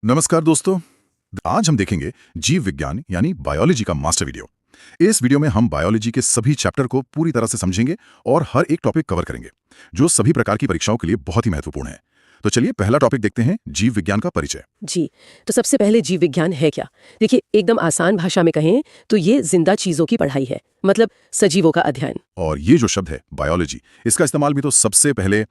नमस्कार दोस्तों। आज हम देखेंगे जीव विज्ञान यानी बायोलॉजी का मास्टर वीडियो। इस वीडियो में हम बायोलॉजी के सभी चैप्टर को पूरी तरह से समझेंगे और हर एक टॉपिक कवर करेंगे जो सभी प्रकार की परीक्षाओं के लिए बहुत ही महत्वपूर्ण है। तो चलिए पहला टॉपिक देखते हैं, जीव विज्ञान का परिचय। जी, तो सबसे पहले जीव विज्ञान है क्या? देखिए, एकदम आसान भाषा में कहें तो ये जिंदा चीजों की पढ़ाई है, मतलब सजीवों का अध्ययन। और ये जो शब्द है बायोलॉजी, इसका इस्तेमाल भी तो सबसे पहले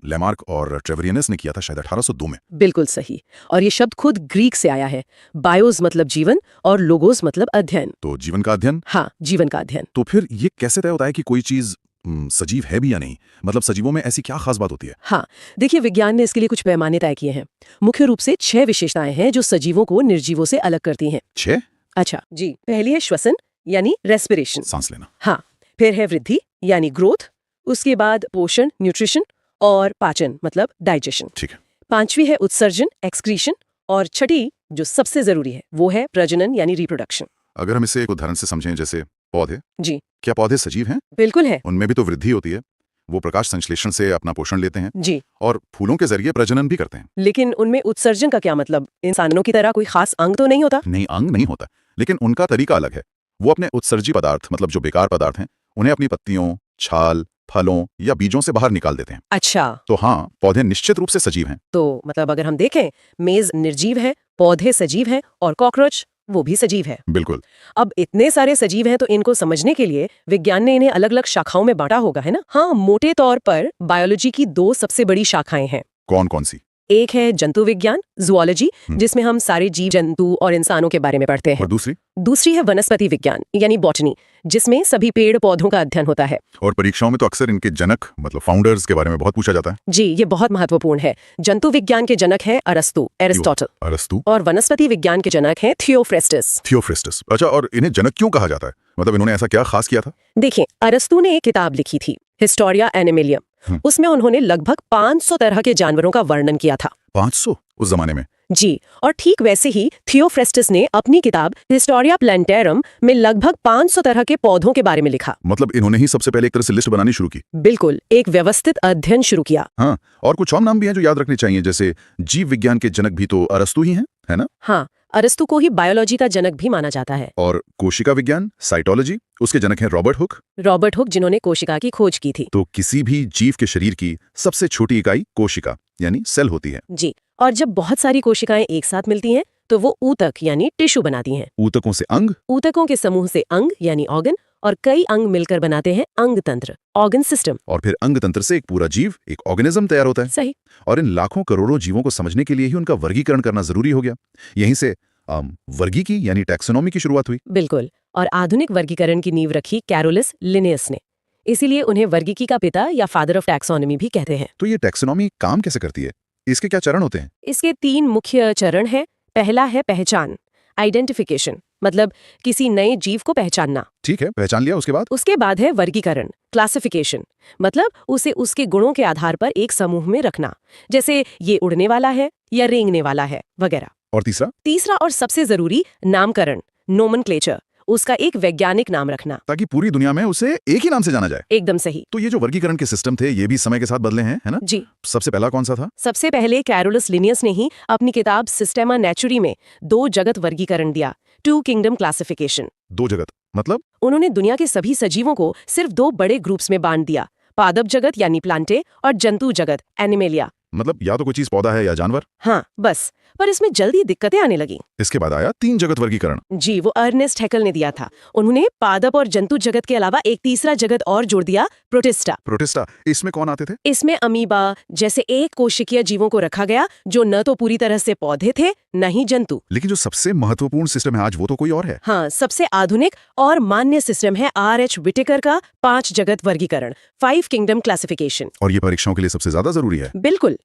लेमार्क और ट्रेवरियनस ने किया था शायद 1802 में। बिल्कुल सही। और ये शब्द खुद ग्रीक से आया है। बायोस मतलब जीवन और लोगोस मतलब अध्ययन। तो जीवन का अध्ययन। हाँ, जीवन का अध्ययन। तो फिर ये कैसे तय होता है कि कोई चीज सजीव है भी या नहीं? मतलब सजीवों में ऐसी क्या खास बात होती है? हाँ, देखिए, विज्ञान ने इसके लिए कुछ पैमाने तय किए हैं। मुख्य रूप से 6 विशेषताएं हैं जो सजीवों को निर्जीवों से अलग करती हैं। 6? अच्छा जी, पहली है श्वसन यानी रेस्पिरेशन, सांस लेना। हाँ। फिर है वृद्धि यानी ग्रोथ। उसके बाद पोषण न्यूट्रिशन और पाचन मतलब डाइजेशन। ठीक है। 5वीं है उत्सर्जन एक्सक्रीशन। और छठी जो सबसे जरूरी है वो है प्रजनन यानी रिप्रोडक्शन। अगर हम इसे एक उदाहरण से समझें, जैसे पौधे। जी क्या पौधे सजीव हैं? बिल्कुल है। उनमें भी तो वृद्धि होती है, वो प्रकाश संश्लेषण से अपना पोषण लेते हैं जी, और फूलों के जरिए प्रजनन भी करते हैं। लेकिन उनमें उत्सर्जन का क्या मतलब? इंसानों की तरह कोई खास अंग तो नहीं होता? नहीं, अंग नहीं होता, लेकिन उनका तरीका अलग है। वो अपने उत्सर्जी पदार्थ, मतलब जो बेकार पदार्थ हैं, उन्हें अपनी पत्तियों, छाल, फलों या बीजों से बाहर निकाल देते हैं। अच्छा, तो हाँ, पौधे निश्चित रूप से सजीव हैं। तो मतलब अगर हम देखें, मेज निर्जीव है, पौधे सजीव हैं और कॉकरोच वो भी सजीव है। बिल्कुल। अब इतने सारे सजीव हैं तो इनको समझने के लिए विज्ञान ने इन्हें अलग अलग शाखाओं में बांटा होगा, है ना? हाँ, मोटे तौर पर बायोलॉजी की 2 सबसे बड़ी शाखाएं हैं। कौन कौन सी? एक है जंतु विज्ञान जूलॉजी, जिसमें हम सारे जीव जंतु और इंसानों के बारे में पढ़ते हैं। और दूसरी? दूसरी है वनस्पति विज्ञान यानी बॉटनी, जिसमें सभी पेड़ पौधों का अध्ययन होता है। और परीक्षाओं में तो अक्सर इनके जनक, मतलब फाउंडर्स के बारे में बहुत पूछा जाता है। जी, ये बहुत महत्वपूर्ण है। जंतु विज्ञान के जनक हैं अरस्तु, एरिस्टोटल। अरस्तु। और वनस्पति विज्ञान के जनक हैं थियोफ्रेस्टस। थियोफ्रेस्टस। अच्छा, और इन्हें जनक क्यों कहा जाता है? मतलब इन्होंने ऐसा क्या खास किया था? देखिए, अरस्तु ने एक किताब लिखी थी, हिस्टोरिया एनिमलियम। उसमें उन्होंने लगभग 500 तरह के जानवरों का वर्णन किया था। 500 उस जमाने में? जी, और ठीक वैसे ही थियोफ्रेस्टस ने अपनी किताब हिस्टोरिया प्लांटेरम में लगभग 500 तरह के पौधों के बारे में लिखा। मतलब इन्होंने ही सबसे पहले एक तरह से लिस्ट बनानी शुरू की। बिल्कुल, एक व्यवस्थित अध्ययन शुरू किया। हाँ, और कुछ और नाम भी हैं जो याद रखने चाहिए, जैसे जीव विज्ञान के जनक भी तो अरस्तु ही हैं, है ना? हाँ, अरस्तु को ही बायोलॉजी का जनक भी माना जाता है। और कोशिका विज्ञान, साइटोलॉजी, उसके जनक हैं रॉबर्ट हुक। रॉबर्ट हुक, जिन्होंने कोशिका की खोज की थी। तो किसी भी जीव के शरीर की सबसे छोटी इकाई कोशिका यानी सेल होती है। जी, और जब बहुत सारी कोशिकाएं एक साथ मिलती हैं तो वो ऊतक यानी टिश्यू बनाती हैं। ऊतकों से अंग, ऊतकों के समूह से अंग यानी ऑर्गन, और कई अंग मिलकर बनाते हैं अंग तंत्र, ऑर्गन सिस्टम। और फिर अंग तंत्र से एक पूरा जीव, एक ऑर्गेनिज्म तैयार होता है। सही। और इन लाखों करोड़ों जीवों को समझने के लिए ही उनका वर्गीकरण करना जरूरी हो गया। यहीं से वर्गीकी यानी टैक्सोनॉमी की शुरुआत हुई। बिल्कुल, और आधुनिक वर्गीकरण की नींव रखी कैरोलस लिनियस ने। इसीलिए उन्हें वर्गीकी का पिता या फादर ऑफ टैक्सोनॉमी भी कहते हैं। तो ये टैक्सोनॉमी काम कैसे करती है? इसके क्या चरण होते हैं? इसके 3 मुख्य चरण हैं। पहला है पहचान, आइडेंटिफिकेशन, मतलब किसी नए जीव को पहचानना। ठीक है, पहचान लिया, उसके बाद? उसके बाद है वर्गीकरण, क्लासिफिकेशन, मतलब उसे उसके गुणों के आधार पर एक समूह में रखना, जैसे ये उड़ने वाला है या रेंगने वाला है वगैरह। और तीसरा? तीसरा और सबसे जरूरी, नामकरण, नोमेनक्लेचर, उसका एक वैज्ञानिक नाम रखना, ताकि पूरी दुनिया में उसे एक ही नाम से जाना जाए। एकदम सही। तो ये जो वर्गीकरण के सिस्टम थे, ये भी समय के साथ बदले हैं, है ना? जी, सबसे पहला कौन सा था? सबसे पहले कैरोलस लिनियस ने ही अपनी किताब सिस्टेमा नेचुरी में 2 जगत वर्गीकरण दिया, 2 किंगडम क्लासिफिकेशन। 2 जगत मतलब? उन्होंने दुनिया के सभी सजीवों को सिर्फ 2 बड़े ग्रुप्स में बांट दिया, पादप जगत यानी प्लांटे और जंतु जगत एनिमेलिया। मतलब या तो कोई चीज पौधा है या जानवर। हाँ, बस। पर इसमें जल्दी दिक्कतें आने लगी। इसके बाद आया 3 जगत वर्गीकरण। जी, वो अर्नेस्ट हैकल ने दिया था। उन्होंने पादप और जंतु जगत के अलावा एक तीसरा जगत और जोड़ दिया, प्रोटिस्टा। प्रोटिस्टा, इसमें कौन आते थे? इसमें अमीबा जैसे एक कोशिकीय जीवों को रखा गया, जो न तो पूरी तरह से पौधे थे न ही जंतु। लेकिन जो सबसे महत्वपूर्ण सिस्टम है आज, वो तो कोई और है। हाँ, सबसे आधुनिक और मान्य सिस्टम है R.H. विटेकर का 5 जगत वर्गीकरण, 5 किंगडम क्लासिफिकेशन। और ये परीक्षाओं के लिए सबसे ज्यादा जरूरी है। बिल्कुल।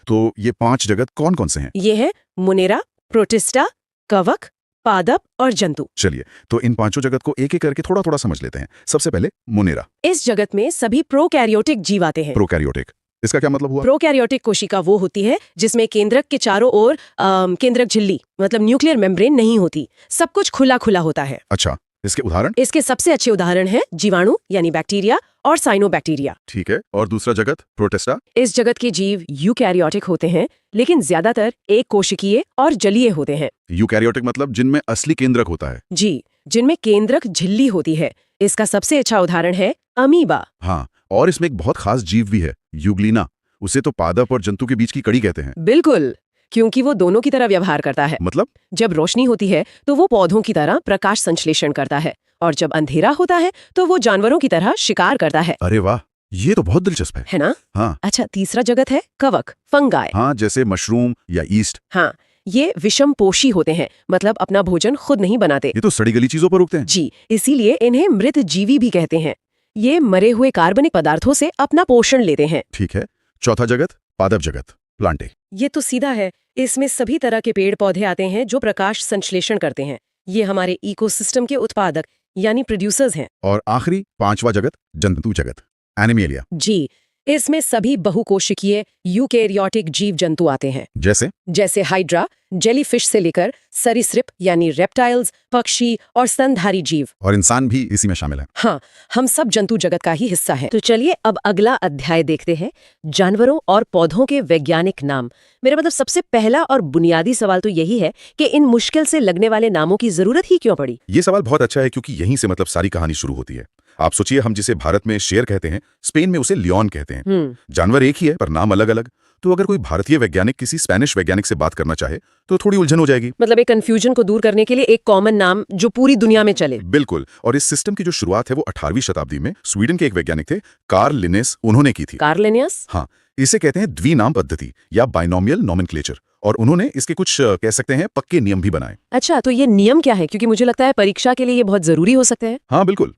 तो ये 5 जगत कौन कौन से हैं? ये है मुनेरा, प्रोटिस्टा, कवक, पादप और जंतु। चलिए, तो इन 5 जगत को एक एक करके थोड़ा थोड़ा समझ लेते हैं। सबसे पहले मुनेरा। इस जगत में सभी प्रोकैरियोटिक जीव आते हैं। प्रोकैरियोटिक, इसका क्या मतलब हुआ? प्रोकैरियोटिक कोशिका वो होती है जिसमें केंद्रक के चारों ओर केंद्रक झिल्ली मतलब न्यूक्लियर मेम्ब्रेन नहीं होती, सब कुछ खुला खुला होता है। अच्छा, इसके उदाहरण? इसके सबसे अच्छे उदाहरण हैं जीवाणु यानी बैक्टीरिया और साइनोबैक्टीरिया। ठीक है, और दूसरा जगत प्रोटिस्टा? इस जगत के जीव यूकैरियोटिक होते हैं, लेकिन ज्यादातर एक कोशिकीय और जलीय होते हैं। यूकैरियोटिक मतलब जिनमें असली केंद्रक होता है। जी, जिनमें केंद्रक झिल्ली होती है। इसका सबसे अच्छा उदाहरण है अमीबा। हाँ, और इसमें एक बहुत खास जीव भी है, यूग्लिना। उसे तो पादप और जंतु के बीच की कड़ी कहते हैं। बिल्कुल, क्योंकि वो दोनों की तरह व्यवहार करता है। मतलब? जब रोशनी होती है तो वो पौधों की तरह प्रकाश संश्लेषण करता है, और जब अंधेरा होता है तो वो जानवरों की तरह शिकार करता है। अरे वाह, ये तो बहुत दिलचस्प है। है ना? हाँ। अच्छा, तीसरा जगत है कवक, फंगाई। हाँ, जैसे मशरूम या ईस्ट। हाँ, ये विषमपोषी होते हैं, मतलब अपना भोजन खुद नहीं बनाते। ये तो सड़ी गली चीजों पर उगते हैं। जी, इसीलिए इन्हें मृत जीवी भी कहते हैं। ये मरे हुए कार्बनिक पदार्थों से अपना पोषण लेते हैं। ठीक है, चौथा जगत पादप जगत, प्लांटे। ये तो सीधा है। इसमें सभी तरह के पेड़ पौधे आते हैं जो प्रकाश संश्लेषण करते हैं। ये हमारे इकोसिस्टम के उत्पादक यानी प्रोड्यूसर्स हैं। और आखिरी पांचवा जगत जंतु जगत, एनिमेलिया। जी, इसमें सभी बहुकोशिकीय यूकेरियोटिक जीव जंतु आते हैं, जैसे हाइड्रा, जेलीफिश से लेकर सरीसृप यानी रेप्टाइल्स, पक्षी और स्तनधारी जीव। और इंसान भी इसी में शामिल है। हाँ, हम सब जंतु जगत का ही हिस्सा हैं। तो चलिए अब अगला अध्याय देखते हैं, जानवरों और पौधों के वैज्ञानिक नाम। मेरा मतलब सबसे पहला और बुनियादी सवाल तो यही है कि इन मुश्किल से लगने वाले नामों की जरूरत ही क्यों पड़ी? ये सवाल बहुत अच्छा है, क्योंकि यहीं से मतलब सारी कहानी शुरू होती है। आप सोचिए, हम जिसे भारत में शेर कहते हैं, स्पेन में उसे लियोन कहते हैं। जानवर एक ही है पर नाम अलग अलग। तो अगर कोई भारतीय वैज्ञानिक किसी स्पेनिश वैज्ञानिक से बात करना चाहे तो थोड़ी उलझन हो जाएगी। मतलब एक कंफ्यूजन को दूर करने के लिए एक कॉमन नाम जो पूरी दुनिया में चले। बिल्कुल, और इस सिस्टम की जो शुरुआत है वो 18वीं शताब्दी में स्वीडन के एक वैज्ञानिक थे, कार्ल लिनेस, उन्होंने की थी। Karl Linnaeus? हाँ, इसे कहते हैं द्विनाम पद्धति या बाइनोमियल नोमेनक्लेचर, और उन्होंने इसके कुछ कह सकते हैं पक्के नियम भी बनाए। अच्छा, तो ये नियम क्या है? क्योंकि मुझे लगता है परीक्षा के लिए ये बहुत जरूरी हो सकते हैं। हाँ बिल्कुल,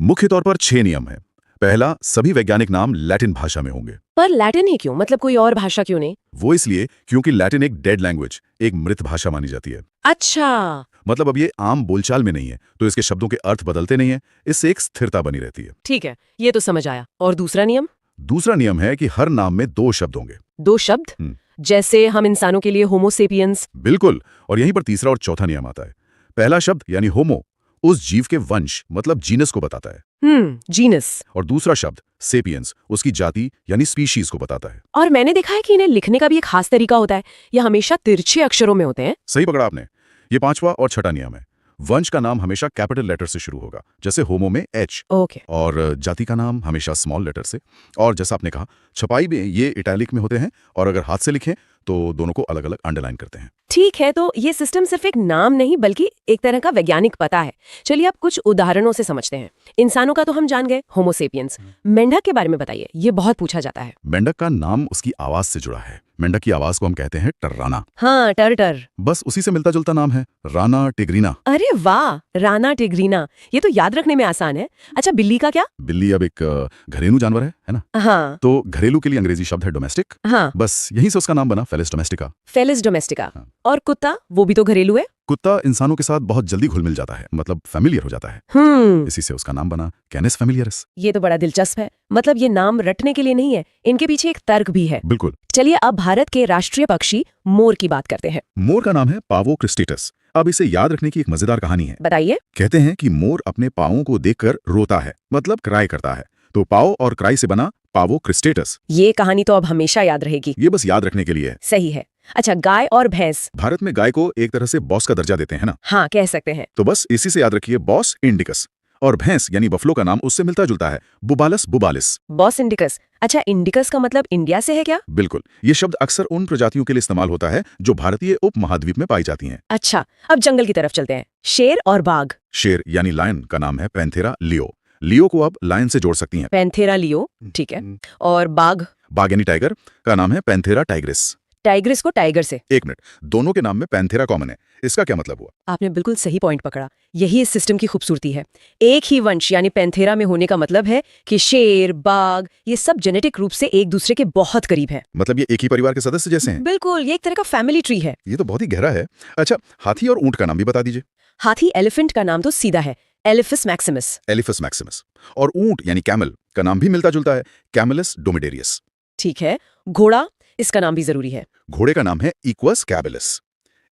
मुख्य तौर पर 6 नियम है। पहला, सभी वैज्ञानिक नाम लैटिन भाषा में होंगे। पर लैटिन ही क्यों? मतलब कोई और भाषा क्यों नहीं? वो इसलिए क्योंकि लैटिन एक डेड लैंग्वेज, एक मृत भाषा मानी जाती है। अच्छा, मतलब अब ये आम बोलचाल में नहीं है, तो इसके शब्दों के अर्थ बदलते नहीं है। इससे एक स्थिरता बनी रहती है। ठीक है, ये तो समझ आया। और दूसरा नियम? दूसरा नियम है कि हर नाम में 2 शब्द होंगे। 2 शब्द? जैसे हम इंसानों के लिए होमोसेपियंस। बिल्कुल, और यहीं पर तीसरा और चौथा नियम आता है। पहला शब्द यानी होमो उस जीव के वंश मतलब जीनस को बताता है। जीनस। और दूसरा शब्द सेपियंस उसकी जाति यानी स्पीशीज को बताता है। और मैंने देखा है कि इन्हें लिखने का भी एक खास तरीका होता है। यह हमेशा तिरछे अक्षरों में होते हैं। सही पकड़ा आपने। ये 5वां और छठा नियम है। वंश का नाम हमेशा कैपिटल लेटर से शुरू होगा, जैसे होमो में H। ओके। और जाति का नाम हमेशा स्मॉल लेटर से। और जैसा आपने कहा, छपाई में ये इटैलिक में होते हैं, और अगर हाथ से लिखें तो दोनों को अलग अलग अंडरलाइन करते हैं। ठीक है, तो ये सिस्टम सिर्फ एक नाम नहीं बल्कि एक तरह का वैज्ञानिक पता है। चलिए अब कुछ उदाहरणों से समझते हैं। इंसानों का तो हम जान गए, होमोसेपियंस। मेंढक के बारे में बताइए, ये बहुत पूछा जाता है। मेंढक का नाम उसकी आवाज से जुड़ा है। मेंढक की आवाज को हम कहते हैं टर्राना। हाँ, टर। बस उसी से मिलता जुलता नाम है, राना टिग्रीना। अरे वाह, राना टिग्रीना, ये तो याद रखने में आसान है। अच्छा, बिल्ली का क्या? बिल्ली अब एक घरेलू जानवर है ना? हाँ। तो घरेलू के लिए अंग्रेजी शब्द है डोमेस्टिक। हाँ, बस यहीं से उसका नाम बना फेलिस डोमेस्टिका। Felis domestica. हाँ। और कुत्ता, वो भी तो घरेलू है। कुत्ता इंसानों के साथ बहुत जल्दी घुल मिल जाता है, मतलब फैमिलियर हो जाता है। इसी से उसका नाम बना कैनिस फैमिलियरिस। ये तो बड़ा दिलचस्प है। मतलब ये नाम रटने के लिए नहीं है, इनके पीछे एक तर्क भी है। बिल्कुल। चलिए अब भारत के राष्ट्रीय पक्षी मोर की बात करते हैं। मोर का नाम है पावो क्रिस्टेटस। अब इसे याद रखने की एक मजेदार कहानी है। बताइए। कहते हैं कि मोर अपने पाँवों को देखकर रोता है, मतलब क्राई करता है। तो पाओ और क्राई से बना पावो क्रिस्टेटस। ये कहानी तो अब हमेशा याद रहेगी। ये बस याद रखने के लिए है। सही है। अच्छा, गाय और भैंस। भारत में गाय को एक तरह से बॉस का दर्जा देते हैं ना? हाँ, कह सकते हैं। तो बस इसी से याद रखिए, बॉस इंडिकस। और भैंस यानी बफलो का नाम उससे मिलता जुलता है, बुबालस बुबालिस। Bos indicus. अच्छा, इंडिकस का मतलब इंडिया से है क्या? बिल्कुल, ये शब्द अक्सर उन प्रजातियों के लिए इस्तेमाल होता है जो भारतीय उप महाद्वीप में पाई जाती हैं। अच्छा, अब जंगल की तरफ चलते हैं। शेर और बाघ। शेर यानी लायन का नाम है पैंथेरा लियो। लियो को अब लायन से जोड़ सकती हैं। पैंथेरा लियो, ठीक है। और बाघ? बाघ यानी टाइगर का नाम है पैंथेरा टाइग्रिस। टाइग्रिस को टाइगर से? एक मिनट, दोनों के नाम में पैंथेरा कॉमन है, इसका क्या मतलब हुआ? आपने बिल्कुल सही पॉइंट पकड़ा। यही इस सिस्टम की खूबसूरती है। एक ही वंश यानी पैंथेरा में होने का मतलब है कि शेर, बाघ, ये सब जेनेटिक रूप से एक दूसरे के बहुत करीब हैं। मतलब ये एक ही परिवार के सदस्य जैसे हैं? बिल्कुल, ये एक तरह का फैमिली ट्री है। ये तो बहुत ही गहरा है। अच्छा, हाथी और ऊंट का नाम भी बता दीजिए। हाथी एलिफेंट का नाम तो सीधा है, एलिफस मैक्सिमस। Elephas maximus. और ऊंट यानी कैमल का नाम भी मिलता जुलता है, कैमलस डोमिडेरियस। ठीक है। घोड़ा, इसका नाम भी जरूरी है। घोड़े का नाम है इक्वस कैबेलस।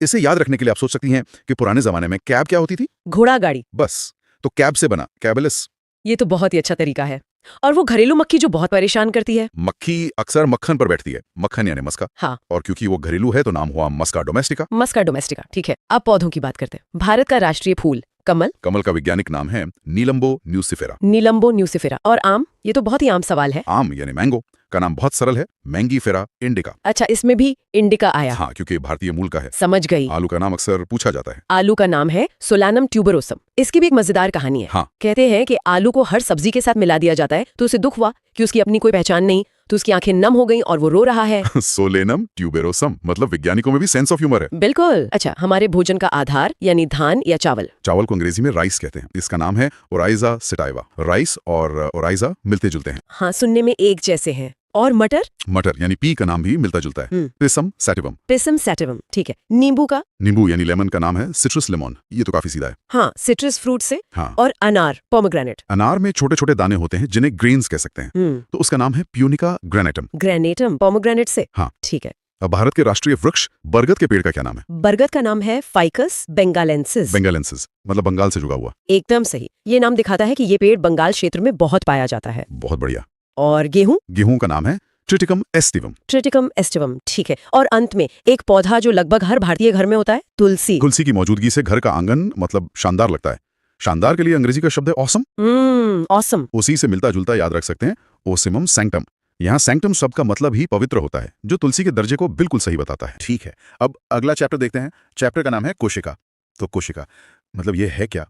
इसे याद रखने के लिए आप सोच सकती हैं कि पुराने जमाने में कैब क्या होती थी? घोड़ा गाड़ी। बस, तो कैब से बना, कैबलिस। ये तो बहुत ही अच्छा तरीका है। और वो घरेलू मक्खी जो बहुत परेशान करती है। मक्खी अक्सर मक्खन पर बैठती है, मक्खन यानी मस्का। हाँ, और क्योंकि वो घरेलू है तो नाम हुआ मस्का डोमेस्टिका। मस्का डोमेस्टिका। ठीक है, अब पौधों की बात करते हैं। भारत का राष्ट्रीय फूल कमल, कमल का वैज्ञानिक नाम है नीलंबो न्यूसिफेरा। नीलंबो न्यूसिफेरा। और आम, ये तो बहुत ही आम सवाल है। आम यानी मैंगो का नाम बहुत सरल है, मैंगीफेरा इंडिका। अच्छा, इसमें भी इंडिका आया। हाँ, क्योंकि भारतीय मूल का है। समझ गई। आलू का नाम अक्सर पूछा जाता है। आलू का नाम है सोलानम ट्यूबरोसम। इसकी भी एक मजेदार कहानी है। हाँ। कहते हैं कि आलू को हर सब्जी के साथ मिला दिया जाता है तो उसे दुख हुआ कि उसकी अपनी कोई पहचान नहीं, तो उसकी आंखें नम हो गईं और वो रो रहा है। सोलेनम ट्यूबेरोसम, मतलब वैज्ञानिकों में भी सेंस ऑफ ह्यूमर है। बिल्कुल। अच्छा, हमारे भोजन का आधार यानी धान या चावल। चावल को अंग्रेजी में राइस कहते हैं। इसका नाम है ओराइजा सेटाइवा। राइस और ओराइजा मिलते जुलते हैं। हाँ, सुनने में एक जैसे हैं। और मटर? मटर यानी पी का नाम भी मिलता जुलता है, पिसम सैटिवम। पिसम सैटिवम। ठीक है। नींबू का? नींबू यानी लेमन का नाम है सिट्रस लेमन। ये तो काफी सीधा है। हाँ, सिट्रस फ्रूट से। हाँ। और अनार पोमोग्रेनेट। अनार में छोटे छोटे दाने होते हैं जिन्हें ग्रेन्स कह सकते हैं, तो उसका नाम है प्यूनिका ग्रेनेटम। ग्रेनेटम पोमोग्रेनेट से। हाँ। ठीक है। अब भारत के राष्ट्रीय वृक्ष बरगद के पेड़ का क्या नाम है? बरगद का नाम है फाइकस बेंगालेंसिस। बेंगालेंसिस, मतलब बंगाल से जुड़ा हुआ। एकदम सही। ये नाम दिखाता है कि ये पेड़ बंगाल क्षेत्र में बहुत पाया जाता है। बहुत बढ़िया। और गेहूं? गेहूं का नाम है ट्रिटिकम एस्टिवम। Triticum aestivum. ठीक है। और अंत में एक पौधा जो लगभग हर भारतीय घर में होता है, तुलसी। तुलसी की मौजूदगी से घर का आंगन मतलब शानदार लगता है। शानदार के लिए अंग्रेजी का शब्द है ऑसम। ऑसम। उसी से मिलता जुलता याद रख सकते हैं, ओसिमम सैंक्टम। यहाँ सैंक्टम शब्द का मतलब ही पवित्र होता है, जो तुलसी के दर्जे को बिल्कुल सही बताता है। ठीक है, अब अगला चैप्टर देखते हैं। चैप्टर का नाम है कोशिका। तो कोशिका मतलब ये है क्या?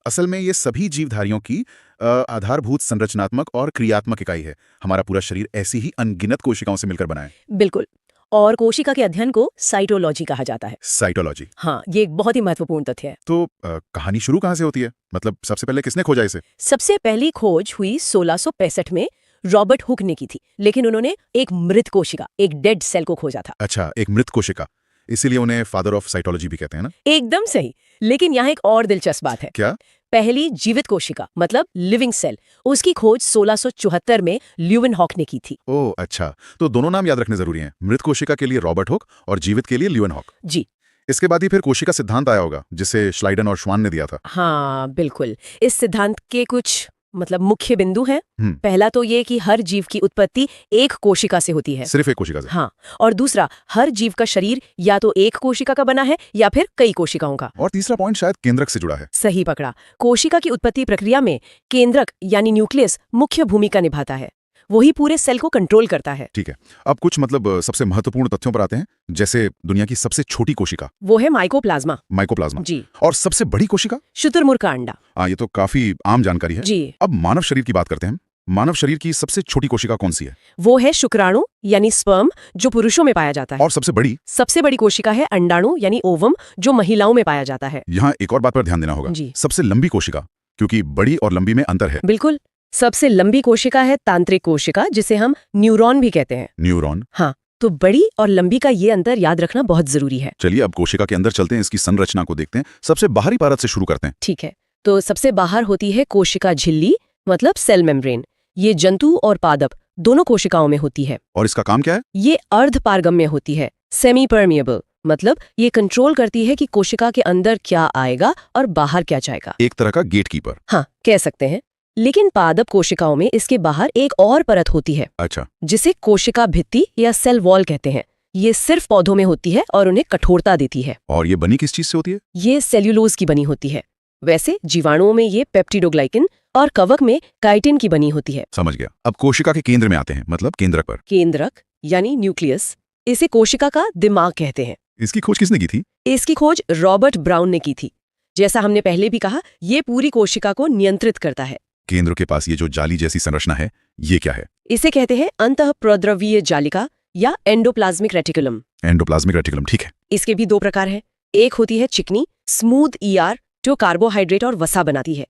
असल में ये सभी जीवधारियों की आधारभूत संरचनात्मक और क्रियात्मक इकाई है। हमारा पूरा शरीर ऐसी ही अनगिनत कोशिकाओं से मिलकर बना है। बिल्कुल। और कोशिका के अध्ययन को साइटोलॉजी कहा जाता है। साइटोलॉजी। हाँ, ये एक बहुत ही महत्वपूर्ण तथ्य है। तो कहानी शुरू कहाँ से होती है? मतलब सबसे पहले किसने खोजा इसे? सबसे पहली खोज हुई 1665 में रॉबर्ट हुक ने की थी, लेकिन उन्होंने एक मृत कोशिका, एक डेड सेल को खोजा था। अच्छा, एक मृत कोशिका, इसीलिए उन्हें फादर ऑफ साइटोलॉजी भी कहते हैं ना? एकदम सही। लेकिन यहाँ एक और दिलचस्प बात है। क्या? पहली जीवित कोशिका मतलब लिविंग सेल, उसकी खोज 1674 में ल्यूवेनहॉक ने की थी। ओह अच्छा, तो दोनों नाम याद रखने जरूरी हैं। मृत कोशिका के लिए रॉबर्ट हुक और जीवित के लिए ल्यूवेनहॉक। जी। इसके बाद ही फिर कोशिका सिद्धांत आया होगा, जिसे श्लाइडन और श्वान ने दिया था। हाँ बिल्कुल। इस सिद्धांत के कुछ मुख्य बिंदु हैं। पहला तो ये कि हर जीव की उत्पत्ति एक कोशिका से होती है। सिर्फ एक कोशिका से? हाँ। और दूसरा, हर जीव का शरीर या तो एक कोशिका का बना है या फिर कई कोशिकाओं का। और तीसरा पॉइंट शायद केंद्रक से जुड़ा है। सही पकड़ा। कोशिका की उत्पत्ति प्रक्रिया में केंद्रक यानी न्यूक्लियस मुख्य भूमिका निभाता है। वही पूरे सेल को कंट्रोल करता है। ठीक है, अब कुछ सबसे महत्वपूर्ण तथ्यों पर आते हैं, जैसे दुनिया की सबसे छोटी कोशिका, वो है माइकोप्लाज्मा। माइकोप्लाज्मा जी। और सबसे बड़ी कोशिका? शुतुरमुर्ग का अंडा। ये तो काफी आम जानकारी है। जी। अब मानव शरीर की बात करते हैं। मानव शरीर की सबसे छोटी कोशिका कौन सी है? वो है शुक्राणु यानी स्पर्म, जो पुरुषों में पाया जाता है। और सबसे बड़ी कोशिका है अंडाणु यानी ओवम, जो महिलाओं में पाया जाता है। यहाँ एक और बात पर ध्यान देना होगा। जी। सबसे लंबी कोशिका, क्योंकि बड़ी और लंबी में अंतर है। बिल्कुल। सबसे लंबी कोशिका है तांत्रिक कोशिका, जिसे हम न्यूरॉन भी कहते हैं। न्यूरॉन। हाँ, तो बड़ी और लंबी का ये अंतर याद रखना बहुत जरूरी है। चलिए अब कोशिका के अंदर चलते हैं, इसकी संरचना को देखते हैं। सबसे बाहरी परत से शुरू करते हैं। ठीक है, तो सबसे बाहर होती है कोशिका झिल्ली मतलब सेल मेम्ब्रेन। ये जंतु और पादप दोनों कोशिकाओं में होती है। और इसका काम क्या है? ये अर्धपारगम्य होती है, सेमी परमिएबल, मतलब ये कंट्रोल करती है कि कोशिका के अंदर क्या आएगा और बाहर क्या जाएगा। एक तरह का गेट कीपर। हाँ, कह सकते हैं। लेकिन पादप कोशिकाओं में इसके बाहर एक और परत होती है। अच्छा। जिसे कोशिका भित्ति या सेल वॉल कहते हैं। ये सिर्फ पौधों में होती है और उन्हें कठोरता देती है। और ये बनी किस चीज से होती है? ये सेल्यूलोज की बनी होती है। वैसे जीवाणुओं में ये पेप्टिडोग्लाइकिन और कवक में काइटिन की बनी होती है। समझ गया। अब कोशिका के केंद्र में आते हैं, मतलब केंद्रक पर। केंद्रक यानी न्यूक्लियस, इसे कोशिका का दिमाग कहते हैं। इसकी खोज किसने की थी? इसकी खोज रॉबर्ट ब्राउन ने की थी। जैसा हमने पहले भी कहा, ये पूरी कोशिका को नियंत्रित करता है। केंद्र के पास ये जो जाली जैसी संरचना है, ये क्या है? इसे कहते हैं अंतःप्रद्रवीय जालिका या एंडोप्लाज्मिक रेटिकुलम। एंडोप्लाज्मिक रेटिकुलम, ठीक है। इसके भी दो प्रकार हैं। एक होती है चिकनी स्मूथ ईआर, जो कार्बोहाइड्रेट और वसा बनाती है,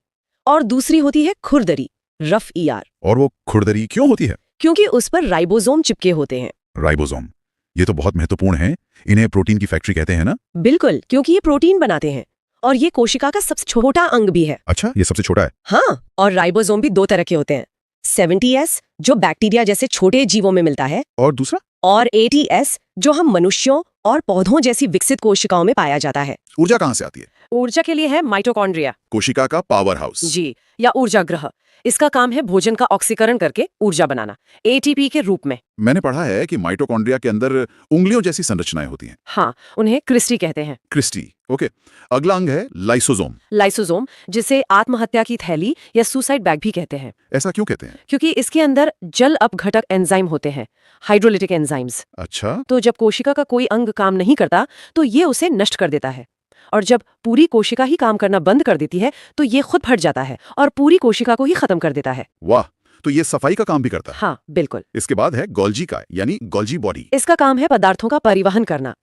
और दूसरी होती है खुरदरी रफ ईआर। और वो खुरदरी क्यों होती है? क्योंकि उस पर राइबोसोम चिपके होते हैं। राइबोसोम, ये तो बहुत महत्वपूर्ण है। इन्हें प्रोटीन की फैक्ट्री कहते हैं ना? बिल्कुल, क्योंकि ये प्रोटीन बनाते हैं और ये कोशिका का सबसे छोटा अंग भी है। अच्छा, ये सबसे छोटा है? हाँ, और राइबोसोम भी दो तरह के होते हैं। 70S जो बैक्टीरिया जैसे छोटे जीवों में मिलता है, और दूसरा? और 80S जो हम मनुष्यों और पौधों जैसी विकसित कोशिकाओं में पाया जाता है। ऊर्जा कहाँ से आती है? ऊर्जा के लिए है माइटोकॉन्ड्रिया, कोशिका का पावर हाउस। जी, या ऊर्जा ग्रह। इसका काम है भोजन का ऑक्सीकरण करके ऊर्जा बनाना, एटीपी के रूप में। मैंने पढ़ा है कि माइटोकॉन्ड्रिया के अंदर उंगलियों जैसी संरचनाएं होती हैं। हाँ, उन्हें क्रिस्टी कहते हैं। Cristae, okay. अगला अंग है लाइसोसोम। लाइसोसोम, जिसे आत्महत्या की थैली या सुसाइड बैग भी कहते हैं, ऐसा क्यों कहते हैं? क्योंकि इसके अंदर जल अपघटक एंजाइम होते हैं, हाइड्रोलिटिक एंजाइम्स। अच्छा, तो जब कोशिका का कोई अंग काम नहीं करता तो ये उसे नष्ट कर देता है, और जब पूरी कोशिका ही काम करना बंद कर देती है तो ये खुद फट जाता है और पूरी कोशिका को ही खत्म कर देता है। वाह, तो ये सफाई का काम भी करता है। हाँ, बिल्कुल। इसके बाद है गोल्जी का, यानी गोल्जी बॉडी। इसका काम है पदार्थों का परिवहन करना।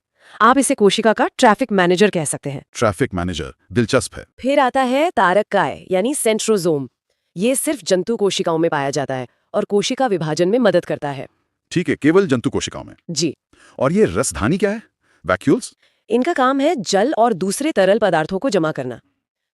आप इसे कोशिका का ट्रैफिक मैनेजर कह सकते हैं। ट्रैफिक मैनेजर, दिलचस्प है। फिर आता है तारककाय, यानी सेंट्रोजोम। ये सिर्फ जंतु कोशिकाओं में पाया जाता है और कोशिका विभाजन में मदद करता है। ठीक है, केवल जंतु कोशिकाओं में। जी। और ये रसधानी क्या है? वैक्यूल्स? इनका काम है जल और दूसरे तरल पदार्थों को जमा करना।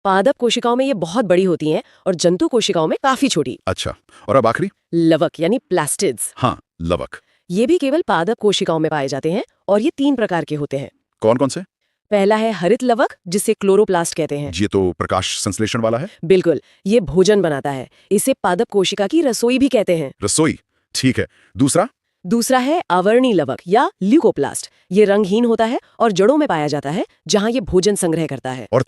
पादप कोशिकाओं में ये बहुत बड़ी होती हैं और जंतु कोशिकाओं में काफी छोटी। अच्छा, और अब आखिरी? लवक, यानी प्लास्टिड्स। हाँ, लवक। ये भी केवल पादप कोशिकाओं में पाए जाते हैं और ये 3 प्रकार के होते हैं। कौन कौन से? पहला है हरित लवक, जिसे क्लोरोप्लास्ट कहते हैं। ये तो प्रकाश संश्लेषण वाला है। बिल्कुल, ये भोजन बनाता है। इसे पादप कोशिका की रसोई भी कहते हैं। रसोई, ठीक है। दूसरा है अवर्णी लवक या ल्यूकोप्लास्ट। ये रंगहीन होता है और जड़ों में पाया जाता है, जहां ये भोजन संग्रह करता है। और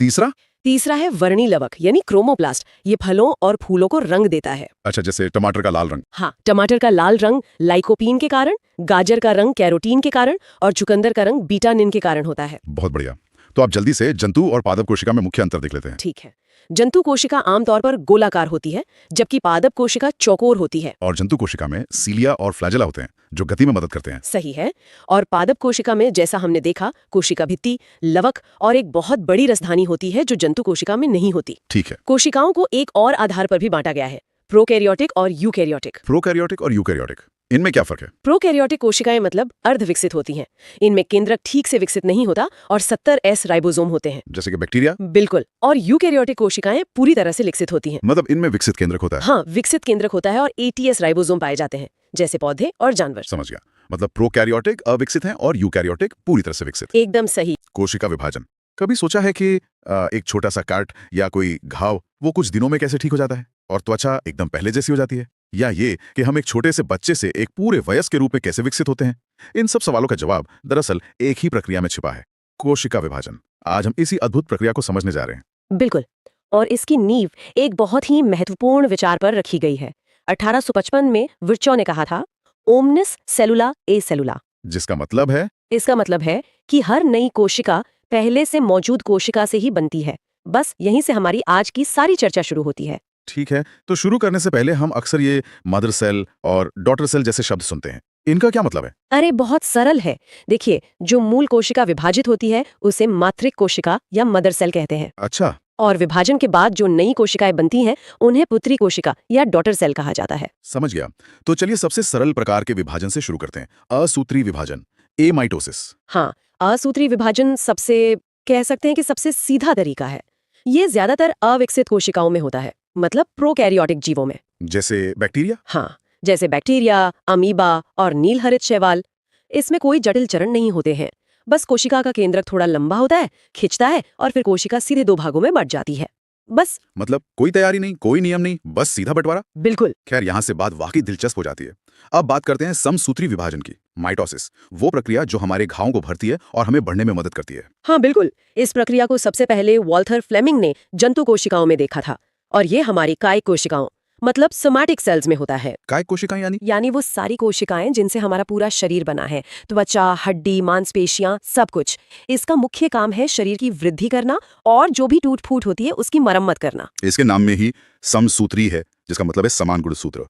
तीसरा है वर्णी लवक, यानी क्रोमोप्लास्ट। ये फलों और फूलों को रंग देता है। अच्छा, जैसे टमाटर का लाल रंग। हाँ, टमाटर का लाल रंग लाइकोपीन के कारण, गाजर का रंग कैरोटीन के कारण और चुकंदर का रंग बीटानिन के कारण होता है। बहुत बढ़िया। तो आप जल्दी से जंतु और पादप कोशिका में मुख्य अंतर देख लेते हैं। ठीक है। जंतु कोशिका आमतौर पर गोलाकार होती है, जबकि पादप कोशिका चौकोर होती है। और जंतु कोशिका में सीलिया और फ्लैजेला होते हैं, जो गति में मदद करते हैं। सही है। और पादप कोशिका में, जैसा हमने देखा, कोशिका भित्ति, लवक और एक बहुत बड़ी रसधानी होती है, जो जंतु कोशिका में नहीं होती। ठीक है। कोशिकाओं को एक और आधार पर भी बांटा गया है, प्रोकैरियोटिक और यूकैरियोटिक। प्रोकैरियोटिक और यूकैरियोटिक, इनमें क्या फर्क है? प्रोकैरियोटिक कोशिकाएं मतलब अर्धविकसित होती हैं। इनमें केंद्रक ठीक से विकसित नहीं होता और 70S राइबोसोम होते हैं। जैसे कि बैक्टीरिया? बिल्कुल। और यूकैरियोटिक कोशिकाएं पूरी तरह से विकसित होती हैं। मतलब इनमें विकसित केंद्रक होता है? हाँ, विकसित केंद्रक होता है और 80S राइबोसोम पाए जाते हैं, जैसे पौधे और जानवर। समझ गया। मतलब प्रोकैरियोटिक अविकसित हैं और यूकैरियोटिक पूरी तरह से विकसित। एकदम सही। कोशिका विभाजन, कभी सोचा है कि एक छोटा सा काट या कोई घाव वो कुछ दिनों में कैसे ठीक हो जाता है और त्वचा एकदम पहले जैसी हो जाती है? या ये कि हम एक छोटे से बच्चे से एक पूरे वयस्क के रूप में कैसे विकसित होते हैं? इन सब सवालों का जवाब दरअसल एक ही प्रक्रिया में छिपा है, कोशिका विभाजन। आज हम इसी अद्भुत प्रक्रिया को समझने जा रहे हैं। बिल्कुल। और इसकी नींव एक बहुत ही महत्वपूर्ण विचार पर रखी गई है। 1855 में विर्चो ने कहा था, ओमनिस सेलुला ए सेलुला। जिसका मतलब है? इसका मतलब है कि हर नई कोशिका पहले से मौजूद कोशिका से ही बनती है। बस यहीं से हमारी आज की सारी चर्चा शुरू होती है। ठीक है, तो शुरू करने से पहले हम अक्सर ये मदर सेल और डॉटर सेल जैसे शब्द सुनते हैं, इनका क्या मतलब है? अरे बहुत सरल है। देखिए, जो मूल कोशिका विभाजित होती है उसे मातृक कोशिका या मदर सेल कहते हैं। अच्छा। और विभाजन के बाद जो नई कोशिकाएं बनती हैं उन्हें पुत्री कोशिका या डॉटर सेल कहा जाता है। समझ गया। तो चलिए सबसे सरल प्रकार के विभाजन से शुरू करते हैं, असूत्री विभाजन, एमाइटोसिस। हाँ, असूत्री विभाजन सबसे, कह सकते हैं कि सबसे सीधा तरीका है। ये ज्यादातर अविकसित कोशिकाओं में होता है, मतलब प्रोकैरियोटिक जीवों में। जैसे बैक्टीरिया? हाँ, जैसे बैक्टीरिया, अमीबा और नीलहरित शैवाल। इसमें कोई जटिल चरण नहीं होते हैं। बस कोशिका का केंद्रक थोड़ा लंबा होता है, खिंचता है और फिर कोशिका सीधे 2 भागों में बंट जाती है। बस। मतलब कोई तैयारी नहीं, कोई नियम नहीं, बस सीधा बंटवारा? बिल्कुल। खैर, यहाँ से बात वाकई दिलचस्प हो जाती है। अब बात करते हैं समसूत्री विभाजन की, माइटोसिस, वो प्रक्रिया जो हमारे घावों को भरती है और हमें बढ़ने में मदद करती है। हाँ बिल्कुल। इस प्रक्रिया को सबसे पहले वॉल्थर फ्लेमिंग ने जंतु कोशिकाओं में देखा था, और ये हमारी कायिक कोशिकाओं मतलब सोमैटिक सेल्स में होता है। कायिक कोशिकाएं यानी वो सारी कोशिकाएं जिनसे हमारा पूरा शरीर बना है, त्वचा, हड्डी, मांसपेशियां, सब कुछ। इसका मुख्य काम है शरीर की वृद्धि करना और जो भी टूट फूट होती है उसकी मरम्मत करना। इसके नाम में ही समसूत्री है, जिसका मतलब है समान गुणसूत्र।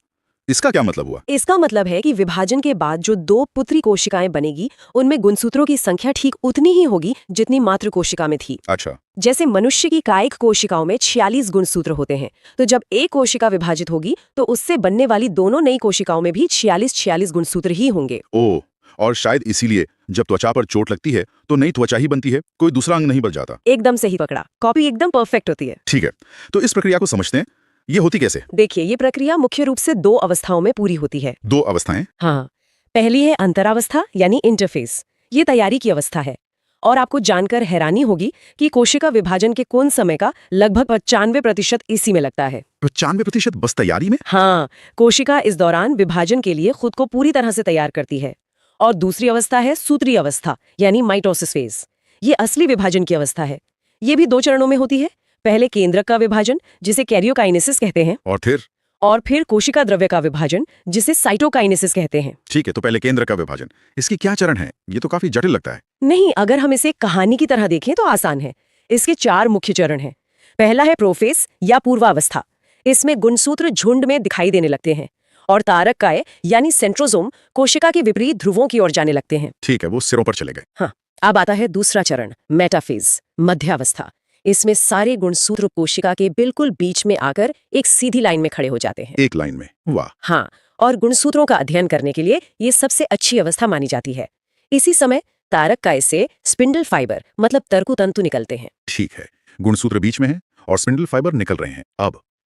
इसका क्या मतलब हुआ? इसका मतलब है कि विभाजन के बाद जो 2 पुत्री कोशिकाएं बनेगी उनमें गुणसूत्रों की संख्या ठीक उतनी ही होगी जितनी मातृ कोशिका में थी। अच्छा। जैसे मनुष्य की कायिक कोशिकाओं में 46 गुणसूत्र होते हैं, तो जब एक कोशिका विभाजित होगी तो उससे बनने वाली दोनों नई कोशिकाओं में भी 46 गुणसूत्र ही होंगे। ओह, और शायद इसीलिए जब त्वचा पर चोट लगती है तो नई त्वचा ही बनती है, कोई दूसरा अंग नहीं बन जाता। एकदम सही पकड़ा, कॉपी एकदम परफेक्ट होती है। ठीक है, तो इस प्रक्रिया को समझते हैं, ये होती कैसे? देखिए, ये प्रक्रिया मुख्य रूप से 2 अवस्थाओं में पूरी होती है। 2 अवस्थाएं? हाँ, पहली है अंतरावस्था यानी इंटरफेस। ये तैयारी की अवस्था है। और आपको जानकर हैरानी होगी कि कोशिका विभाजन के कुल समय का लगभग 95% इसी में लगता है। 95% बस तैयारी में? हाँ, कोशिका इस दौरान विभाजन के लिए खुद को पूरी तरह से तैयार करती है। और दूसरी अवस्था है सूत्री अवस्था, यानी माइटोसिस फेज। ये असली विभाजन की अवस्था है। ये भी 2 चरणों में होती है। पहले केंद्रक का विभाजन, जिसे कैरियोकाइनेसिस कहते हैं, और फिर कोशिका द्रव्य का विभाजन, जिसे साइटोकाइनेसिस कहते हैं। ठीक है, तो पहले केंद्र का विभाजन। इसकी क्या चरण है? ये तो काफी जटिल लगता है। नहीं, अगर हम इसे कहानी की तरह देखें तो आसान है। इसके 4 मुख्य चरण हैं। पहला है प्रोफेस या पूर्वावस्था। इसमें गुणसूत्र झुंड में दिखाई देने लगते हैं और तारककाय यानी सेंट्रोसोम कोशिका के विपरीत ध्रुवों की ओर जाने लगते हैं। ठीक है, वो सिरों पर चले गए। हाँ, अब आता है दूसरा चरण, मेटाफेज, मध्यावस्था। इसमें सारे गुणसूत्र कोशिका के बिल्कुल बीच में आकर एक सीधी लाइन में खड़े हो जाते हैं। एक लाइन में? वाह। हाँ, और गुणसूत्रों का अध्ययन करने के लिए ये सबसे अच्छी अवस्था मानी जाती है। इसी समय तारककाय से स्पिंडल फाइबर मतलब तर्कुतंतु निकलते हैं। ठीक है, गुणसूत्र बीच में है और स्पिंडल फाइबर निकल रहे हैं।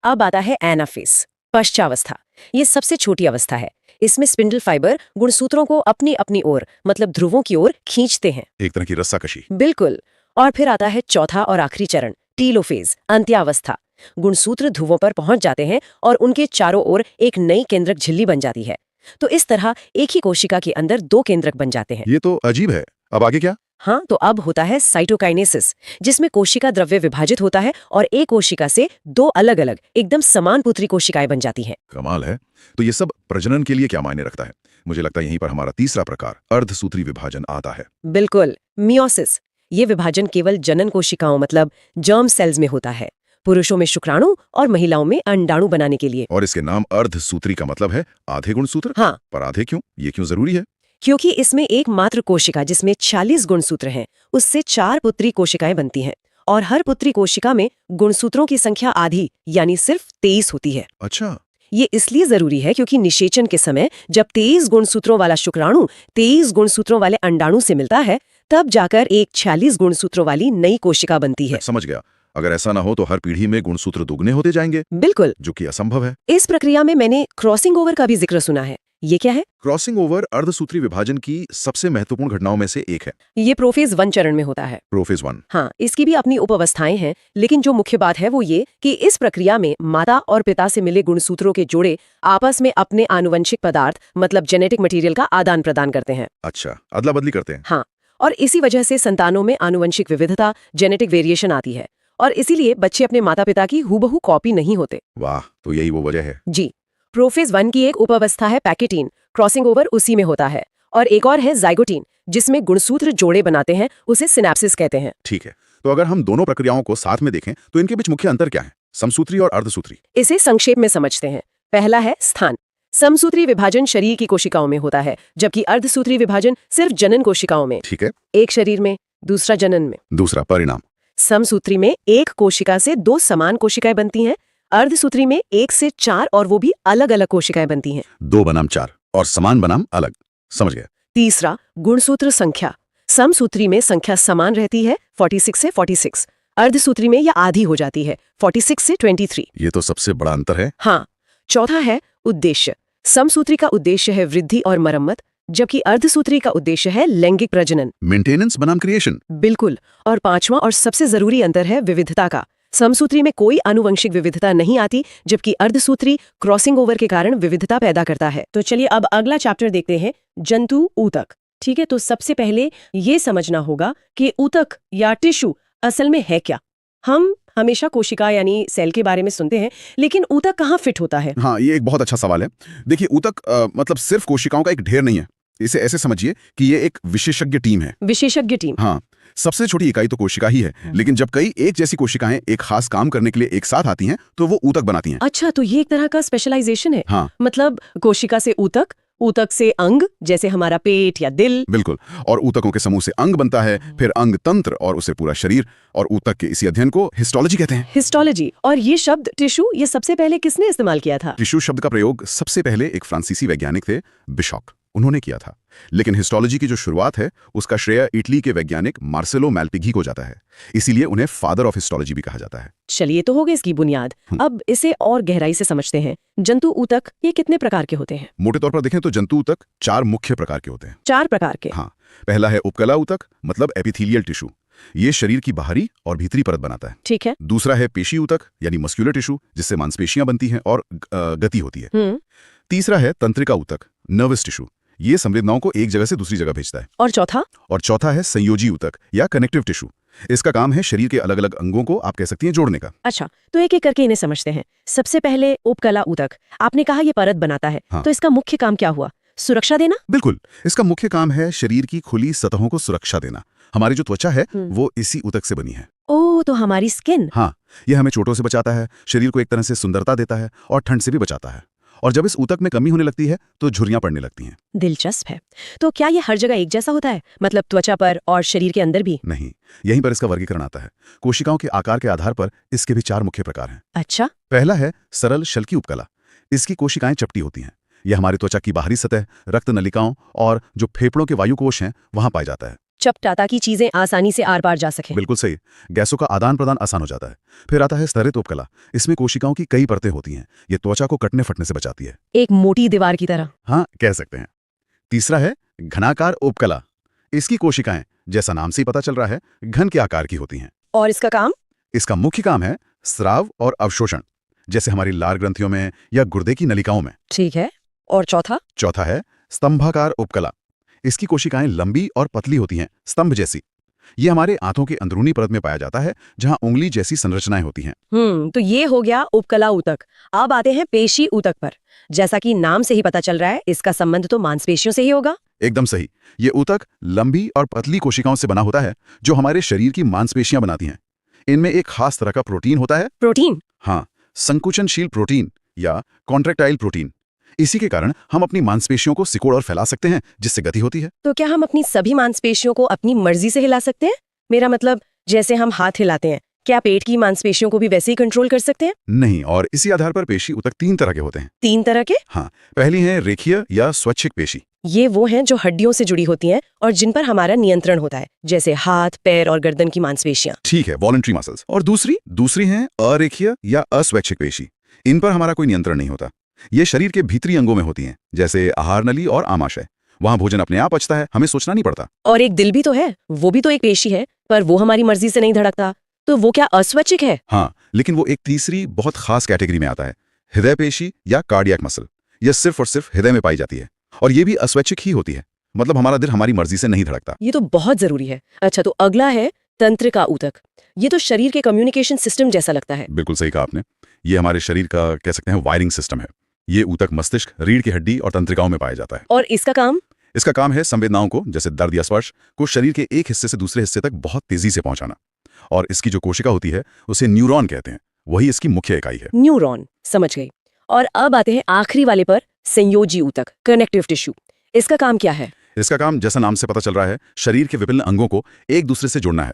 अब आता है एनाफेज, पश्चावस्था। ये सबसे छोटी अवस्था है। इसमें स्पिंडल फाइबर गुणसूत्रों को अपनी अपनी ओर मतलब ध्रुवों की ओर खींचते हैं। एक तरह की रस्साकशी। बिल्कुल। और फिर आता है चौथा और आखिरी चरण, टीलोफेज, अंत्यावस्था। गुणसूत्र ध्रुवों पर पहुंच जाते हैं और उनके चारों ओर एक नई केंद्रक झिल्ली बन जाती है। तो इस तरह एक ही कोशिका के अंदर 2 केंद्रक बन जाते हैं। ये तो अजीब है। अब आगे क्या? हाँ, तो अब होता है साइटोकाइनेसिस, जिसमें कोशिका द्रव्य विभाजित होता है और एक कोशिका से 2 अलग-अलग एकदम समान पुत्री कोशिकाएं बन जाती हैं। कमाल है। तो ये सब प्रजनन के लिए क्या मायने रखता है? मुझे लगता है यहीं पर हमारा तीसरा प्रकार, अर्धसूत्री विभाजन आता है। बिल्कुल, मियोसिस। ये विभाजन केवल जनन कोशिकाओं मतलब जर्म सेल्स में होता है, पुरुषों में शुक्राणु और महिलाओं में अंडाणु बनाने के लिए। और इसके नाम अर्धसूत्री का मतलब है आधे गुणसूत्र। हाँ, पर आधे क्यों? ये क्यों जरूरी है? क्योंकि इसमें एकमात्र कोशिका जिसमें 40 गुणसूत्र हैं, उससे 4 पुत्री कोशिकाएं बनती हैं और हर पुत्री कोशिका में गुणसूत्रों की संख्या आधी यानी सिर्फ 23 होती है। अच्छा। ये इसलिए जरूरी है क्योंकि निषेचन के समय जब 23 गुणसूत्रों वाला शुक्राणु 23 गुणसूत्रों वाले अंडाणु से मिलता है, तब जाकर एक 46 गुणसूत्रों वाली नई कोशिका बनती है। समझ गया। अगर ऐसा ना हो तो हर पीढ़ी में गुणसूत्र दुगने होते जाएंगे। बिल्कुल, जो कि असंभव है। इस प्रक्रिया में मैंने क्रॉसिंग ओवर का भी जिक्र सुना है। ये क्या है? क्रॉसिंग ओवर अर्धसूत्री विभाजन की सबसे महत्वपूर्ण घटनाओं में से एक है। ये प्रोफेज 1 चरण में होता है। प्रोफेज 1। हाँ, इसकी भी अपनी उपअवस्थाएं हैं, लेकिन जो मुख्य बात है वो ये कि इस प्रक्रिया में माता और पिता से मिले गुणसूत्रों के जोड़े आपस में अपने आनुवंशिक पदार्थ मतलब जेनेटिक मटेरियल का आदान प्रदान करते हैं। अच्छा, अदला बदली करते हैं। हाँ, और इसी वजह से संतानों में आनुवंशिक विविधता, जेनेटिक वेरिएशन आती है और इसीलिए बच्चे अपने माता पिता की हूबहू कॉपी नहीं होते। वाह, तो यही वो वजह है। जी। प्रोफेज 1 की एक उपअवस्था है पैकेटीन, क्रॉसिंग ओवर उसी में होता है। और एक और है जाइगोटीन, जिसमें गुणसूत्र जोड़े बनाते हैं, उसे सिनेप्सिस कहते हैं। ठीक है, तो अगर हम दोनों प्रक्रियाओं को साथ में देखें तो इनके बीच मुख्य अंतर क्या है? समसूत्री और अर्धसूत्री। इसे संक्षेप में समझते हैं। पहला है स्थान। समसूत्री विभाजन शरीर की कोशिकाओं में होता है, जबकि अर्धसूत्री विभाजन सिर्फ जनन कोशिकाओं में। ठीक है। एक शरीर में, दूसरा जनन में। दूसरा परिणाम। समसूत्री में एक कोशिका से 2 समान कोशिकाएं बनती हैं, अर्धसूत्री में 1 से 4 और वो भी अलग अलग कोशिकाएं बनती हैं। 2 बनाम 4 और समान बनाम अलग। समझ गया। तीसरा, गुणसूत्र संख्या। समसूत्री में संख्या समान रहती है 46 से 46, अर्धसूत्री में यह आधी हो जाती है 46 से 23। ये तो सबसे बड़ा अंतर है। हाँ। चौथा है उद्देश्य। समसूत्री का उद्देश्य है वृद्धि और मरम्मत, जबकि अर्धसूत्री का उद्देश्य है लैंगिक प्रजनन। मेंटेनेंस बनाम क्रिएशन। बिल्कुल। और पांचवा और सबसे जरूरी अंतर है विविधता का। समसूत्री में कोई आनुवंशिक विविधता नहीं आती, जबकि अर्धसूत्री क्रॉसिंग ओवर के कारण विविधता पैदा करता है। तो चलिए अब अगला चैप्टर देखते हैं, जंतु ऊतक। ठीक है, तो सबसे पहले ये समझना होगा कि ऊतक या टिश्यू असल में है क्या। हम हमेशा कोशिका यानी सेल के बारे में सुनते हैं, लेकिन ऊतक कहाँ फिट होता है? हाँ, ये एक बहुत अच्छा सवाल है। देखिए, ऊतक मतलब सिर्फ कोशिकाओं का एक ढेर नहीं है। इसे ऐसे समझिए कि ये एक विशेषज्ञ टीम है। विशेषज्ञ टीम। हाँ, सबसे छोटी इकाई तो कोशिका ही है, लेकिन जब कई एक जैसी कोशिकाएं एक खास काम करने के लिए एक साथ आती हैं, तो वो ऊतक बनाती हैं। अच्छा, तो ये एक तरह का स्पेशलाइजेशन है। हाँ। मतलब कोशिका से ऊतक, ऊतक से अंग, जैसे हमारा पेट या दिल। बिल्कुल। और ऊतकों के समूह से अंग बनता है, फिर अंग तंत्र और उससे पूरा शरीर। और ऊतक के इसी अध्ययन को हिस्टोलॉजी कहते हैं। हिस्टोलॉजी। और ये शब्द टिश्यू, ये सबसे पहले किसने इस्तेमाल किया था? टिश्यू शब्द का प्रयोग सबसे पहले एक फ्रांसीसी वैज्ञानिक थे, बिशॉक, उन्होंने किया था। लेकिन हिस्टोलॉजी की जो शुरुआत है उसका श्रेय इटली के वैज्ञानिक मार्सेलो मैल्पिघी को जाता है, इसीलिए उन्हें फादर ऑफ हिस्टोलॉजी भी कहा जाता है। चलिए, तो हो गई इसकी बुनियाद। अब इसे और गहराई से समझते हैं। जंतु ऊतक ये कितने प्रकार के होते हैं? मोटे तौर पर देखें तो जंतु ऊतक 4 मुख्य प्रकार के होते हैं। 4 प्रकार के। हाँ, पहला है उपकला ऊतक, मतलब एपिथेलियल टिश्यू। ये शरीर की बाहरी और भीतरी परत बनाता है। ठीक है। दूसरा है पेशी ऊतक, यानी मस्कुलर टिश्यू, जिससे मांसपेशियां बनती हैं और गति होती है। तीसरा है तंत्रिका ऊतक, नर्वस टिश्यू। ये संवेदनाओं को एक जगह से दूसरी जगह भेजता है। और चौथा? और चौथा है संयोजी ऊतक या कनेक्टिव टिश्यू। इसका काम है शरीर के अलग अलग अंगों को, आप कह सकती हैं, जोड़ने का। अच्छा, तो एक एक करके इन्हें समझते हैं। सबसे पहले उपकला ऊतक, आपने कहा ये परत बनाता है। हाँ। तो इसका मुख्य काम क्या हुआ? सुरक्षा देना? बिल्कुल, इसका मुख्य काम है शरीर की खुली सतहों को सुरक्षा देना। हमारी जो त्वचा है वो इसी ऊतक से बनी है। ओह, तो हमारी स्किन? हाँ, यह हमें चोटों से बचाता है, शरीर को एक तरह से सुंदरता देता है और ठंड से भी बचाता है। और जब इस ऊतक में कमी होने लगती है तो झुर्रियां पड़ने लगती हैं। दिलचस्प है। तो क्या ये हर जगह एक जैसा होता है, मतलब त्वचा पर और शरीर के अंदर भी? नहीं, यहीं पर इसका वर्गीकरण आता है। कोशिकाओं के आकार के आधार पर इसके भी 4 मुख्य प्रकार हैं। अच्छा। पहला है सरल शल्की उपकला। इसकी कोशिकाएं चपटी होती हैं। यह हमारी त्वचा की बाहरी सतह, रक्त नलिकाओं और जो फेफड़ों के वायुकोश हैं वहां पाया जाता है। चपटा, ताकि चीजें आसानी से आर पार जा सकें। बिल्कुल सही, गैसों का आदान प्रदान आसान हो जाता है। फिर आता है स्तरित उपकला। इसमें कोशिकाओं की कई परतें होती हैं। ये त्वचा को कटने फटने से बचाती है। एक मोटी दीवार की तरह। हाँ, कह सकते हैं। तीसरा है घनाकार उपकला। इसकी कोशिकाएं, जैसा नाम से ही पता चल रहा है, घन के आकार की होती हैं। और इसका काम? इसका मुख्य काम है स्राव और अवशोषण, जैसे हमारी लार ग्रंथियों में या गुर्दे की नलिकाओं में। ठीक है। और चौथा? चौथा है स्तंभाकार उपकला। इसकी कोशिकाएं लंबी और पतली होती हैं, स्तंभ जैसी। ये हमारे आंतों की अंदरूनी परत में पाया जाता है, जहां उंगली जैसी संरचनाएं होती हैं। तो ये हो गया उपकला ऊतक। अब आते हैं पेशी ऊतक पर। जैसा कि नाम से ही पता चल रहा है, इसका संबंध तो मांसपेशियों से ही होगा। एकदम सही। ये ऊतक लंबी और पतली कोशिकाओं से बना होता है, जो हमारे शरीर की मांसपेशियां बनाती हैं। इनमें एक खास तरह का प्रोटीन होता है। प्रोटीन? हाँ, संकुचनशील प्रोटीन या कॉन्ट्रैक्टाइल प्रोटीन। इसी के कारण हम अपनी मांसपेशियों को सिकोड़ और फैला सकते हैं, जिससे गति होती है। तो क्या हम अपनी सभी मांसपेशियों को अपनी मर्जी से हिला सकते हैं? मेरा मतलब, जैसे हम हाथ हिलाते हैं, क्या पेट की मांसपेशियों को भी वैसे ही कंट्रोल कर सकते हैं? नहीं, और इसी आधार पर पेशी ऊतक 3 तरह के होते हैं। 3 तरह के? हाँ, पहली है रेखीय या स्वैच्छिक पेशी। ये वो हैं जो हड्डियों से जुड़ी होती हैं और जिन पर हमारा नियंत्रण होता है, जैसे हाथ, पैर और गर्दन की मांसपेशियां। ठीक है, वॉलंटरी मसल्स। और दूसरी हैं अरेखीय या अस्वैच्छिक पेशी। इन पर हमारा कोई नियंत्रण नहीं होता। ये शरीर के भीतरी अंगों में होती हैं, जैसे आहार नली और आमाशय। वहां भोजन अपने आप पचता है, हमें सोचना नहीं पड़ता। और एक दिल भी तो है, वो भी तो एक पेशी है, पर वो हमारी मर्जी से नहीं धड़कता। तो वो क्या अस्वैच्छिक है? हाँ, लेकिन वो एक तीसरी बहुत खास कैटेगरी में आता है, हृदय पेशी या कार्डियक मसल। यह सिर्फ और सिर्फ हृदय में पाई जाती है, और ये भी अस्वैच्छिक ही होती है। मतलब हमारा दिल हमारी मर्जी से नहीं धड़कता। ये तो बहुत जरूरी है। अच्छा, तो अगला है तंत्रिका ऊतक। ये तो शरीर के कम्युनिकेशन सिस्टम जैसा लगता है। बिल्कुल सही कहा आपने। ये हमारे शरीर का, कह सकते हैं, वायरिंग सिस्टम है। ये ऊतक मस्तिष्क, रीढ़ की हड्डी और तंत्रिकाओं में पाया जाता है। और इसका काम? इसका काम है संवेदनाओं को, जैसे दर्द या स्पर्श, को शरीर के एक हिस्से से दूसरे हिस्से तक बहुत तेजी से पहुंचाना। और इसकी जो कोशिका होती है उसे न्यूरॉन कहते हैं। वही इसकी मुख्य इकाई है। न्यूरॉन, समझ गई। और अब आते हैं आखिरी वाले पर, संयोजी ऊतक, कनेक्टिव टिश्यू। इसका काम क्या है? इसका काम, जैसा नाम से पता चल रहा है, शरीर के विभिन्न अंगों को एक दूसरे से जोड़ना है।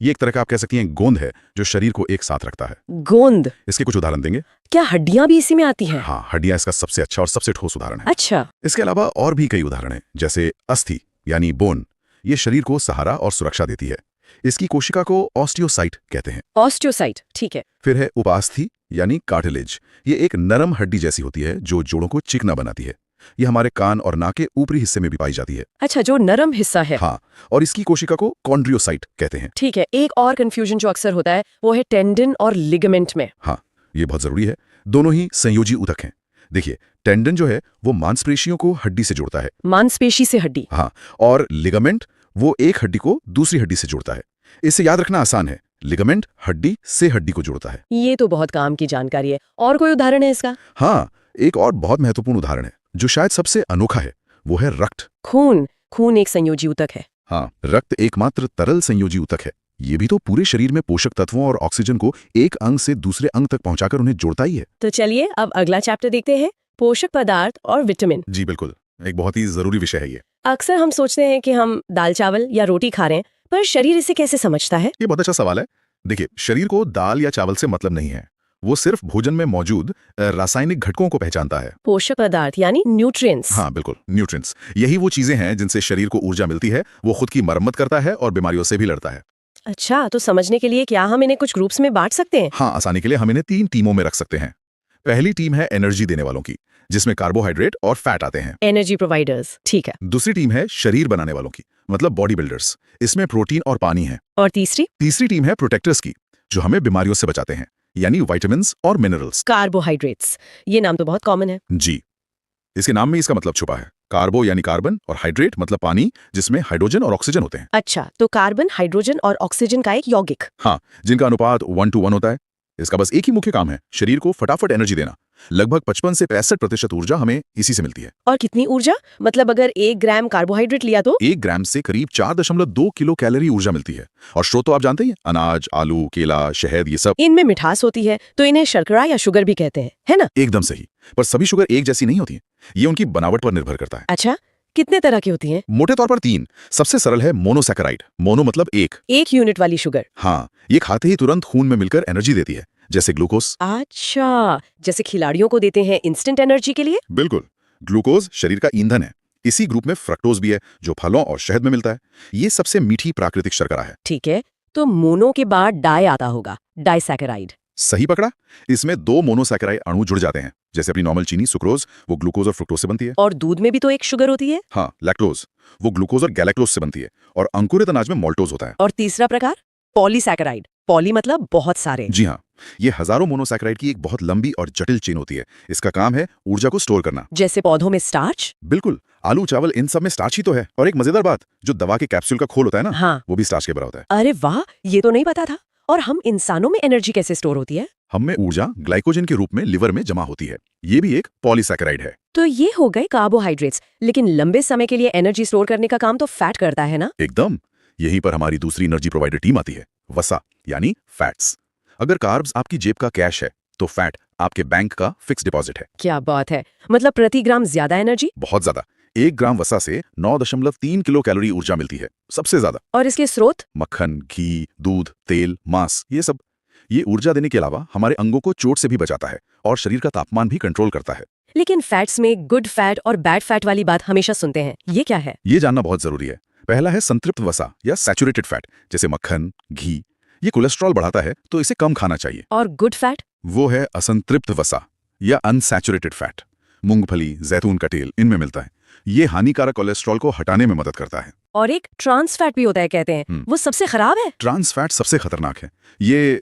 ये एक तरह का, आप कह सकती हैं, गोंद है जो शरीर को एक साथ रखता है। गोंद? इसके कुछ उदाहरण देंगे। क्या हड्डियां भी इसी में आती हैं? हाँ, हड्डियां इसका सबसे अच्छा और सबसे ठोस उदाहरण है। अच्छा। इसके अलावा और भी कई उदाहरण हैं, जैसे अस्थि यानी बोन। ये शरीर को सहारा और सुरक्षा देती है। इसकी कोशिका को ऑस्टियोसाइट कहते हैं। ऑस्टियोसाइट, ठीक है। फिर है उपास्थि यानी कार्टिलेज। ये एक नरम हड्डी जैसी होती है जो जोड़ों को चिकना बनाती है। ये हमारे कान और नाक के ऊपरी हिस्से में भी पाई जाती है। अच्छा, जो नरम हिस्सा है। हाँ, और इसकी कोशिका को कॉन्ड्रियोसाइट कहते हैं। ठीक है। एक और कंफ्यूजन जो अक्सर होता है वो है टेंडन और लिगामेंट में। हाँ, ये बहुत जरूरी है। दोनों ही संयोजी ऊतक हैं। देखिए, टेंडन जो है वो मांसपेशियों को हड्डी से जोड़ता है। मांसपेशी से हड्डी? हाँ, और लिगामेंट वो एक हड्डी को दूसरी हड्डी से जोड़ता है। इसे याद रखना आसान है, लिगामेंट हड्डी से हड्डी को जोड़ता है। ये तो बहुत काम की जानकारी है। और कोई उदाहरण है इसका? हाँ, एक और बहुत महत्वपूर्ण उदाहरण है जो शायद सबसे अनोखा है, वो है रक्त। खून? खून एक संयोजी ऊतक है। हाँ, रक्त एकमात्र तरल संयोजी ऊतक है। ये भी तो पूरे शरीर में पोषक तत्वों और ऑक्सीजन को एक अंग से दूसरे अंग तक पहुंचाकर उन्हें जोड़ता ही है। तो चलिए अब अगला चैप्टर देखते हैं, पोषक पदार्थ और विटामिन। जी बिल्कुल, एक बहुत ही जरूरी विषय है ये। अक्सर हम सोचते हैं कि हम दाल चावल या रोटी खा रहे हैं, पर शरीर इसे कैसे समझता है? ये बहुत अच्छा सवाल है। देखिए, शरीर को दाल या चावल से मतलब नहीं है। वो सिर्फ भोजन में मौजूद रासायनिक घटकों को पहचानता है। पोषक पदार्थ यानी न्यूट्रिएंट्स। हाँ बिल्कुल, न्यूट्रिएंट्स। यही वो चीजें हैं जिनसे शरीर को ऊर्जा मिलती है, वो खुद की मरम्मत करता है और बीमारियों से भी लड़ता है। अच्छा, तो समझने के लिए क्या हम इन्हें कुछ ग्रुप्स में बांट सकते हैं? हाँ, आसानी के लिए हम इन्हें 3 टीमों में रख सकते हैं। पहली टीम है एनर्जी देने वालों की, जिसमें कार्बोहाइड्रेट और फैट आते हैं। एनर्जी प्रोवाइडर्स, ठीक है। दूसरी टीम है शरीर बनाने वालों की, मतलब बॉडी बिल्डर्स। इसमें प्रोटीन और पानी है। और तीसरी टीम है प्रोटेक्टर्स की, जो हमें बीमारियों से बचाते हैं, यानी विटामिन्स और मिनरल्स। कार्बोहाइड्रेट्स, ये नाम तो बहुत कॉमन है। जी, इसके नाम में इसका मतलब छुपा है। कार्बो यानी कार्बन और हाइड्रेट मतलब पानी, जिसमें हाइड्रोजन और ऑक्सीजन होते हैं। अच्छा, तो कार्बन, हाइड्रोजन और ऑक्सीजन का एक यौगिक। हाँ, जिनका अनुपात 1:1 होता है। इसका बस एक ही मुख्य काम है, शरीर को फटाफट एनर्जी देना। लगभग 55 से 65% ऊर्जा हमें इसी से मिलती है। और कितनी ऊर्जा? मतलब अगर 1 ग्राम कार्बोहाइड्रेट लिया तो 1 ग्राम से करीब 4.2 किलो कैलोरी ऊर्जा मिलती है। और स्रोत तो आप जानते ही हैं, अनाज, आलू, केला, शहद, ये सब। इनमें मिठास होती है, तो इन्हें शर्करा या शुगर भी कहते हैं, है ना? एकदम सही। पर सभी शुगर एक जैसी नहीं होती है, ये उनकी बनावट पर निर्भर करता है। अच्छा, कितने तरह की होती हैं? मोटे तौर पर 3। सबसे सरल है मोनोसैकेराइड। मोनो मतलब एक यूनिट वाली शुगर। हाँ, ये खाते ही तुरंत खून में मिलकर एनर्जी देती है, जैसे ग्लूकोज। अच्छा, जैसे खिलाड़ियों को देते हैं इंस्टेंट एनर्जी के लिए। बिल्कुल, ग्लूकोज शरीर का ईंधन है। इसी ग्रुप में फ्रक्टोज भी है, जो फलों और शहद में मिलता है। ये सबसे मीठी प्राकृतिक शर्करा है। ठीक है, तो मोनो के बाद डाई आता होगा, डाइसैकेराइड। सही पकड़ा। इसमें 2 मोनोसैकेराइड अणु जुड़ जाते हैं, जैसे अपनी नॉर्मल चीनी सुक्रोज, वो ग्लूकोज और फ्रुक्टोज से बनती है। और दूध में भी तो एक शुगर होती है। हाँ, लैक्टोज, वो ग्लूकोज और गैलेक्टोज से बनती है। और अंकुरित अनाज में मोल्टोज होता है। और तीसरा प्रकार पॉलीसैकेराइड। पॉली मतलब बहुत सारे। जी हाँ, ये हजारों मोनोसैकेराइड की एक बहुत लंबी और जटिल चेन होती है। इसका काम है ऊर्जा को स्टोर करना। जैसे पौधों में स्टार्च। बिल्कुल, आलू, चावल, इन सब में स्टार्च ही तो है। और एक मजेदार बात, जो दवा के कैप्सूल का खोल होता है ना, हाँ। वो भी स्टार्च के बना होता है। अरे वाह, ये तो नहीं पता था। और हम इंसानों में एनर्जी कैसे स्टोर होती है? हम में ऊर्जा ग्लाइकोजन के रूप में लिवर में जमा होती है। ये भी एक पॉलीसैकेराइड है। तो ये हो गए कार्बोहाइड्रेट्स, लेकिन लंबे समय के लिए एनर्जी स्टोर करने का काम तो फैट करता है ना? एकदम। यहीं पर हमारी दूसरी एनर्जी प्रोवाइडर टीम आती है, वसा यानी फैट्स। अगर कार्ब्स आपकी जेब का कैश है, तो फैट आपके बैंक का फिक्स डिपॉजिट है। क्या बात है, मतलब प्रति ग्राम ज्यादा एनर्जी। बहुत ज्यादा। 1 ग्राम वसा से 9.3 किलो कैलोरी ऊर्जा मिलती है, सबसे ज्यादा। और इसके स्रोत? मक्खन, घी, दूध, तेल, मांस, ये सब। ये ऊर्जा देने के अलावा हमारे अंगों को चोट से भी बचाता है और शरीर का तापमान भी कंट्रोल करता है। लेकिन फैट्स में गुड फैट और बैड फैट वाली बात हमेशा सुनते हैं, ये क्या है? ये जानना बहुत जरूरी है। पहला है संतृप्त वसा या सैचुरेटेड फैट, जैसे मक्खन, घी। ये कोलेस्ट्रॉल बढ़ाता है, तो इसे कम खाना चाहिए। और गुड फैट? वो है असंतृप्त वसा या अनसैचुरेटेड फैट। मूंगफली, जैतून का तेल, इनमें मिलता है। ये हानिकारक कोलेस्ट्रॉल को हटाने में मदद करता है। और एक ट्रांस फैट भी होता है कहते हैं, वो सबसे खराब है। ट्रांस फैट सबसे खतरनाक है। ये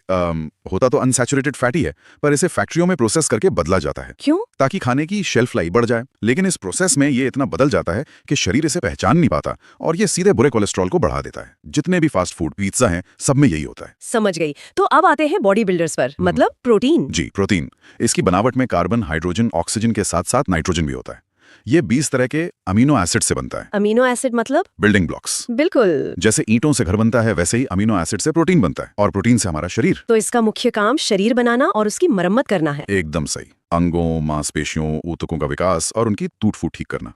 होता तो अनसैचुरेटेड फैट ही है, पर इसे फैक्ट्रियों में प्रोसेस करके बदला जाता है। क्यों? ताकि खाने की शेल्फ लाइफ बढ़ जाए। लेकिन इस प्रोसेस में ये इतना बदल जाता है कि शरीर इसे पहचान नहीं पाता और ये सीधे बुरे कोलेस्ट्रॉल को बढ़ा देता है। जितने भी फास्ट फूड, पिज्जा हैं, सब में यही होता है। समझ गई। तो अब आते हैं बॉडी बिल्डर्स पर, मतलब प्रोटीन। जी, प्रोटीन। इसकी बनावट में कार्बन, हाइड्रोजन, ऑक्सीजन के साथ साथ नाइट्रोजन भी होता है। ये 20 तरह के अमीनो एसिड से बनता है। अमीनो एसिड मतलब? Building blocks. बिल्कुल। जैसे ईंटों से घर बनता है, वैसे ही अमीनो एसिड से प्रोटीन बनता है, और प्रोटीन से हमारा शरीर। तो इसका मुख्य काम शरीर बनाना और उसकी मरम्मत करना है। एकदम सही। अंगों, मांसपेशियों, ऊतकों का विकास और उनकी टूट-फूट ठीक करना।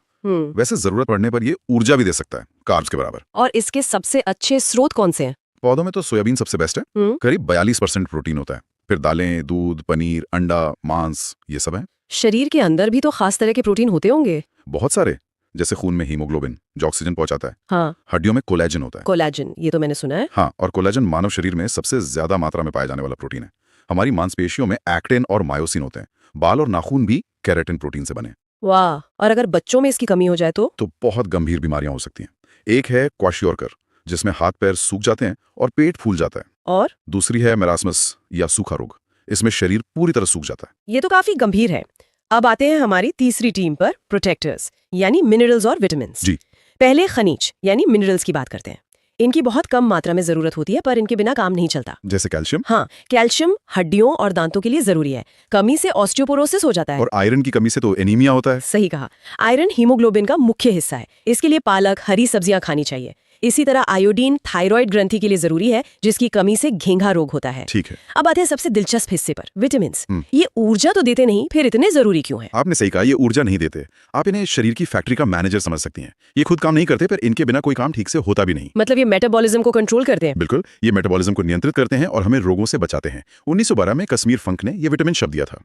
वैसे जरूरत पड़ने पर ये ऊर्जा भी दे सकता है, कार्ब्स के बराबर। और इसके सबसे अच्छे स्रोत कौन से हैं? पौधों में तो सोयाबीन सबसे बेस्ट है। करीब 42% प्रोटीन होता है। फिर दालें, दूध, पनीर, अंडा, मांस, ये सब है। शरीर के अंदर भी तो खास तरह के प्रोटीन होते होंगे। बहुत सारे, जैसे खून में हीमोग्लोबिन, जो ऑक्सीजन पहुंचाता है। हाँ। हड्डियों में कोलेजन होता है। कोलेजन, ये तो मैंने सुना है। हाँ, और कोलेजन मानव शरीर में सबसे ज्यादा मात्रा में पाया जाने वाला प्रोटीन है। हमारी मांसपेशियों में एक्टिन और मायोसिन होते हैं। बाल और नाखून भी केराटिन प्रोटीन से बने। वाह। और अगर बच्चों में इसकी कमी हो जाए तो बहुत गंभीर बीमारियां हो सकती हैं। एक है क्वाशियोरकर, जिसमें हाथ पैर सूख जाते हैं और पेट फूल जाता है। और दूसरी है मेरास्मस या सूखा रोग। इसमें शरीर पूरी तरह सूख जाता है। ये तो काफी गंभीर है। अब आते हैं हमारी तीसरी टीम पर, प्रोटेक्टर्स यानी मिनरल्स और विटामिन्स। जी। पहले खनिज यानी मिनरल्स की बात करते हैं। इनकी बहुत कम मात्रा में जरूरत होती है, पर इनके बिना काम नहीं चलता। जैसे कैल्शियम। हाँ, कैल्शियम हड्डियों और दांतों के लिए जरूरी है। कमी से ऑस्टियोपोरोसिस हो जाता है। और आयरन की कमी से तो एनीमिया होता है। सही कहा। आयरन हीमोग्लोबिन का मुख्य हिस्सा है। इसके लिए पालक, हरी सब्जियां खानी चाहिए। इसी तरह आयोडीन थायराइड ग्रंथि के लिए जरूरी है, जिसकी कमी से घेंघा रोग होता है। ठीक है। अब आते हैं सबसे दिलचस्प हिस्से पर, विटामिन्स। ये ऊर्जा तो देते नहीं, फिर इतने जरूरी क्यों है? आपने सही कहा, ये ऊर्जा नहीं देते। आप इन्हें शरीर की फैक्ट्री का मैनेजर समझ सकती हैं। ये खुद काम नहीं करते, पर इनके बिना कोई काम ठीक से होता भी नहीं। मतलब ये मेटाबॉलिज्म को कंट्रोल करते हैं। बिल्कुल, ये मेटाबॉलिज्म को नियंत्रित करते हैं और हमें रोगों से बचाते हैं। 1912 में कश्मीर फंक ने ये विटामिन शब्द दिया था।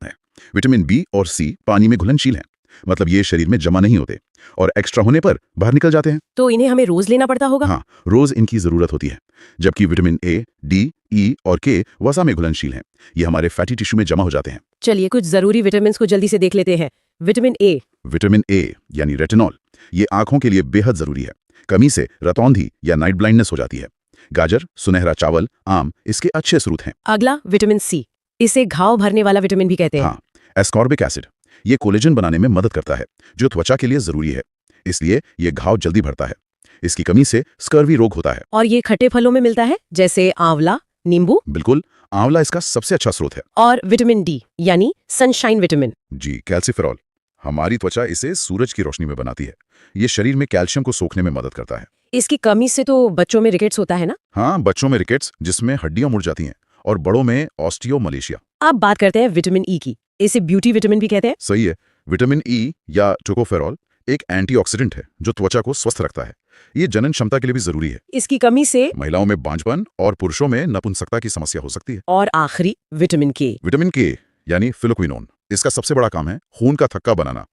विटामिन बी और सी पानी में घुलनशील हैं। मतलब ये शरीर में जमा नहीं होते और एक्स्ट्रा होने पर बाहर निकल जाते हैं। तो इन्हें हमें रोज लेना पड़ता होगा? हाँ, रोज इनकी जरूरत होती है। जबकि विटामिन ए, डी, ई और के वसा में घुलनशील हैं। ये हमारे फैटी टिश्यू में जमा हो जाते हैं। चलिए कुछ जरूरी विटामिन को जल्दी से देख लेते हैं। विटामिन ए यानी रेटिनॉल, ये आंखों के लिए बेहद जरूरी है। कमी से रतौंधी या नाइट ब्लाइंडनेस हो जाती है। गाजर, सुनहरा चावल, आम इसके अच्छे स्रोत हैं। अगला विटामिन सी, इसे घाव भरने वाला विटामिन भी कहते हैं। हाँ, एस्कॉर्बिक एसिड, ये कोलेजन बनाने में मदद करता है जो त्वचा के लिए जरूरी है, इसलिए ये घाव जल्दी भरता है। इसकी कमी से स्कर्वी रोग होता है। और ये खट्टे फलों में मिलता है, जैसे आंवला, नींबू। बिल्कुल, आंवला इसका सबसे अच्छा स्रोत है। और विटामिन डी यानी सनशाइन विटामिन। जी, कैल्सिफेरॉल, हमारी त्वचा इसे सूरज की रोशनी में बनाती है। ये शरीर में कैल्शियम को सोखने में मदद करता है। इसकी कमी से तो बच्चों में रिकेट्स होता है ना? हाँ, बच्चों में रिकेट्स, जिसमें हड्डियां मुड़ जाती हैं, और बड़ों में ऑस्टियोमलेशिया। अब बात करते हैं विटामिन ई की। इसे ब्यूटी विटामिन भी कहते हैं। सही है। विटामिन ई या टोकोफेरॉल एक एंटीऑक्सीडेंट है जो त्वचा को स्वस्थ रखता है। ये जनन क्षमता के लिए भी जरूरी है। इसकी कमी से महिलाओं में बांझपन और पुरुषों में नपुंसकता की समस्या हो सकती है। और आखिरी विटामिन के यानी फिलोक्विनोन, इसका सबसे बड़ा काम है खून का थक्का बनाना।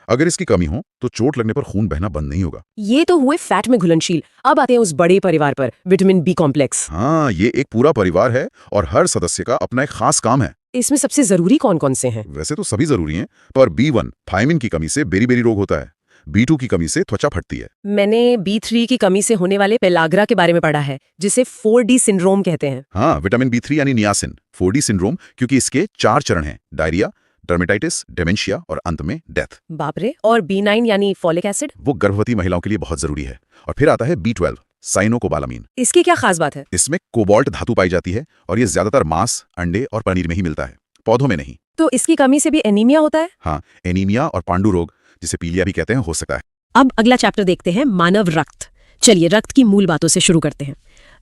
अगर इसकी कमी हो तो चोट लगने पर खून बहना बंद नहीं होगा। ये तो हुए फैट में घुलनशील। अब आते हैं उस बड़े परिवार पर, विटामिन बी कॉम्प्लेक्स। हाँ, ये एक पूरा परिवार है और हर सदस्य का अपना एक खास काम है। इसमें सबसे जरूरी कौन कौन से हैं? वैसे तो सभी जरूरी हैं, पर B1 थायमिन की कमी से बेरी रोग होता है। B2 की कमी से त्वचा फटती है। मैंने B3 की कमी से होने वाले पेलाग्रा के बारे में पढ़ा है, जिसे 4D सिंड्रोम कहते हैं। हाँ, विटामिन B3 यानी नियासिन, 4D सिंड्रोम, क्योंकि इसके 4 चरण हैं: डायरिया, डर्मेटाइटिस, डेमेंशिया और अंत में डेथ। बाप रे। और B9 यानी फॉलिक एसिड? वो गर्भवती महिलाओं के लिए बहुत जरूरी है। और फिर आता है B12 साइनोकोबालामीन। इसकी क्या खास बात है? इसमें कोबाल्ट धातु पाई जाती है और ये ज्यादातर मांस, अंडे और पनीर में ही मिलता है, पौधों में नहीं। तो इसकी कमी से भी एनीमिया होता है? हाँ, एनीमिया और पांडु रोग, जिसे पीलिया भी कहते हैं, हो सकता है। अब अगला चैप्टर देखते हैं, मानव रक्त। चलिए रक्त की मूल बातों से शुरू करते हैं।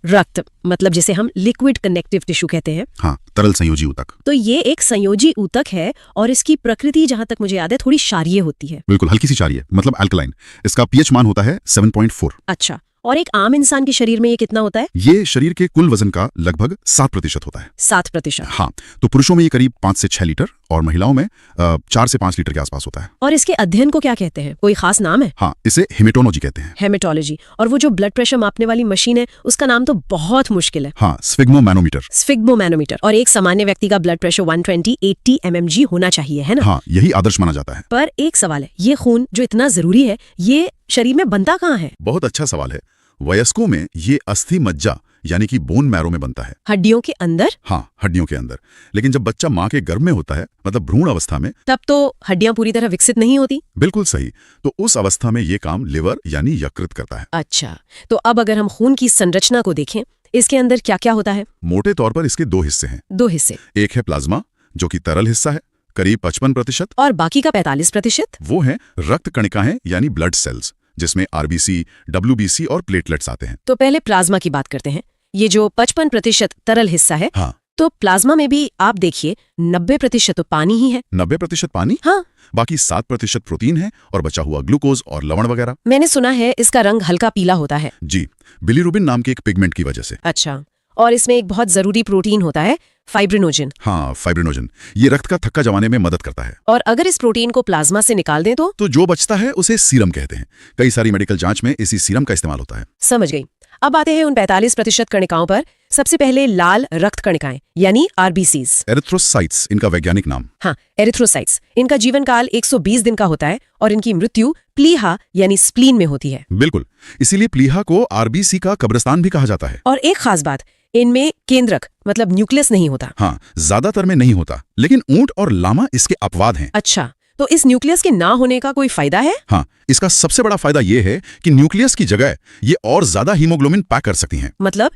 रक्त मतलब जिसे हम लिक्विड कनेक्टिव टिश्यू कहते हैं। हाँ, तरल संयोजी ऊतक। तो ये एक संयोजी ऊतक है और इसकी प्रकृति जहां तक मुझे याद है थोड़ी क्षारीय होती है। बिल्कुल, हल्की सी क्षारीय, मतलब अल्कलाइन। इसका पीएच मान होता है 7.4। अच्छा, और एक आम इंसान के शरीर में ये कितना होता है? ये शरीर के कुल वजन का लगभग 7% होता है। 7%? हाँ, तो पुरुषों में ये करीब 5 से 6 लीटर और महिलाओं में 4 से 5 लीटर के आसपास होता है। और इसके अध्ययन को क्या कहते हैं? कोई खास नाम है? हाँ, इसे हेमेटोलॉजी कहते हैं। हेमेटोलॉजी। और वो जो ब्लड प्रेशर मापने वाली मशीन है, उसका नाम तो बहुत मुश्किल है। हाँ, स्फिग्मोमैनोमीटर। स्फिग्मोमैनोमीटर। और एक सामान्य व्यक्ति का ब्लड प्रेशर 120/80 mmg होना चाहिए, है ना? हाँ, यही आदर्श माना जाता है। पर एक सवाल है, ये खून जो इतना जरूरी है, ये शरीर में बनता कहाँ है? बहुत अच्छा सवाल है। वयस्कों में ये अस्थि मज्जा यानी कि बोन मैरो में बनता है। हड्डियों के अंदर? हाँ, हड्डियों के अंदर। लेकिन जब बच्चा माँ के गर्भ में होता है, मतलब भ्रूण अवस्था में, तब तो हड्डियां पूरी तरह विकसित नहीं होती। बिल्कुल सही। तो उस अवस्था में ये काम लिवर यानी यकृत करता है। अच्छा, तो अब अगर हम खून की संरचना को देखें, इसके अंदर क्या क्या होता है? मोटे तौर पर इसके 2 हिस्से हैं। 2 हिस्से? एक है प्लाज्मा, जो कि तरल हिस्सा है, करीब 55%। और बाकी का 45%? वो है रक्त कणिकाएं यानी ब्लड सेल्स, जिसमें आरबीसी, डब्ल्यूबीसी और प्लेटलेट्स आते हैं। तो पहले प्लाज्मा की बात करते हैं। ये जो 55% तरल हिस्सा है, हाँ, तो प्लाज्मा में भी आप देखिए 90% तो पानी ही है। 90% पानी? हाँ। बाकी 7% प्रोटीन है और बचा हुआ ग्लूकोज और लवण वगैरह। मैंने सुना है इसका रंग हल्का पीला होता है। जी, बिलीरुबिन नाम के एक पिगमेंट की वजह से। अच्छा, और इसमें एक बहुत जरूरी प्रोटीन होता है, फाइब्रिनोजन। हाँ, फाइब्रिनोजन। ये रक्त का थक्का जमाने में मदद करता है। और अगर इस प्रोटीन को प्लाज्मा से निकाल दें तो जो बचता है उसे सीरम कहते हैं। कई सारी मेडिकल जांच में इसी सीरम का इस्तेमाल होता है। समझ गई। अब आते हैं उन 45% कणिकाओं पर। सबसे पहले लाल रक्त कणिकाएं यानी आरबीसीज। एरिथ्रोसाइट्स इनका वैज्ञानिक नाम। हाँ, एरिथ्रोसाइट्स। इनका जीवन काल 120 दिन का होता है और इनकी मृत्यु प्लीहा यानी स्प्लीन में होती है। बिल्कुल, इसीलिए प्लीहा को आरबीसी का कब्रिस्तान भी कहा जाता है। और एक खास बात, इनमें केंद्रक मतलब न्यूक्लियस नहीं होता। हाँ, ज्यादातर में नहीं होता, लेकिन ऊंट और लामा इसके अपवाद हैं। अच्छा, तो इस न्यूक्लियस के ना होने का कोई फायदा है? हाँ, इसका सबसे बड़ा फायदा ये है कि न्यूक्लियस की जगह ये और ज्यादा हीमोग्लोबिन पैक कर सकती हैं। मतलब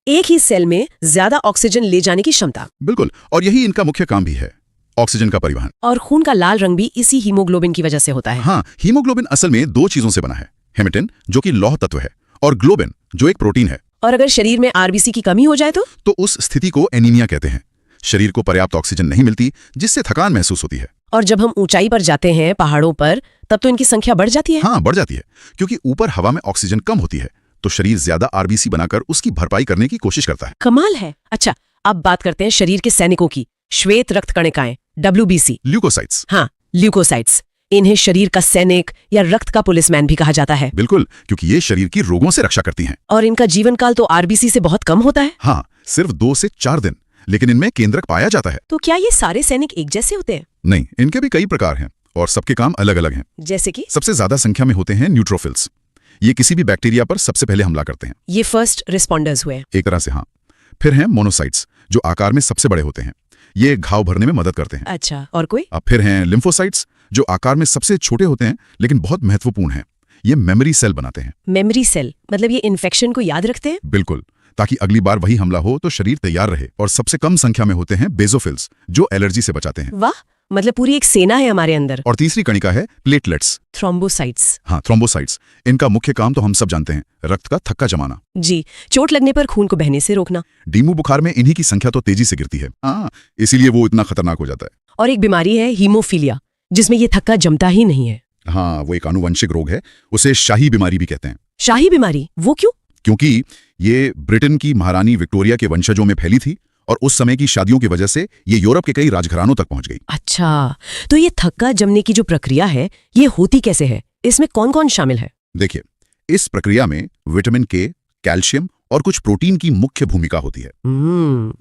एक ही सेल में ज्यादा ऑक्सीजन ले जाने की क्षमता। बिल्कुल, और यही इनका मुख्य काम भी है, ऑक्सीजन का परिवहन। और खून का लाल रंग भी इसी हीमोग्लोबिन की वजह से होता है। हाँ, हीमोग्लोबिन असल में 2 चीजों से बना है, हेमेटिन जो कि लौह तत्व है और ग्लोबिन जो एक प्रोटीन है। और अगर शरीर में आरबीसी की कमी हो जाए तो उस स्थिति को एनीमिया कहते हैं। शरीर को पर्याप्त ऑक्सीजन नहीं मिलती, जिससे थकान महसूस होती है। और जब हम ऊंचाई पर जाते हैं, पहाड़ों पर, तब तो इनकी संख्या बढ़ जाती है। हाँ, बढ़ जाती है, क्योंकि ऊपर हवा में ऑक्सीजन कम होती है, तो शरीर ज्यादा आरबीसी बनाकर उसकी भरपाई करने की कोशिश करता है। कमाल है। अच्छा, अब बात करते हैं शरीर के सैनिकों की, श्वेत रक्त कणिकाएं, WBC। ल्यूकोसाइट्स। हाँ, ल्यूकोसाइट्स। इन्हें शरीर का सैनिक या रक्त का पुलिसमैन भी कहा जाता है। बिल्कुल, क्योंकि ये शरीर की रोगों से रक्षा करती हैं। और इनका जीवन काल तो आरबीसी से बहुत कम होता है। हाँ, सिर्फ 2 से 4 दिन, लेकिन इनमें केंद्रक पाया जाता है। तो क्या ये सारे सैनिक एक जैसे होते हैं? नहीं, इनके भी कई प्रकार हैं और सबके काम अलग अलग हैं। जैसे कि सबसे ज्यादा संख्या में होते हैं न्यूट्रोफिल्स। ये किसी भी बैक्टीरिया पर सबसे पहले हमला करते हैं। ये फर्स्ट रिस्पॉन्डर्स हुए। एक तरह से हाँ। फिर हैं मोनोसाइट्स, जो आकार में सबसे बड़े होते हैं। ये घाव भरने में मदद करते हैं। अच्छा, और कोई? अब फिर हैं लिम्फोसाइट्स, जो आकार में सबसे छोटे होते हैं लेकिन बहुत महत्वपूर्ण हैं। ये मेमोरी सेल बनाते हैं। मेमोरी सेल मतलब ये इन्फेक्शन को याद रखते हैं? बिल्कुल, ताकि अगली बार वही हमला हो तो शरीर तैयार रहे। और सबसे कम संख्या में होते हैं बेसोफिल्स, जो एलर्जी से बचाते हैं। वाह, मतलब पूरी एक सेना है हमारे अंदर। और तीसरी कणिका है प्लेटलेट्स। थ्रोम्बोसाइट्स। हाँ, थ्रोम्बोसाइट्स। इनका मुख्य काम तो हम सब जानते हैं, रक्त का थक्का जमाना। जी, चोट लगने पर खून को बहने से रोकना। डेंगू बुखार में इन्हीं की संख्या तो तेजी से गिरती है। इसीलिए वो इतना खतरनाक हो जाता है। और एक बीमारी है हीमोफीलिया, जिसमें ये थक्का जमता ही नहीं है। हाँ, वो एक आनुवंशिक रोग है, उसे शाही बीमारी भी कहते हैं। शाही बीमारी, वो क्यों? क्योंकि ये ब्रिटेन की महारानी विक्टोरिया के वंशजों में फैली थी और उस समय की शादियों की वजह से ये यूरोप के कई राजघरानों तक पहुंच गई। अच्छा, तो ये थक्का जमने की जो प्रक्रिया है, ये होती कैसे है? इसमें कौन कौन शामिल है? देखिए, इस प्रक्रिया में विटामिन के, कैल्शियम और कुछ प्रोटीन की मुख्य भूमिका होती है।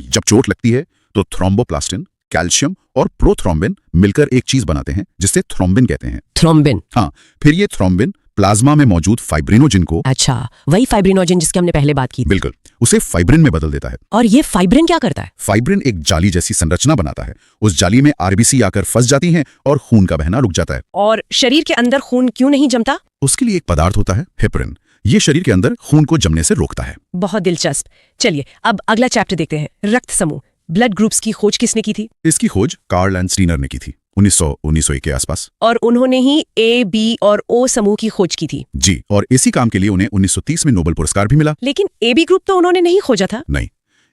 जब चोट लगती है तो थ्रोम्बोप्लास्टिन, कैल्शियम और प्रोथ्रोम्बिन मिलकर एक चीज बनाते हैं, जिसे थ्रोम्बिन कहते हैं। थ्रोम्बिन? हाँ, फिर ये थ्रोम्बिन प्लाज्मा में मौजूद फाइब्रिनोजिन को, अच्छा, वही फाइब्रिनोजन जिसकी हमने पहले बात की थी। बिल्कुल, उसे फाइब्रिन में बदल देता है। और ये फाइब्रिन क्या करता है? फाइब्रिन एक जाली जैसी संरचना बनाता है। उस जाली में आरबीसी आकर फंस जाती हैं और खून का बहना रुक जाता है। और शरीर के अंदर खून क्यों नहीं जमता? उसके लिए एक पदार्थ होता है, हेपरिन। ये शरीर के अंदर खून को जमने से रोकता है। बहुत दिलचस्प। चलिए अब अगला चैप्टर देखते हैं, रक्त समूह। ब्लड ग्रुप्स की खोज किसने की थी? इसकी खोज कार्ल एंड स्टीनर ने की थी 1901 के आसपास। और उन्होंने ही ए, बी और ओ समूह की खोज की थी। जी, और इसी काम के लिए उन्हें 1930 में नोबेल पुरस्कार भी मिला। लेकिन ए बी ग्रुप तो उन्होंने नहीं खोजा था। नहीं,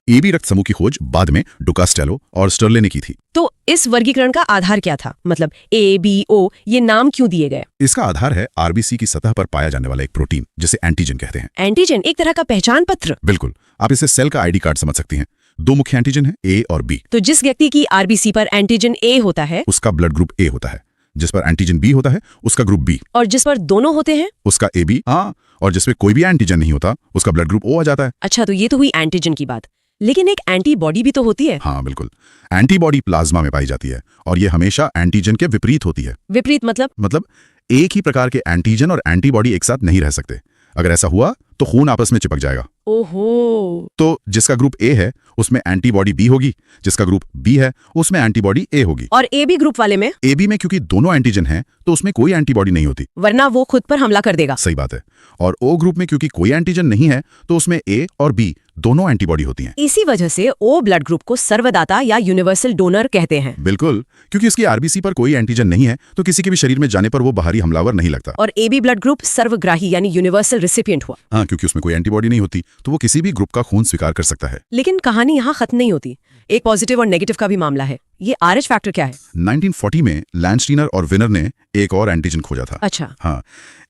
एबी रक्त समूह की खोज बाद में डुकास्टेलो और स्टर्ले ने की थी। तो इस वर्गीकरण का आधार क्या था? मतलब ए, बी, ओ ये नाम क्यों दिए गए? इसका आधार है आरबीसी की सतह पर पाया जाने वाला एक प्रोटीन, जिसे एंटीजन कहते हैं। एंटीजन एक तरह का पहचान पत्र? बिल्कुल, आप इसे सेल का आईडी कार्ड समझ सकती हैं। 2 मुख्य एंटीजन हैं, ए और बी। तो जिस व्यक्ति की आरबीसी पर एंटीजन ए होता है, उसका ब्लड ग्रुप ए होता है। जिस पर एंटीजन बी होता है, उसका ग्रुप बी। और जिस पर दोनों होते हैं, उसका ए बी। हाँ, और जिसमें कोई भी एंटीजन नहीं होता, उसका ब्लड ग्रुप ओ आ जाता है। अच्छा, तो ये तो हुई एंटीजन की बात। लेकिन एक एंटीबॉडी भी तो होती है। हाँ बिल्कुल, एंटीबॉडी प्लाज्मा में पाई जाती है और ये हमेशा एंटीजन के विपरीत होती है। विपरीत मतलब एक ही प्रकार के एंटीजन और एंटीबॉडी एक साथ नहीं रह सकते। अगर ऐसा हुआ तो खून आपस में चिपक जाएगा। ओहो। तो जिसका ग्रुप ए है उसमें एंटीबॉडी बी होगी, जिसका ग्रुप बी है उसमें एंटीबॉडी ए होगी। और ए बी ग्रुप वाले में? ए बी में क्योंकि दोनों एंटीजन हैं तो उसमें कोई एंटीबॉडी नहीं होती, वरना वो खुद पर हमला कर देगा। सही बात है। और ओ ग्रुप में क्योंकि कोई एंटीजन नहीं है तो उसमें ए और बी दोनों एंटीबॉडी होती हैं। इसी वजह से ओ ब्लड ग्रुप को सर्वदाता या यूनिवर्सल डोनर कहते हैं। बिल्कुल, क्योंकि उसकी आरबीसी पर कोई एंटीजन नहीं है तो किसी के भी शरीर में जाने पर वो बाहरी हमलावर नहीं लगता। और ए बी ब्लड ग्रुप सर्वग्राही यानी यूनिवर्सल रिसिपिएंट हुआ। हाँ, क्योंकि उसमें कोई एंटीबॉडी नहीं होती तो वो किसी भी ग्रुप का खून स्वीकार कर सकता है। लेकिन कहानी यहाँ खत्म नहीं होती, एक पॉजिटिव और नेगेटिव का भी मामला है। ये आरएच फैक्टर क्या है? 1940 में लैंडस्टीनर और विनर ने एक और एंटीजन खोजा था। अच्छा। हाँ,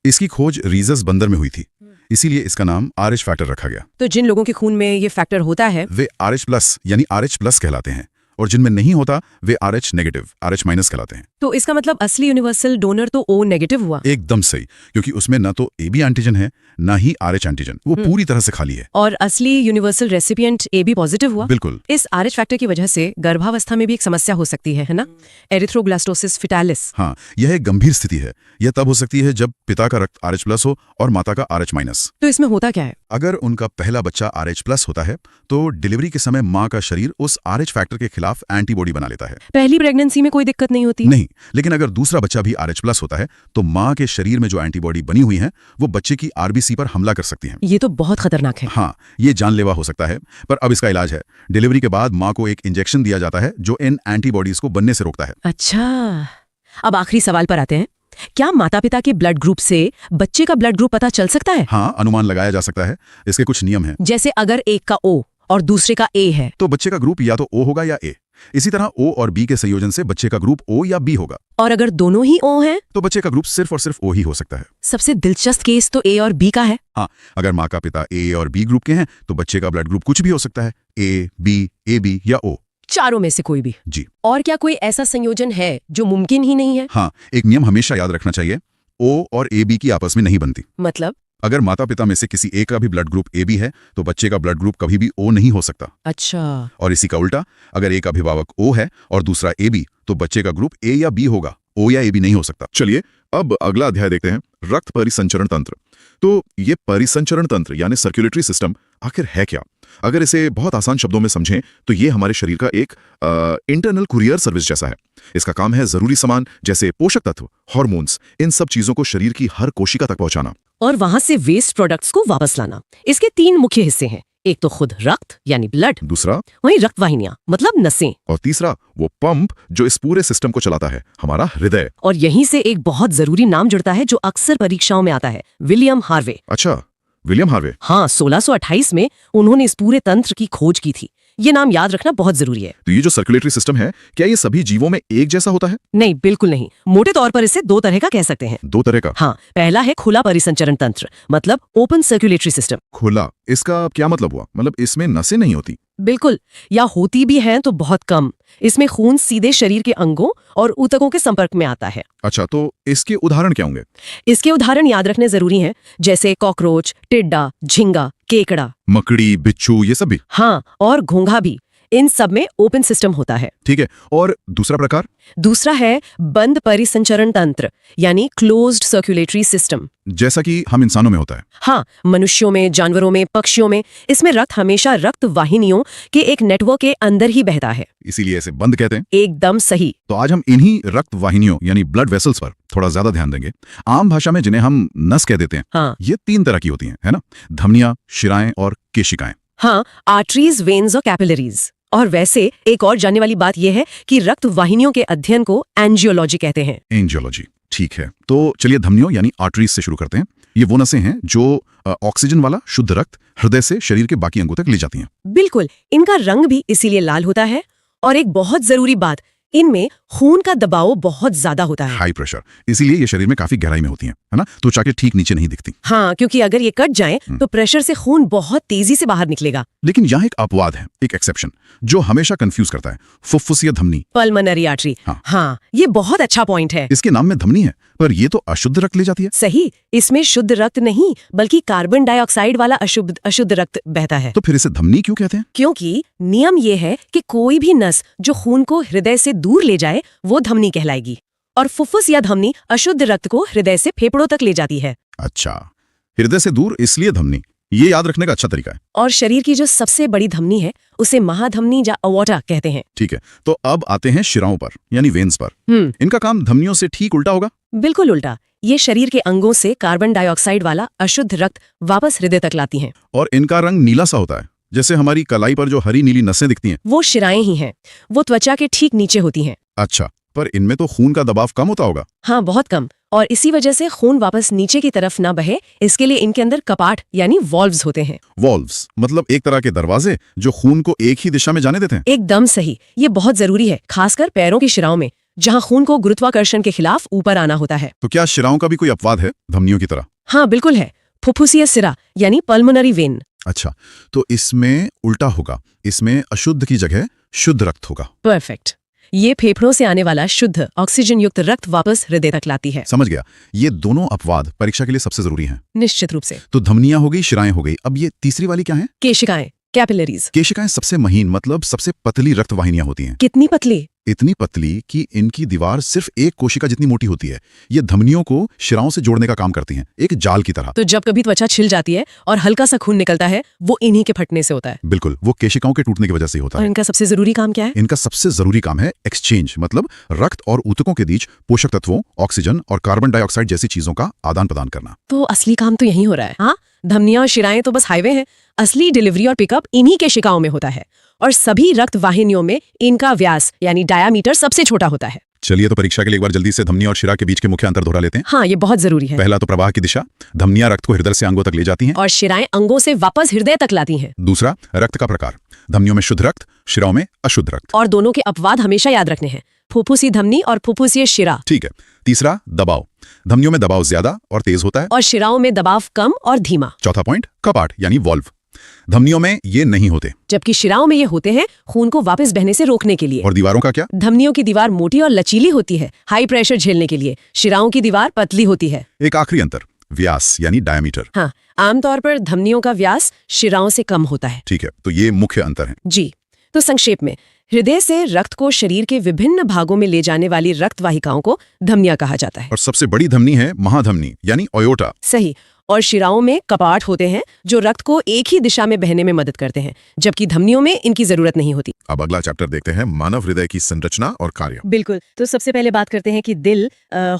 इसकी खोज रीजस बंदर में हुई थी, इसीलिए इसका नाम आरएच फैक्टर रखा गया। तो जिन लोगों के खून में ये फैक्टर होता है वे आरएच प्लस यानी आरएच प्लस कहलाते हैं, और जिनमें नहीं होता वे आरएच नेगेटिव आरएच माइनस कहलाते हैं। तो इसका मतलब असली यूनिवर्सल डोनर तो ओ नेगेटिव हुआ। एकदम सही, क्योंकि उसमें न तो ए बी एंटीजन है न ही आरएच एंटीजन, वो पूरी तरह से खाली है। और असली universal recipient A B positive हुआ। बिल्कुल। इस आरएच फैक्टर की वजह से गर्भावस्था में भी एक समस्या हो सकती है ना? Erythroblastosis fetalis. हाँ, यह एक गंभीर स्थिति है। यह तब हो सकती है जब पिता का रक्त आरएच प्लस हो और माता का आरएच माइनस। तो इसमें होता क्या है? अगर उनका पहला बच्चा आरएच प्लस होता है तो डिलीवरी के समय मां का शरीर उस आरएच फैक्टर के खिलाफ एंटीबॉडी बना लेता है। पहली प्रेगनेंसी में कोई दिक्कत नहीं होती? नहीं, लेकिन अगर दूसरा बच्चा भी आरएच प्लस होता है तो मां के शरीर में जो एंटीबॉडी बनी हुई है वो बच्चे की आरबीसी पर हमला कर सकती हैं। ये तो बहुत खतरनाक है। हाँ, ये जानलेवा हो सकता है, पर अब इसका इलाज है। डिलीवरी के बाद मां को एक इंजेक्शन दिया जाता है जो इन एंटीबॉडीज को बनने से रोकता है। अच्छा, अब आखिरी सवाल पर आते हैं। क्या माता पिता के ब्लड ग्रुप से बच्चे का ब्लड ग्रुप पता चल सकता है? हाँ, अनुमान लगाया जा सकता है। इसके कुछ नियम हैं। जैसे अगर एक का ओ और दूसरे का ए है तो बच्चे का ग्रुप या तो ओ होगा या ए। इसी तरह ओ और बी के संयोजन से बच्चे का ग्रुप ओ या बी होगा। और अगर दोनों ही ओ हैं तो बच्चे का ग्रुप सिर्फ और सिर्फ ओ ही हो सकता है। सबसे दिलचस्प केस तो ए और बी का है। हाँ, अगर माँ का पिता ए और बी ग्रुप के हैं तो बच्चे का ब्लड ग्रुप कुछ भी हो सकता है, ए बी या ओ। चारों में से कोई भी। जी और क्या कोई ऐसा संयोजन है जो मुमकिन ही नहीं है? हाँ, एक नियम हमेशा याद रखना चाहिए, ओ और ए बी की आपस में नहीं बनती। मतलब? अगर माता पिता में से किसी एक का भी ब्लड ग्रुप ए बी है तो बच्चे का ब्लड ग्रुप कभी भी ओ नहीं हो सकता। अच्छा। और इसी का उल्टा, अगर एक अभिभावक ओ है और दूसरा ए बी तो बच्चे का ग्रुप ए या बी होगा, ओ या ए बी नहीं हो सकता। चलिए अब अगला अध्याय देखते हैं, रक्त परिसंचरण तंत्र। तो ये परिसंचरण तंत्र यानी सर्कुलेटरी सिस्टम आखिर है क्या? अगर इसे बहुत आसान शब्दों में समझें तो ये हमारे शरीर का एक इंटरनल कुरियर सर्विस जैसा है। इसका काम है जरूरी सामान जैसे पोषक तत्व, हार्मोन्स, इन सब चीजों को शरीर की हर कोशिका तक पहुंचाना और वहां से वेस्ट प्रोडक्ट्स को वापस लाना। इसके 3 मुख्य हिस्से हैं, एक तो खुद रक्त यानी ब्लड, दूसरा वहीं रक्त वाहिनियां मतलब नसें, और तीसरा वो पंप जो इस पूरे सिस्टम को चलाता है, हमारा हृदय। और यहीं से एक बहुत जरूरी नाम जुड़ता है जो अक्सर परीक्षाओं में आता है, विलियम हार्वे। अच्छा, विलियम हार्वे। हाँ, 1628 में उन्होंने इस पूरे तंत्र की खोज की थी। ये नाम याद रखना बहुत जरूरी है। तो ये जो सर्कुलेटरी सिस्टम है, क्या ये सभी जीवों में एक जैसा होता है? नहीं, बिल्कुल नहीं। मोटे तौर पर इसे 2 तरह का कह सकते हैं। 2 तरह का? हाँ, पहला है खुला परिसंचरण तंत्र, मतलब ओपन सर्कुलेटरी सिस्टम। खुला, इसका क्या मतलब हुआ? मतलब इसमें नसें नहीं होती? बिल्कुल, या होती भी हैं तो बहुत कम। इसमें खून सीधे शरीर के अंगों और ऊतकों के संपर्क में आता है। अच्छा, तो इसके उदाहरण क्या होंगे? इसके उदाहरण याद रखने जरूरी हैं, जैसे कॉकरोच, टिड्डा, झींगा, केकड़ा, मकड़ी, बिच्छू, ये सब भी? हाँ, और घोंघा भी। इन सब में ओपन सिस्टम होता है। ठीक है, और दूसरा प्रकार? दूसरा है बंद परिसंचरण तंत्र यानी क्लोज्ड सर्कुलेटरी सिस्टम। जैसा कि हम इंसानों में होता है? हाँ, मनुष्यों में, जानवरों में, पक्षियों में इसमें रक्त हमेशा रक्त वाहिनियों के एक नेटवर्क के अंदर ही बहता है। इसीलिए इसे बंद कहते हैं। एकदम सही। तो आज हम इन्हीं रक्त वाहिनियों यानी ब्लड वेसल्स पर थोड़ा ज्यादा ध्यान देंगे। आम भाषा में जिन्हें हम नस कह देते हैं, हाँ, ये 3 तरह की होती हैं, है ना? धमनियां, शिराएं और केशिकाएं। हाँ, आर्टरीज, वेन्स और कैपिलरीज। और वैसे एक और जानने वाली बात यह है कि रक्त वाहिनियों के अध्ययन को एंजियोलॉजी कहते हैं। एंजियोलॉजी, ठीक है। तो चलिए धमनियों यानी आर्टरीज से शुरू करते हैं। ये वो नसें हैं जो ऑक्सीजन वाला शुद्ध रक्त हृदय से शरीर के बाकी अंगों तक ले जाती हैं। बिल्कुल, इनका रंग भी इसीलिए लाल होता है। और एक बहुत जरूरी बात, इनमें खून का दबाव बहुत ज्यादा होता है। हाई प्रेशर, इसीलिए ये शरीर में काफी गहराई में होती हैं, है ना? त्वचा के ठीक नीचे नहीं दिखती। हाँ, क्योंकि अगर ये कट जाएं तो प्रेशर से खून बहुत तेजी से बाहर निकलेगा। लेकिन यहाँ एक अपवाद है, एक एक्सेप्शन जो हमेशा कंफ्यूज करता है, फुफ्फुसीय धमनी, पल्मोनरी आर्टरी। हाँ, ये बहुत अच्छा पॉइंट है। इसके नाम में धमनी है पर ये तो अशुद्ध रक्त ले जाती है। सही, इसमें शुद्ध रक्त नहीं बल्कि कार्बन डाइऑक्साइड वाला अशुद्ध रक्त बहता है। तो फिर इसे धमनी क्यों कहते हैं? क्योंकि नियम ये है कि कोई भी नस जो खून को हृदय से दूर ले जाए वो धमनी कहलाएगी, और फुफ्फुस या धमनी अशुद्ध रक्त को हृदय से फेफड़ों तक ले जाती है। अच्छा, हृदय से दूर इसलिए धमनी, ये याद रखने का अच्छा तरीका है। और शरीर की जो सबसे बड़ी धमनी है उसे महाधमनी या अवॉर्टा कहते हैं। ठीक है, तो अब आते हैं शिराओं पर यानी वेन्स पर। इनका काम धमनियों से ठीक उल्टा होगा? बिल्कुल उल्टा। ये शरीर के अंगों से कार्बन डाइऑक्साइड वाला अशुद्ध रक्त वापस हृदय तक लाती हैं। और इनका रंग नीला सा होता है, जैसे हमारी कलाई पर जो हरी नीली नसें दिखती हैं। वो शिराएं ही हैं। वो त्वचा के ठीक नीचे होती हैं। अच्छा, पर इनमें तो खून का दबाव कम होता होगा? हाँ, बहुत कम। और इसी वजह से खून वापस नीचे की तरफ ना बहे, इसके लिए इनके अंदर कपाट यानी वॉल्व्स होते हैं। वॉल्व्स मतलब एक तरह के दरवाजे जो खून को एक ही दिशा में जाने देते हैं। एकदम सही। ये बहुत जरूरी है, खासकर पैरों की शिराओं में, जहाँ खून को गुरुत्वाकर्षण के खिलाफ ऊपर आना होता है। तो क्या शिराओं का भी कोई अपवाद है धमनियों की तरह? हाँ, बिल्कुल है। फुफ्फुसीय सिरा यानी पल्मोनरी वेन। अच्छा, तो इसमें उल्टा होगा, इसमें अशुद्ध की जगह शुद्ध रक्त होगा। परफेक्ट। ये फेफड़ों से आने वाला शुद्ध ऑक्सीजन युक्त रक्त वापस हृदय तक लाती है। समझ गया। ये दोनों अपवाद परीक्षा के लिए सबसे जरूरी हैं। निश्चित रूप से। तो धमनियां हो गई, शिराएं हो गई, अब ये तीसरी वाली क्या है? केशिकाएं, कैपिलरीज। केशिकाएं सबसे महीन मतलब सबसे पतली रक्त वाहिनियां होती हैं। कितनी पतली? इतनी पतली कि इनकी दीवार सिर्फ एक कोशिका जितनी मोटी होती है। ये धमनियों को शिराओं से जोड़ने का काम करती हैं, एक जाल की तरह। तो जब कभी त्वचा छिल जाती है और हल्का सा खून निकलता है, वो इन्हीं के फटने से होता है। बिल्कुल, वो केशिकाओं के टूटने की वजह से होता और है। इनका सबसे जरूरी काम क्या है? इनका सबसे जरूरी काम है एक्सचेंज, मतलब रक्त और ऊतकों के बीच पोषक तत्वों, ऑक्सीजन और कार्बन डाइऑक्साइड जैसी चीजों का आदान प्रदान करना। तो असली काम तो यही हो रहा है। हाँ, धमनियां और शिराएं तो बस हाईवे हैं। असली डिलीवरी और पिकअप इन्हीं केशिकाओं में होता है, और सभी रक्त वाहिनियों में इनका व्यास यानी डायामीटर सबसे छोटा होता है। चलिए तो परीक्षा के लिए एक बार जल्दी से धमनी और शिरा के बीच के मुख्य अंतर दोहरा लेते हैं। हाँ, ये बहुत जरूरी है। पहला तो प्रवाह की दिशा, धमनियां रक्त को हृदय से अंगों तक ले जाती हैं और शिराएं अंगों से वापस हृदय तक लाती हैं। दूसरा, रक्त का प्रकार, धमनियों में शुद्ध रक्त, शिराओं में अशुद्ध रक्त। और दोनों के अपवाद हमेशा याद रखने हैं, फुफ्फुसी धमनी और फुफ्फुसी शिरा। ठीक है। तीसरा, दबाव, धमनियों में दबाव ज्यादा और तेज होता है, और शिराओं में दबाव कम और धीमा। चौथा पॉइंट, कपाट यानी वॉल्व, धमनियों में ये नहीं होते। जबकि शिराओं में ये होते हैं खून को वापस बहने से रोकने के लिए। और दीवारों का क्या? धमनियों की दीवार मोटी और लचीली होती है, हाई प्रेशर झेलने के लिए। शिराओं की दीवार पतली होती है। एक आखिरी अंतर, व्यास यानी डायमीटर। हाँ, आमतौर पर धमनियों का व्यास शिराओं से कम होता है। ठीक है, तो ये मुख्य अंतर है। जी, तो संक्षेप में हृदय से रक्त को शरीर के विभिन्न भागों में ले जाने वाली रक्त वाहिकाओं को धमनियां कहा जाता है। और सबसे बड़ी धमनी है महाधमनी यानी ओयोटा। सही। और शिराओं में कपाट होते हैं जो रक्त को एक ही दिशा में बहने में मदद करते हैं, जबकि धमनियों में इनकी जरूरत नहीं होती। अब अगला चैप्टर देखते हैं, मानव हृदय की संरचना और कार्य। बिल्कुल। तो सबसे पहले बात करते हैं कि दिल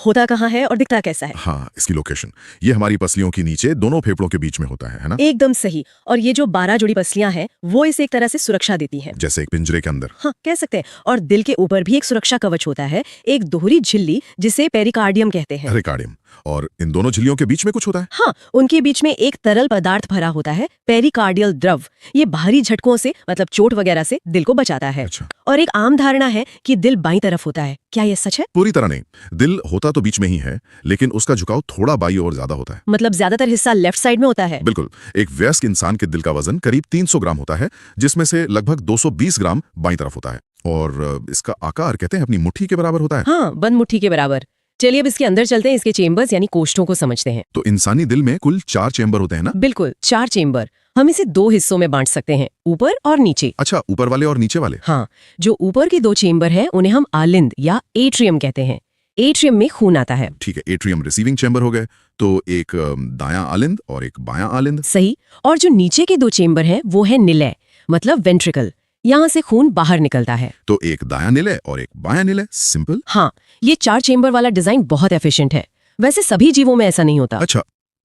होता कहाँ है और दिखता कैसा है। हाँ, इसकी लोकेशन ये हमारी पसलियों के नीचे दोनों फेफड़ों के बीच में होता है ना? एकदम सही। और ये जो 12 जोड़ी पसलियां हैं वो इसे एक तरह से सुरक्षा देती हैं। जैसे एक पिंजरे के अंदर। हाँ, कह सकते हैं। और दिल के ऊपर भी एक सुरक्षा कवच होता है, एक दोहरी झिल्ली जिसे पेरिकार्डियम कहते हैं। पेरिकार्डियम। और इन दोनों झिल्लियों के बीच में कुछ होता है? हाँ, उनके बीच में एक तरल पदार्थ भरा होता है, पेरिकार्डियल द्रव। ये भारी झटकों से मतलब चोट वगैरह से दिल को बचाता है। अच्छा। और एक आम धारणा है कि दिल बाईं तरफ होता है। क्या ये सच है? पूरी तरह नहीं। दिल होता तो बीच में ही है, लेकिन उसका झुकाव थोड़ा बाईं ओर ज्यादा होता है। मतलब ज्यादातर हिस्सा लेफ्ट साइड में होता है। बिल्कुल। एक वयस्क इंसान के दिल का वजन करीब 300 ग्राम होता है, जिसमें से लगभग 220 ग्राम बाईं तरफ होता है। और इसका आकार कहते हैं अपनी मुट्ठी के बराबर होता है। हाँ, बंद मुट्ठी के बराबर। चलिए अब इसके अंदर चलते हैं, इसके चेम्बर्स यानी कोष्ठों को समझते हैं। तो इंसानी दिल में कुल 4 चेंबर होते हैं ना? बिल्कुल, 4 चेम्बर। हम इसे 2 हिस्सों में बांट सकते हैं, ऊपर और नीचे। अच्छा, ऊपर वाले और नीचे वाले? हाँ, जो ऊपर के 2 चेम्बर हैं उन्हें हम आलिंद या एट्रियम कहते हैं। एट्रियम में खून आता है। ठीक है, एट्रियम रिसीविंग चेंबर हो गए, तो एक दायां आलिंद और एक बायां आलिंद। सही। और जो नीचे के 2 चेम्बर हैं वो है निलय, मतलब वेंट्रिकल। यहाँ से खून बाहर निकलता है। तो एक दायां निलय और एक बायां निलय। सिंपल। हाँ, ये 4 चेम्बर वाला डिजाइन बहुत एफिशिएंट है। वैसे सभी जीवों में ऐसा नहीं होता। अच्छा,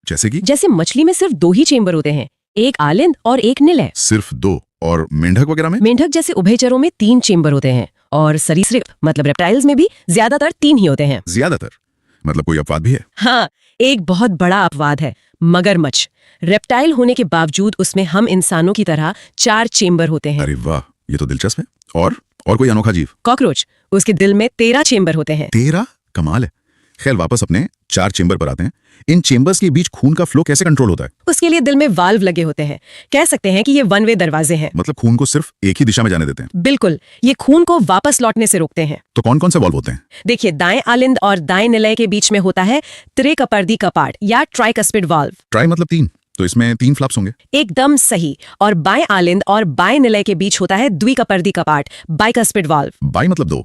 जैसे कि? जैसे मछली में सिर्फ 2 ही चेम्बर होते हैं, एक आलिंद और एक निलय। सिर्फ 2? और मेंढक वगैरह में? मेंढक जैसे उभयचरों में 3 चेम्बर होते हैं। और सरीसृप मतलब रेप्टाइल्स में भी ज्यादातर 3 ही होते हैं। ज्यादातर मतलब कोई अपवाद भी है? हाँ, एक बहुत बड़ा अपवाद है, मगरमच्छ। रेप्टाइल होने के बावजूद उसमें हम इंसानों की तरह 4 चेम्बर होते हैं। अरे वाह, ये तो दिलचस्प है। और कोई अनोखा जीव? कॉकरोच, उसके दिल में 13 चेम्बर होते हैं। 13? कमाल है। खैर, वापस अपने 4 चेंबर पर आते हैं। इन चेंबर्स के बीच खून का फ्लो कैसे कंट्रोल होता है? उसके लिए दिल में वाल्व लगे होते हैं। कह सकते हैं कि ये वन वे दरवाजे हैं। मतलब खून को सिर्फ एक ही दिशा में जाने देते हैं? बिल्कुल, ये खून को वापस लौटने से रोकते हैं। तो कौन कौन से वाल्व होते हैं? देखिए, दाएं आलिंद और दाएं निलय के बीच में होता है त्रिकपर्दी कपाट या ट्राइकस्पिड वाल्व। ट्राई मतलब 3, तो इसमें 3 फ्लैप्स होंगे। एकदम सही। और बाएं आलिंद और बाएं निलय के बीच होता है द्विकपर्दी कपाट, बाइकस्पिड वाल्व। बाई मतलब 2।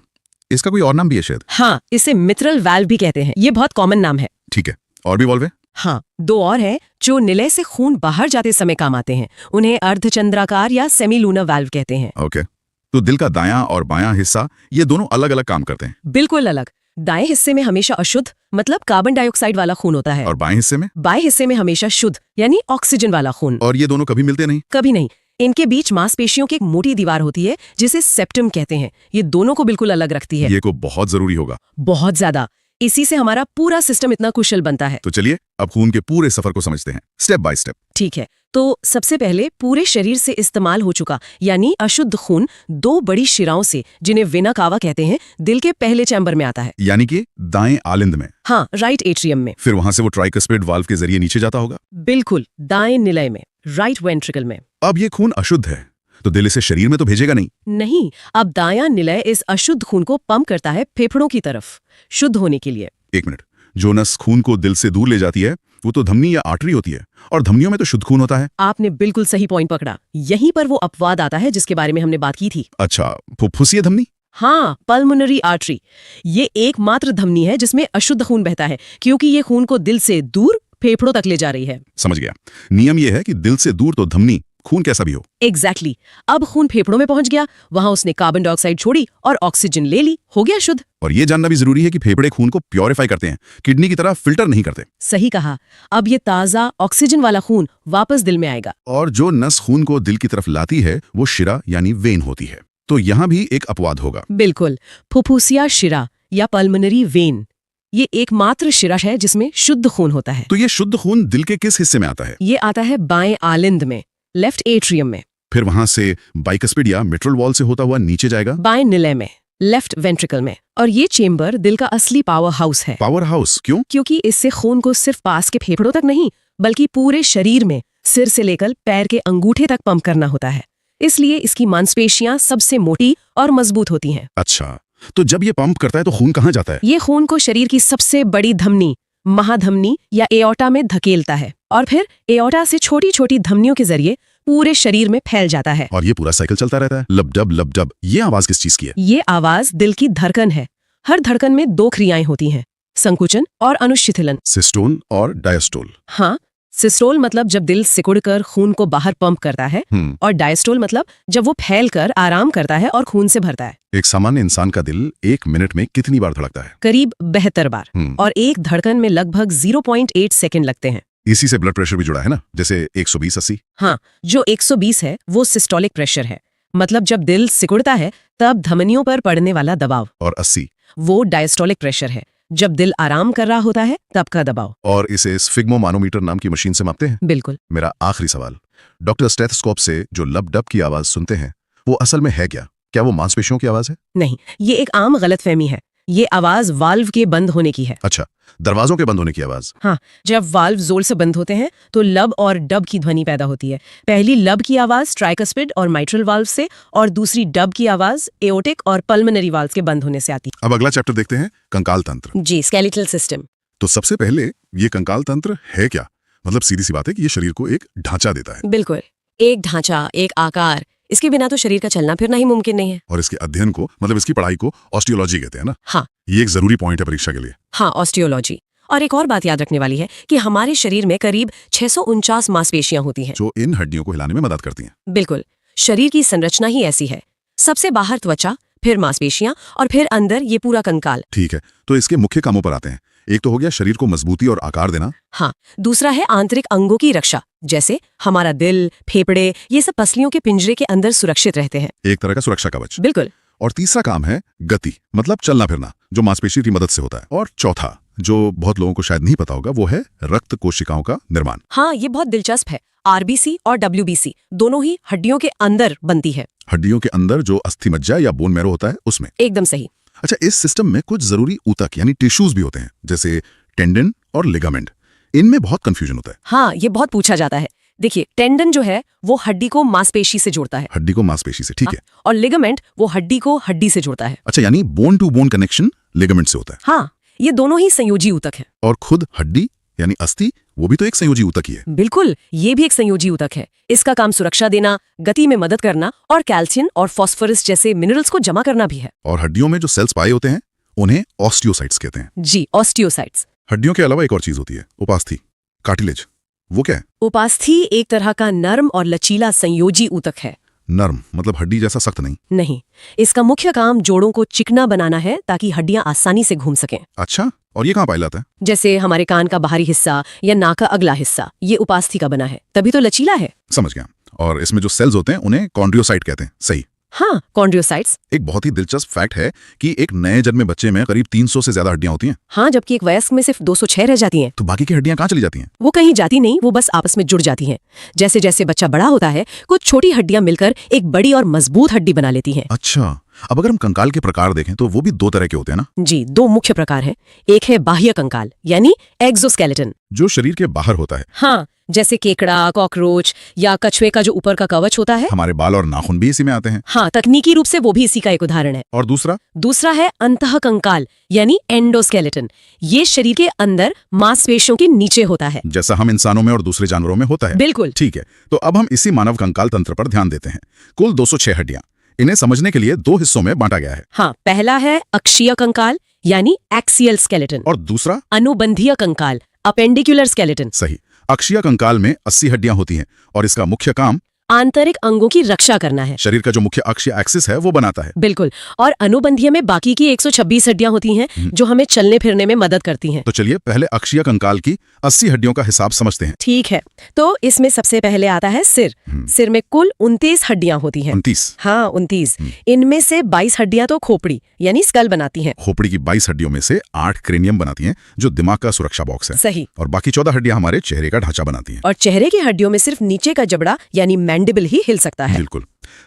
इसका कोई और नाम भी है शायद? हाँ, इसे मित्रल वाल्व भी कहते हैं। ये बहुत कॉमन नाम है। ठीक है, और भी वाल्व है? हाँ, 2 और हैं जो निलय से खून बाहर जाते समय काम आते हैं। उन्हें अर्धचंद्राकार या सेमीलूनर वाल्व कहते हैं। ओके, तो दिल का दायां और बायां हिस्सा ये दोनों अलग अलग काम करते हैं? बिल्कुल अलग। दाएं हिस्से में हमेशा अशुद्ध मतलब कार्बन डाइऑक्साइड वाला खून होता है। और बाएं हिस्से में? बाएं हिस्से में हमेशा शुद्ध यानी ऑक्सीजन वाला खून। और ये दोनों कभी मिलते नहीं? कभी नहीं। इनके बीच मांसपेशियों की एक मोटी दीवार होती है जिसे सेप्टम कहते हैं। ये दोनों को बिल्कुल अलग रखती है। ये को बहुत जरूरी होगा। बहुत ज्यादा। इसी से हमारा पूरा सिस्टम इतना कुशल बनता है। तो चलिए अब खून के पूरे सफर को समझते हैं, स्टेप बाय स्टेप। ठीक है, तो सबसे पहले पूरे शरीर से इस्तेमाल हो चुका यानी अशुद्ध खून 2 बड़ी शिराओं से, जिन्हें वेना कावा कहते हैं, दिल के पहले चैम्बर में आता है। यानी कि दाएं आलिंद में? हाँ, राइट एट्रियम में। फिर वहां से वो ट्राइकस्पिड वाल्व के जरिए नीचे जाता होगा? बिल्कुल, दाएं निलय में, राइट वेंट्रिकल में। अब ये खून अशुद्ध है, तो दिल इसे शरीर में तो भेजेगा नहीं? नहीं, अब दायां निलय इस अशुद्ध खून को पंप करता है फेफड़ों की तरफ, शुद्ध होने के लिए। 1 मिनट, जो नस खून को दिल से दूर ले जाती है वो तो धमनी या आर्टरी होती है, और धमनियों में तो शुद्ध खून होता है। आपने बिल्कुल सही पॉइंट पकड़ा। यहीं पर वो अपवाद आता है जिसके बारे में हमने बात की थी। अच्छा, फुफ्फुसीय धमनी? हाँ, पल्मोनरी आर्टरी। ये एकमात्र धमनी है जिसमें अशुद्ध खून बहता है, क्योंकि ये खून को दिल से दूर फेफड़ों तक ले जा रही है। समझ गया। नियम ये है कि दिल से दूर तो धमनी, खून कैसा भी हो। एग्जैक्टली। अब खून फेफड़ों में पहुंच गया, वहां उसने कार्बन डाइऑक्साइड छोड़ी और ऑक्सीजन ले ली, हो गया शुद्ध। और ये जानना भी जरूरी है कि फेफड़े खून को प्योरीफाई करते हैं, किडनी की तरह फिल्टर नहीं करते। सही कहा। अब ये ताजा ऑक्सीजन वाला खून वापस दिल में आएगा। और जो नस खून को दिल की तरफ लाती है वो शिरा यानी वेन होती है। तो यहाँ भी एक अपवाद होगा। बिल्कुल, फुफ्फुसिया शिरा या पल्मोनरी वेन, ये एकमात्र शिरा है जिसमें शुद्ध खून होता है। तो ये शुद्ध खून दिल के किस हिस्से में आता है? ये आता है बाएं आलिंद में, लेफ्ट एट्रियम में। फिर वहां से बाइकस्पिड या मिट्रल वॉल से होता हुआ नीचे जाएगा बाएं निलय में, लेफ्ट वेंट्रिकल में। और ये चेम्बर दिल का असली पावर हाउस है। पावर हाउस क्यों? क्योंकि इससे खून को सिर्फ पास के फेफड़ों तक नहीं बल्कि पूरे शरीर में सिर से लेकर पैर के अंगूठे तक पंप करना होता है। इसलिए इसकी मांसपेशियां सबसे मोटी और मजबूत होती हैं। अच्छा, तो जब ये पंप करता है तो खून कहाँ जाता है? ये खून को शरीर की सबसे बड़ी धमनी महाधमनी या एओर्टा में धकेलता है और फिर एओर्टा से छोटी छोटी धमनियों के जरिए पूरे शरीर में फैल जाता है। और ये पूरा साइकिल चलता रहता है, लब डब। ये आवाज किस चीज की है? ये आवाज दिल की धड़कन है। हर धड़कन में 2 क्रियाएं होती हैं, संकुचन और अनुशिथिलन। सिस्टोल और डायस्टोल। हाँ, सिस्टोल मतलब जब दिल सिकुड़कर खून को बाहर पंप करता है और डायस्टोल मतलब जब वो फैलकर आराम करता है और खून से भरता है। एक सामान्य इंसान का दिल 1 मिनट में कितनी बार धड़कता है? करीब 72 बार और एक धड़कन में लगभग 0.8 सेकंड लगते हैं। इसी से ब्लड प्रेशर भी जुड़ा है ना, जैसे 120/80। हाँ, जो 120 है वो सिस्टोलिक प्रेशर है, मतलब जब दिल सिकुड़ता है तब धमनियों पर पड़ने वाला दबाव। और 80 वो डायस्टोलिक प्रेशर है, जब दिल आराम कर रहा होता है तब का दबाव। और इसे स्फिग्मोमानोमीटर नाम की मशीन से मापते हैं? बिल्कुल। मेरा आखिरी सवाल, डॉक्टर स्टेथोस्कोप से जो लब डब की आवाज सुनते हैं वो असल में है क्या? क्या वो मांसपेशियों की आवाज है? नहीं, ये एक आम गलतफहमी है। ये आवाज वाल्व के बंद होने की है। अच्छा, दरवाजों के बंद होने की आवाज। हाँ, जब वाल्व जोर से बंद होते हैं तो लब और डब की ध्वनि पैदा होती है। पहली लब की आवाज ट्राइकस्पिड और माइट्रल वाल्व से और दूसरी डब की आवाज एओर्टिक और पल्मोनरी वाल्व के बंद होने से आती है। अब अगला चैप्टर देखते हैं, कंकाल तंत्र। जी, स्केलेटल सिस्टम। तो सबसे पहले ये कंकाल तंत्र है क्या? मतलब सीधी सी बात है कि ये शरीर को एक ढांचा देता है। बिल्कुल, एक ढांचा, एक आकार, इसके बिना तो शरीर का चलना फिरना ही मुमकिन नहीं है। और इसके अध्ययन को, मतलब इसकी पढ़ाई को ऑस्टियोलॉजी कहते हैं ना? हाँ। ये एक जरूरी पॉइंट है परीक्षा के लिए। हाँ, ऑस्टियोलॉजी। और एक और बात याद रखने वाली है कि हमारे शरीर में करीब 649 मांसपेशियां होती हैं जो इन हड्डियों को हिलाने में मदद करती हैं। बिल्कुल, शरीर की संरचना ही ऐसी है। सबसे बाहर त्वचा, फिर मांसपेशियां और फिर अंदर ये पूरा कंकाल। ठीक है, तो इसके मुख्य कामों पर आते हैं। एक तो हो गया शरीर को मजबूती और आकार देना। हाँ, दूसरा है आंतरिक अंगों की रक्षा, जैसे हमारा दिल, फेफड़े, ये सब पसलियों के पिंजरे के अंदर सुरक्षित रहते हैं। एक तरह का सुरक्षा कवच। बिल्कुल। और तीसरा काम है गति, मतलब चलना फिरना, जो मांसपेशी की मदद से होता है। और चौथा, जो बहुत लोगों को शायद नहीं पता होगा, वो है रक्त कोशिकाओं का निर्माण। हाँ, ये बहुत दिलचस्प है। आरबीसी और डब्ल्यूबीसी दोनों ही हड्डियों के अंदर बनती है। हड्डियों के अंदर जो अस्थि मज्जा या बोन मैरो होता है उसमें। एकदम सही। अच्छा, इस सिस्टम में कुछ जरूरी ऊतक यानी टिश्यूज भी होते हैं, जैसे टेंडन और लिगामेंट। इनमें बहुत कंफ्यूजन होता है। हाँ, ये बहुत पूछा जाता है। देखिए, टेंडन जो है वो हड्डी को मांसपेशी से जोड़ता है। हड्डी को मांसपेशी से, ठीक है। और लिगामेंट वो हड्डी को हड्डी से जोड़ता है। अच्छा, यानी bone to bone connection ligament से होता है। हाँ, ये दोनों ही संयोजी ऊतक हैं। और खुद हड्डी यानी अस्थि, वो भी तो एक संयोजी ऊतक ही है। बिल्कुल, ये भी एक संयोजी ऊतक है। इसका काम सुरक्षा देना, गति में मदद करना और कैल्शियम और फास्फोरस जैसे मिनरल्स को जमा करना भी है। और हड्डियों में जो सेल्स पाए होते हैं उन्हें ऑस्टियोसाइट्स कहते हैं। जी, ऑस्टियोसाइट्स। हड्डियों के अलावा एक और चीज होती है, उपास्थि, कार्टिलेज। वो क्या है? उपास्थि एक तरह का नर्म और लचीला संयोजी ऊतक है। नर्म मतलब हड्डी जैसा सख्त नहीं? नहीं, इसका मुख्य काम जोड़ों को चिकना बनाना है ताकि हड्डियां आसानी से घूम सकें। अच्छा, और ये कहाँ पाया जाता है? जैसे हमारे कान का बाहरी हिस्सा या नाक का अगला हिस्सा, ये उपास्थि का बना है, तभी तो लचीला है। समझ गया। और इसमें जो सेल्स होते हैं उन्हें कॉन्ड्रियोसाइट कहते हैं, सही? हाँ, कॉन्ड्रियोसाइट्स। एक बहुत ही दिलचस्प फैक्ट है कि एक नए जन्मे बच्चे में करीब 300 से ज्यादा हड्डियां होती हैं। हाँ, जबकि एक वयस्क में सिर्फ 206 रह जाती हैं। तो बाकी की हड्डियां कहाँ चली जाती हैं? वो कहीं जाती नहीं, वो बस आपस में जुड़ जाती हैं। जैसे जैसे बच्चा बड़ा होता है, कुछ छोटी हड्डियां मिलकर एक बड़ी और मजबूत हड्डी बना लेती हैं। अच्छा, अब अगर हम कंकाल के प्रकार देखें तो वो भी 2 तरह के होते हैं ना? जी, 2 मुख्य प्रकार हैं। एक है बाह्य कंकाल यानी एक्सोस्केलेटन, जो शरीर के बाहर होता है। हाँ, जैसे केकड़ा, कॉकरोच या कछुए का जो ऊपर का कवच होता है। हमारे बाल और नाखून भी इसी में आते हैं। हाँ, तकनीकी रूप से वो भी इसी का एक उदाहरण है। और दूसरा है अंतः कंकाल यानी एंडोस्केलेटन। ये शरीर के अंदर मांसपेशियों के नीचे होता है, जैसा हम इंसानों में और दूसरे जानवरों में होता है। बिल्कुल। ठीक है, तो अब हम इसी मानव कंकाल तंत्र पर ध्यान देते हैं। कुल 206 हड्डियां। इन्हें समझने के लिए 2 हिस्सों में बांटा गया है। हाँ, पहला है अक्षीय कंकाल यानी एक्सियल स्केलेटन, और दूसरा अनुबंधीय कंकाल अपेंडिकुलर स्केलेटन। सही। अक्षीय कंकाल में 80 हड्डियां होती हैं और इसका मुख्य काम आंतरिक अंगों की रक्षा करना है। शरीर का जो मुख्य अक्षीय एक्सिस है वो बनाता है। बिल्कुल। और अनुबंधीय में बाकी की 126 हड्डियां होती हैं जो हमें चलने फिरने में मदद करती हैं। तो चलिए पहले अक्षीय कंकाल की 80 हड्डियों का हिसाब समझते हैं। ठीक है, तो इसमें सबसे पहले आता है सिर। सिर में कुल 29 हड्डियां होती हैं। 29? हाँ, 29। इनमें से 22 हड्डियां तो खोपड़ी यानी स्कल बनाती हैं। खोपड़ी की 22 हड्डियों में से 8 क्रेनियम बनाती हैं, जो दिमाग का सुरक्षा बॉक्स है। सही। और बाकी 14 हड्डियां हमारे चेहरे का ढांचा बनाती हैं। और चेहरे की हड्डियों में सिर्फ नीचे का जबड़ा यानी मैंडिबल ही हिल सकता है। बिल्कुल।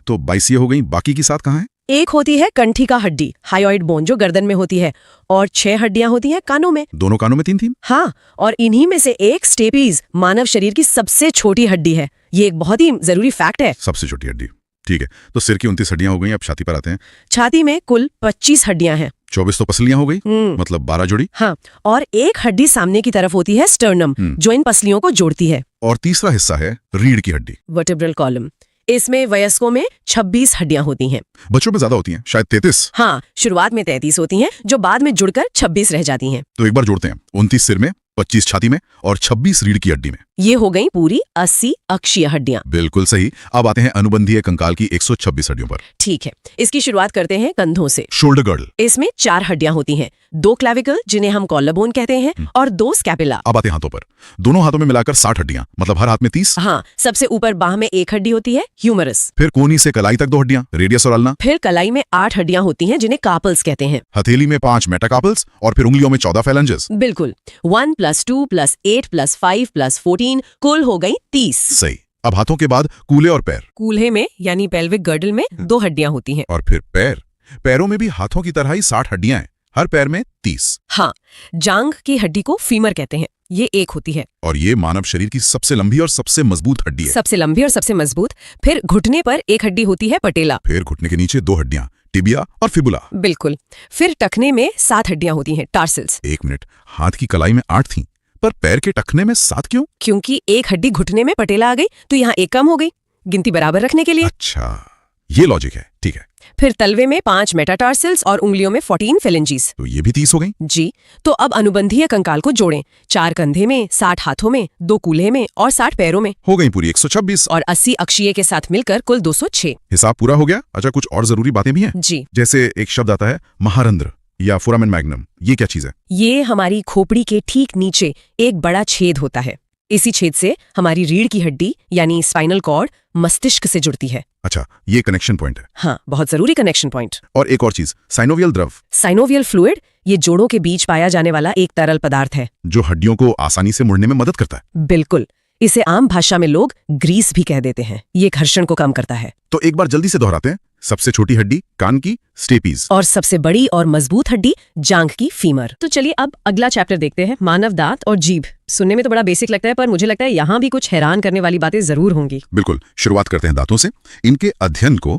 तो 22 ये हो गई, बाकी की 7 कहाँ है? एक होती है कंठी का हड्डी, हायोइड बोन, जो गर्दन में होती है, और 6 हड्डियां होती हैं कानों में। दोनों कानों में 3-3? हाँ, और इन्हीं में से एक स्टेपीज मानव शरीर की सबसे छोटी हड्डी है। ये एक बहुत ही जरूरी फैक्ट है। सबसे छोटी हड्डी, ठीक है। तो सिर की 29 हड्डियां हो गई, अब छाती पर आते हैं। छाती में कुल 25 हड्डियां हैं। 24 तो पसलियां हो गई, मतलब 12 जोड़ी। हाँ, और एक हड्डी सामने की तरफ होती है, स्टर्नम, जो इन पसलियों को जोड़ती है। और तीसरा हिस्सा है रीढ़ की हड्डी, वर्टेब्रल कॉलम। इसमें वयस्कों में 26 हड्डियां होती हैं। बच्चों में ज्यादा होती हैं, शायद 33। हाँ, शुरुआत में 33 होती हैं, जो बाद में जुड़कर 26 रह जाती हैं। तो एक बार जोड़ते हैं, 29 सिर में, 25 छाती में और 26 रीढ़ की हड्डी में। ये हो गई पूरी 80 अक्षीय हड्डियां। बिल्कुल सही। अब आते हैं अनुबंधीय कंकाल की 126 हड्डियों पर। ठीक है, इसकी शुरुआत करते हैं कंधों से। Shoulder girl. इसमें 4 हड्डियां होती हैं, 2 क्लेविकल जिन्हें हम कॉलरबोन कहते हैं, और 2 स्कैपुला। अब आते हैं हाथों पर। दोनों हाथों में मिलाकर 60 हड्डियां, मतलब हर हाथ में 30। हाँ, सबसे ऊपर बाह में 1 हड्डी होती है, ह्यूमरस। फिर कोहनी से कलाई तक 2 हड्डियां, रेडियस और अल्ना। फिर कलाई में 8 हड्डियां होती हैं, जिन्हें कार्पल्स कहते हैं। हथेली में 5 मेटाकार्पल्स और फिर उंगलियों में 14 फेलेंजेस। बिल्कुल, 1 + 2 + 8 + 5 + 14, कुल हो गई 30। सही। अब हाथों के बाद कूल्हे और पैर। कूल्हे में यानी पेल्विक गर्डल में 2 हड्डियां होती हैं। और फिर पैर। पैरों में भी हाथों की तरह ही 60 हड्डियां हैं, हर पैर में 30। हाँ, जांघ की हड्डी को फीमर कहते हैं, ये 1 होती है। और ये मानव शरीर की सबसे लंबी और सबसे मजबूत हड्डी है। सबसे लंबी और सबसे मजबूत। फिर घुटने पर 1 हड्डी होती है, पटेला। फिर घुटने के नीचे 2 हड्डियां, टिबिया और फिबुला। बिल्कुल। फिर टखने में 7 हड्डियां होती हैं, टार्सल्स। 1 मिनट, हाथ की कलाई में 8 थीं, पर पैर के टखने में 7 क्यों? क्योंकि 1 हड्डी घुटने में पटेला आ गई, तो यहाँ 1 कम हो गई, गिनती बराबर रखने के लिए। अच्छा, ये लॉजिक है, ठीक है। फिर तलवे में 5 मेटाटार्सल्स और उंगलियों में 14 फेलेंजीज। तो ये भी 30 हो गई। जी, तो अब अनुबंधीय कंकाल को जोड़ें। 4 कंधे में, 60 हाथों में, 2 कूल्हे में और 60 पैरों में। हो गई पूरी 126। और 80 अक्षीय के साथ मिलकर कुल 206। हिसाब पूरा हो गया। अच्छा, कुछ और जरूरी बातें भी हैं। जी, जैसे एक शब्द आता है महारंध्र या फोरामेन मैग्नम, ये क्या चीज है? ये हमारी खोपड़ी के ठीक नीचे एक बड़ा छेद होता है। इसी छेद से हमारी रीढ़ की हड्डी यानी स्पाइनल कॉर्ड मस्तिष्क से जुड़ती है। अच्छा, ये कनेक्शन पॉइंट है। हाँ, बहुत जरूरी कनेक्शन पॉइंट। और एक और चीज, साइनोवियल द्रव। साइनोवियल फ्लूइड, ये जोड़ों के बीच पाया जाने वाला एक तरल पदार्थ है, जो हड्डियों को आसानी से मुड़ने में मदद करता है। बिल्कुल। इसे आम भाषा में लोग ग्रीस भी कह देते हैं। ये घर्षण को कम करता है। तो एक बार जल्दी से दोहराते हैं। सबसे छोटी हड्डी कान की, स्टेपीज। और सबसे बड़ी और मजबूत हड्डी जांघ की, फीमर। तो चलिए अब अगला चैप्टर देखते हैं, मानव दांत और जीभ। सुनने में तो बड़ा बेसिक लगता है, पर मुझे लगता है यहाँ भी कुछ हैरान करने वाली बातें जरूर होंगी। बिल्कुल, शुरुआत करते हैं दांतों से। इनके अध्ययन को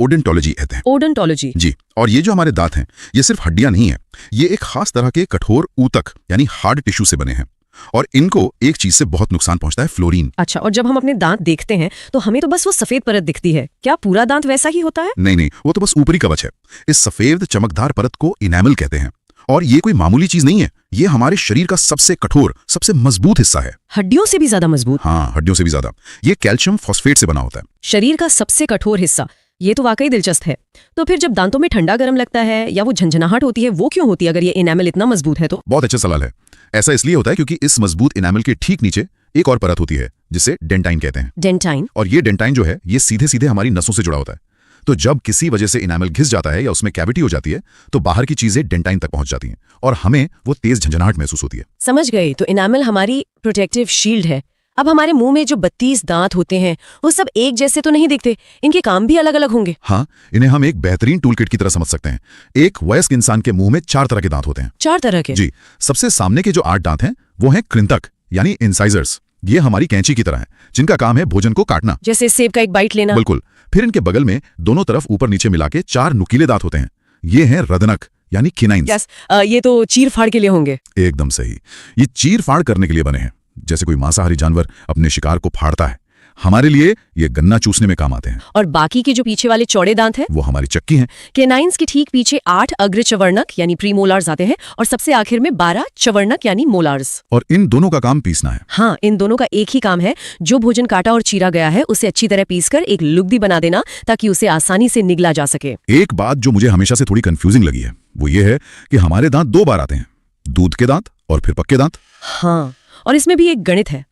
ओडेंटोलॉजी कहते हैं। ओडोंटोलॉजी। जी, और ये जो हमारे दांत हैं, ये सिर्फ हड्डियां नहीं है, ये एक खास तरह के कठोर ऊतक यानी हार्ड टिश्यू से बने हैं। और इनको एक चीज से बहुत नुकसान पहुंचता है, फ्लोरीन। अच्छा, और जब हम अपने दांत देखते हैं तो हमें तो बस वो सफेद परत दिखती है। क्या पूरा दांत वैसा ही होता है? नहीं, वो तो बस ऊपरी कवच है। इस सफेद चमकदार परत को इनेमल कहते हैं। और ये कोई मामूली चीज नहीं है, ये हमारे शरीर का सबसे कठोर, सबसे मजबूत हिस्सा है। हड्डियों से भी ज्यादा मजबूत? हाँ, हड्डियों से भी ज्यादा। ये कैल्शियम फॉस्फेट से बना होता है। शरीर का सबसे कठोर हिस्सा, ये तो वाकई दिलचस्प है। तो फिर जब दांतों में ठंडा गर्म लगता है या वो झंझनाहट होती है, वो क्यों होती है अगर ये इनेमल इतना मजबूत है तो? बहुत अच्छा सवाल है। ऐसा इसलिए होता है क्योंकि इस मजबूत इनेमल के ठीक नीचे एक और परत होती है, जिसे डेंटाइन कहते हैं। डेंटाइन? और ये डेंटाइन जो है, ये सीधे सीधे हमारी नसों से जुड़ा होता है। तो जब किसी वजह से इनेमल घिस जाता है या उसमें कैविटी हो जाती है, तो बाहर की चीजें डेंटाइन तक पहुंच जाती हैं और हमें वो तेज झंझनाहट महसूस होती है। समझ गई। तो इनेमल हमारी प्रोटेक्टिव शील्ड है। अब हमारे मुंह में जो 32 दांत होते हैं, वो सब एक जैसे तो नहीं दिखते, इनके काम भी अलग अलग होंगे। हाँ, इन्हें हम एक बेहतरीन टूलकिट की तरह समझ सकते हैं। एक वयस्क इंसान के मुंह में 4 तरह के दांत होते हैं। 4 तरह के? जी, सबसे सामने के जो 8 दांत हैं, वो हैं कृंतक यानी इंसाइजर्स। ये हमारी कैंची की तरह हैं, जिनका काम है भोजन को काटना, जैसे सेब का एक बाइट लेना। बिल्कुल। फिर इनके बगल में दोनों तरफ ऊपर नीचे मिला के 4 नुकीले दांत होते हैं। ये हैं रदनक यानी किनाइन्स। यस, ये तो चीर फाड़ के लिए होंगे। एकदम सही, ये चीर फाड़ करने के लिए बने हैं। जैसे कोई मांसाहारी जानवर अपने शिकार को फाड़ता है, हमारे लिए ये गन्ना चूसने में काम आते हैं। और बाकी के जो पीछे वाले चौड़े दांत हैं, वो हमारी चक्की हैं। केनाइन्स के ठीक पीछे 8 अग्र चवर्णक यानी प्रीमोलार्स आते हैं और सबसे आखिर में 12 चवर्णक यानी मोलार्स। और इन दोनों का काम पीसना है। हाँ, इन दोनों का एक ही काम है। जो भोजन काटा और चीरा गया है, उसे अच्छी तरह पीसकर एक लुगदी बना देना, ताकि उसे आसानी से निगला जा सके। एक बात जो मुझे हमेशा से थोड़ी कंफ्यूजिंग लगी है, वो ये है कि हमारे दांत 2 बार आते हैं, दूध के दांत और फिर पक्के दांत। हाँ, और इसमें भी एक गणित है।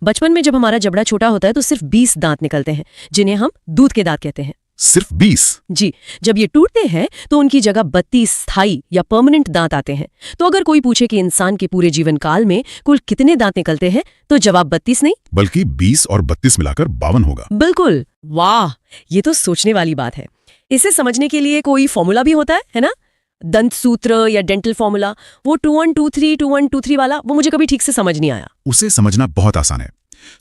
बचपन में जब हमारा जबड़ा छोटा होता है तो सिर्फ 20 दांत निकलते हैं, जिन्हें हम दूध के दांत कहते हैं। सिर्फ 20? जी, जब ये टूटते हैं तो उनकी जगह 32 स्थायी या परमानेंट दांत आते हैं। तो अगर कोई पूछे कि इंसान के पूरे जीवन काल में कुल कितने दांत निकलते हैं, तो जवाब 32 नहीं बल्कि 20 और 32 मिलाकर 52 होगा। बिल्कुल। वाह, ये तो सोचने वाली बात है। इसे समझने के लिए कोई फॉर्मूला भी होता है ना? दंत सूत्र या डेंटल फॉर्मूला, वो 2123 2123 वाला, वो मुझे कभी ठीक से समझ नहीं आया। उसे समझना बहुत आसान है।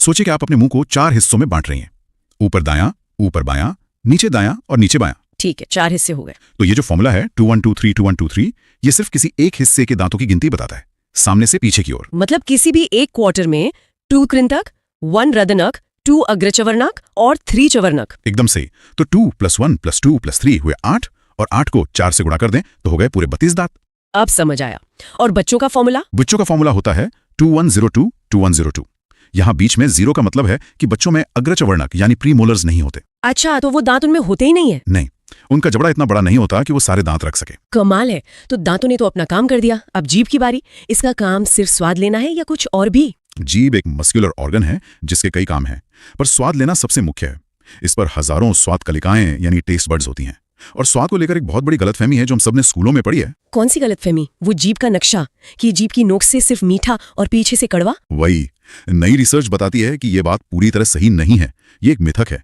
सोचिए कि आप अपने मुंह को 4 हिस्सों में बांट रही हैं, ऊपर दायां, ऊपर बायां, नीचे दायां और नीचे बायां। ठीक है, 4 हिस्से हो गए। तो ये जो फॉर्मूला है 2123 2123, ये सिर्फ किसी एक हिस्से के दांतों की गिनती बताता है, सामने से पीछे की ओर। मतलब किसी भी एक क्वार्टर में 2 कृंतक, 1 रदनक, 2 अग्रचवर्णक और 3 चवर्णक। एकदम सही। तो 2 + 1 + 2 + 3 हुए 8, और 8 को 4 से गुणा कर दें तो हो गए पूरे 32 दांत। अब समझ आया। और बच्चों का फॉर्मूला? बच्चों का फॉर्मूला होता है 2102 2102। यहाँ बीच में 0 का मतलब है कि बच्चों में अग्रचवर्णक यानी प्रीमोलर्स नहीं होते। अच्छा, तो वो दांत उनमें होते ही नहीं है? नहीं, उनका जबड़ा इतना बड़ा नहीं होता कि वो सारे दांत रख सके। कमाल है। तो दांतों ने तो अपना काम कर दिया, अब जीभ की बारी। इसका काम सिर्फ स्वाद लेना है या कुछ और भी? जीभ एक मस्कुलर ऑर्गन है जिसके कई काम हैं, पर स्वाद लेना सबसे मुख्य है। इस पर हजारों स्वाद कलिकाएं यानी टेस्ट बड्स होती हैं, और स्वाद को लेकर एक बहुत बड़ी गलतफहमी है जो हम सबने स्कूलों में पढ़ी है। कौन सी गलतफहमी? वो जीभ का नक्शा कि जीभ की नोक से सिर्फ मीठा और पीछे से कड़वा? वही। नई रिसर्च बताती है कि ये बात पूरी तरह सही नहीं है, ये एक मिथक है।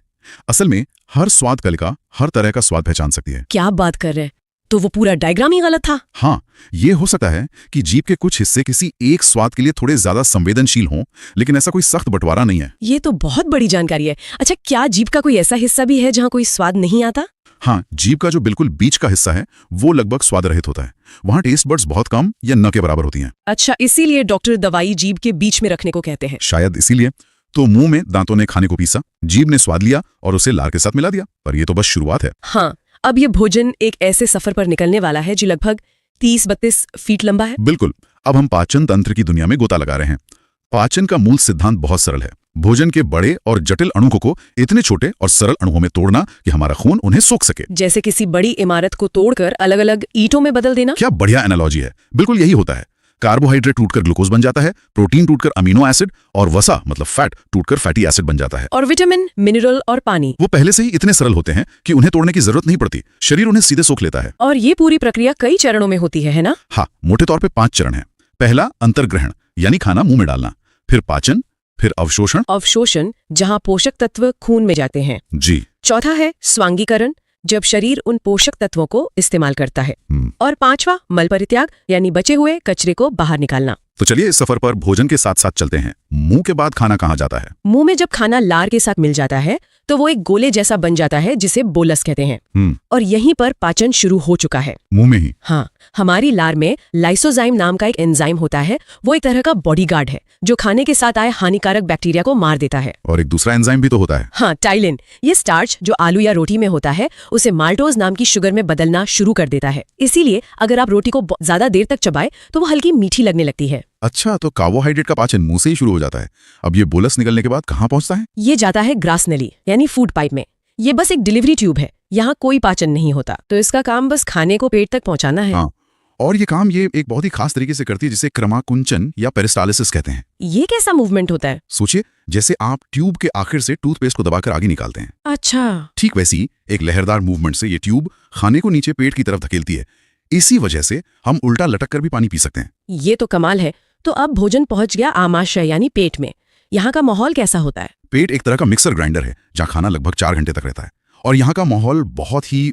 असल में हर स्वाद कलिका हर तरह का स्वाद पहचान सकती है। क्या बात कर रहे हैं? तो वो पूरा डायग्राम ही गलत था? हाँ, ये हो सकता है कि जीभ के कुछ हिस्से किसी एक स्वाद के लिए थोड़े ज्यादा संवेदनशील हों, लेकिन ऐसा कोई सख्त बंटवारा नहीं है। ये तो बहुत बड़ी जानकारी है। अच्छा, क्या जीभ का कोई ऐसा हिस्सा भी है जहाँ कोई स्वाद नहीं आता? हाँ, जीभ का जो बिल्कुल बीच का हिस्सा है वो लगभग स्वाद रहित होता है। वहाँ टेस्ट बड्स बहुत कम या न के बराबर होती हैं। अच्छा, इसीलिए डॉक्टर दवाई जीभ के बीच में रखने को कहते हैं। शायद इसीलिए। तो मुंह में दांतों ने खाने को पीसा, जीभ ने स्वाद लिया और उसे लार के साथ मिला दिया, पर ये तो बस शुरुआत है। हाँ, अब ये भोजन एक ऐसे सफर पर निकलने वाला है जो लगभग 30-32 फीट लंबा है। बिल्कुल। अब हम पाचन तंत्र की दुनिया में गोता लगा रहे हैं। पाचन का मूल सिद्धांत बहुत सरल है, भोजन के बड़े और जटिल अणुओं को इतने छोटे और सरल अणुओं में तोड़ना कि हमारा खून उन्हें सोख सके। जैसे किसी बड़ी इमारत को तोड़कर अलग अलग ईंटों में बदल देना। क्या बढ़िया एनालॉजी है। बिल्कुल यही होता है। कार्बोहाइड्रेट टूटकर ग्लूकोज बन जाता है, प्रोटीन टूटकर अमीनो एसिड, और वसा मतलब फैट टूटकर फैटी एसिड बन जाता है। और विटामिन, मिनरल और पानी, वो पहले से ही इतने सरल होते हैं कि उन्हें तोड़ने की जरूरत नहीं पड़ती, शरीर उन्हें सीधे सोख लेता है। और ये पूरी प्रक्रिया कई चरणों में होती है ना? हाँ, मोटे तौर पे 5 चरण हैं। पहला अंतर्ग्रहण यानी खाना मुंह में डालना, फिर पाचन, फिर अवशोषण जहाँ पोषक तत्व खून में जाते हैं जी। चौथा है स्वांगीकरण, जब शरीर उन पोषक तत्वों को इस्तेमाल करता है। और 5वां मल परित्याग यानी बचे हुए कचरे को बाहर निकालना। तो चलिए इस सफर पर भोजन के साथ साथ चलते हैं। मुंह के बाद खाना कहाँ जाता है? मुंह में जब खाना लार के साथ मिल जाता है तो वो एक गोले जैसा बन जाता है जिसे बोलस कहते हैं। और यहीं पर पाचन शुरू हो चुका है, मुंह में ही। हाँ, हमारी लार में लाइसोजाइम नाम का एक एंजाइम होता है। वो एक तरह का बॉडीगार्ड है जो खाने के साथ आए हानिकारक बैक्टीरिया को मार देता है। और एक दूसरा एंजाइम भी तो होता है। हाँ, टाइलिन। ये स्टार्च जो आलू या रोटी में होता है उसे माल्टोज नाम की शुगर में बदलना शुरू कर देता है। इसीलिए अगर आप रोटी को ज्यादा देर तक चबाए तो वो हल्की मीठी लगने लगती है। अच्छा, तो कार्बोहाइड्रेट का पाचन मुंह से ही शुरू हो जाता है। अब ये बोलस निकलने के बाद कहाँ पहुंचता है? ये जाता है ग्रास नली यानी फूड पाइप में। ये बस एक डिलीवरी ट्यूब है, यहाँ कोई पाचन नहीं होता, तो इसका काम बस खाने को पेट तक पहुंचाना है। हाँ, और ये काम ये एक बहुत ही खास तरीके से करती है जिसे क्रमाकुंचन या पेरिस्टालिसिस कहते हैं। ये कैसा मूवमेंट होता है? सोचिए, जैसे आप ट्यूब के आखिर से टूथपेस्ट को दबाकर आगे निकालते हैं। अच्छा, ठीक वैसी ही एक लहरदार मूवमेंट से ये ट्यूब खाने को नीचे पेट की तरफ धकेलती है। इसी वजह से हम उल्टा लटक कर भी पानी पी सकते हैं। ये तो कमाल है। तो अब भोजन पहुंच गया आमाशय यानी पेट में। यहाँ का माहौल कैसा होता है? पेट एक तरह का मिक्सर ग्राइंडर है जहाँ खाना लगभग 4 घंटे तक रहता है, और यहाँ का माहौल बहुत ही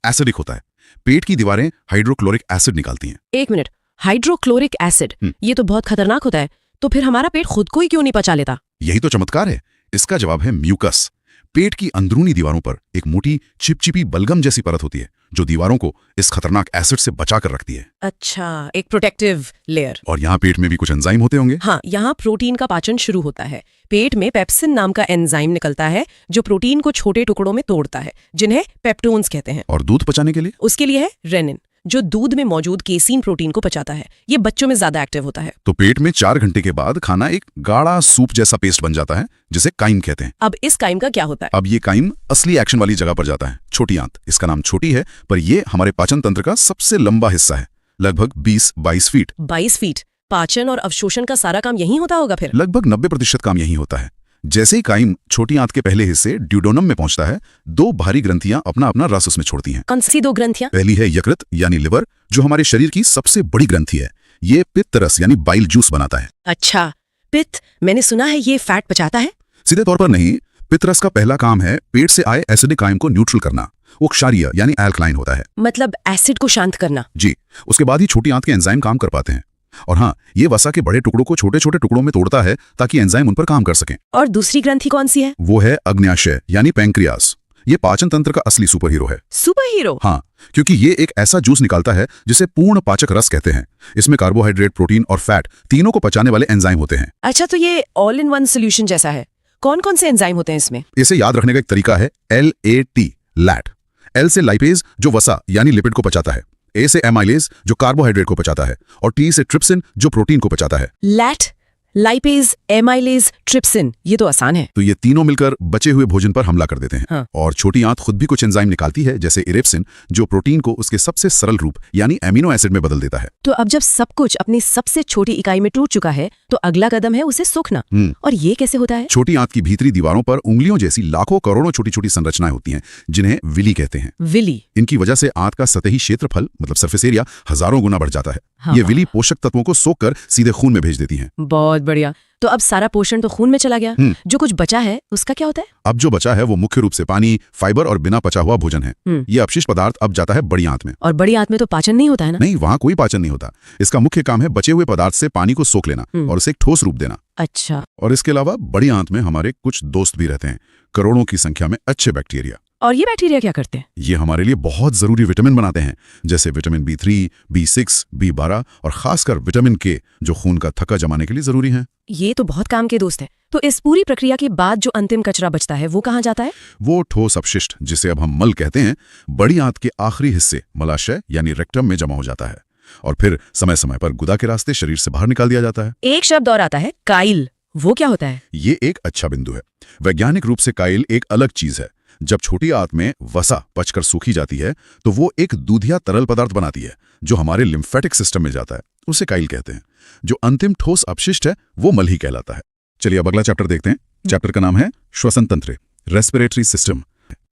एसिडिक होता है। पेट की दीवारें हाइड्रोक्लोरिक एसिड निकालती हैं। एक मिनट, हाइड्रोक्लोरिक एसिड, ये तो बहुत खतरनाक होता है। तो फिर हमारा पेट खुद को ही क्यों नहीं पचा लेता? यही तो चमत्कार है। इसका जवाब है म्यूकस। पेट की अंदरूनी दीवारों पर एक मोटी चिपचिपी बलगम जैसी परत होती है जो दीवारों को इस खतरनाक एसिड से बचा कर रखती है। अच्छा, एक प्रोटेक्टिव लेयर। और यहाँ पेट में भी कुछ एंजाइम होते होंगे। हाँ, यहाँ प्रोटीन का पाचन शुरू होता है। पेट में पेप्सिन नाम का एंजाइम निकलता है जो प्रोटीन को छोटे टुकड़ों में तोड़ता है, जिन्हें पेप्टोन्स कहते हैं। और दूध पचाने के लिए? उसके लिए है रेनिन, जो दूध में मौजूद केसीन प्रोटीन को पचाता है। ये बच्चों में ज्यादा एक्टिव होता है। तो पेट में 4 घंटे के बाद खाना एक गाढ़ा सूप जैसा पेस्ट बन जाता है जिसे काइम कहते हैं। अब इस काइम का क्या होता है? अब ये काइम असली एक्शन वाली जगह पर जाता है, छोटी आंत। इसका नाम छोटी है, पर ये हमारे पाचन तंत्र का सबसे लंबा हिस्सा है, लगभग 20-22 फीट। 22 फीट। पाचन और अवशोषण का सारा काम यहीं होता होगा फिर? लगभग 90% काम यहीं होता है। जैसे ही काइम छोटी आंत के पहले हिस्से ड्यूडोनम में पहुंचता है, 2 भारी ग्रंथियां अपना अपना रस उसमें छोड़ती हैं। कौन सी 2 ग्रंथियां? पहली है यकृत यानी लिवर, जो हमारे शरीर की सबसे बड़ी ग्रंथि है। ये पित्त रस यानी बाइल जूस बनाता है। अच्छा, पित्त, मैंने सुना है ये फैट पचाता है। सीधे तौर पर नहीं, पित्त रस का पहला काम है पेट से आए एसिडिक आयन को न्यूट्रल करना। वो क्षारीय यानी एल्कलाइन होता है। मतलब एसिड को शांत करना। जी, उसके बाद ही छोटी आंत के एंजाइम काम कर पाते हैं। और हाँ, ये वसा के बड़े टुकड़ों को छोटे छोटे टुकड़ों में तोड़ता है ताकि एंजाइम उन पर काम कर सकें। और दूसरी ग्रंथि कौन सी है? वो है अग्न्याशय यानी पैंक्रियास। ये पाचन तंत्र का असली सुपर हीरो है। Super hero? हाँ, क्योंकि ये एक ऐसा जूस निकालता है जिसे पूर्ण पाचक रस कहते हैं। इसमें कार्बोहाइड्रेट, प्रोटीन और फैट तीनों को पचाने वाले एंजाइम होते हैं। अच्छा, तो ये ऑल इन वन सोल्यूशन जैसा है। कौन कौन से एंजाइम होते हैं इसमें? इसे याद रखने का एक तरीका है LAT, लैट। L से लाइपेज जो वसा यानी लिपिड को पचाता है, A से एमाइलेज जो कार्बोहाइड्रेट को पचाता है, और T से ट्रिप्सिन जो प्रोटीन को पचाता है। लैट, लाइपेज, एमाइलेज, ट्रिप्सिन, ये तो आसान है। तो ये तीनों मिलकर बचे हुए भोजन पर हमला कर देते हैं। हाँ। और छोटी आंत खुद भी कुछ एंजाइम निकालती है, जैसे इरेप्सिन, जो प्रोटीन को उसके सबसे सरल रूप यानी एमिनो एसिड में बदल देता है। तो अब जब सब कुछ अपनी सबसे छोटी इकाई में टूट चुका है तो अगला कदम है उसे सोखना। और ये कैसे होता है? छोटी आंत की भीतरी दीवारों पर उंगलियों जैसी लाखों करोड़ों छोटी छोटी संरचनाएं होती हैं, जिन्हें विली कहते हैं। विली? इनकी वजह से आंत का सतही क्षेत्रफल मतलब सरफेस एरिया हजारों गुना बढ़ जाता है। हाँ। ये विली पोषक तत्वों को सोखकर सीधे खून में भेज देती हैं। बहुत बढ़िया। तो अब सारा पोषण तो खून में चला गया, जो कुछ बचा है उसका क्या होता है? अब जो बचा है वो मुख्य रूप से पानी, फाइबर और बिना पचा हुआ भोजन है। ये अपशिष्ट पदार्थ अब जाता है बड़ी आंत में। और बड़ी आंत में तो पाचन नहीं होता है ना? नहीं, वहाँ कोई पाचन नहीं होता। इसका मुख्य काम है बचे हुए पदार्थ से पानी को सोख लेना और उसे एक ठोस रूप देना। अच्छा। और इसके अलावा बड़ी आंत में हमारे कुछ दोस्त भी रहते हैं, करोड़ों की संख्या में अच्छे बैक्टीरिया। और ये बैक्टीरिया क्या करते हैं? ये हमारे लिए बहुत जरूरी विटामिन बनाते हैं, जैसे विटामिन B3, B6, B12 और खासकर विटामिन K, जो खून का थक्का जमाने के लिए जरूरी हैं। ये तो बहुत काम के दोस्त है। तो इस पूरी प्रक्रिया के बाद जो अंतिम कचरा बचता है वो कहाँ जाता है? वो ठोस अपशिष्ट, जिसे अब हम मल कहते हैं, बड़ी आंत के आखिरी हिस्से मलाशय यानी रेक्टम में जमा हो जाता है और फिर समय समय पर गुदा के रास्ते शरीर से बाहर निकाल दिया जाता है। एक शब्द और आता है, काइल। वो क्या होता है? ये एक अच्छा बिंदु है। वैज्ञानिक रूप से काइल एक अलग चीज है। जब छोटी आंत में वसा पचकर सूखी जाती है तो वो एक दूधिया तरल पदार्थ बनाती है जो हमारे लिम्फेटिक सिस्टम में जाता है, उसे काइल कहते हैं। जो अंतिम ठोस अपशिष्ट है वो मल ही कहलाता है। चलिए अब अगला चैप्टर देखते हैं। चैप्टर का नाम है श्वसन तंत्र, रेस्पिरेटरी सिस्टम।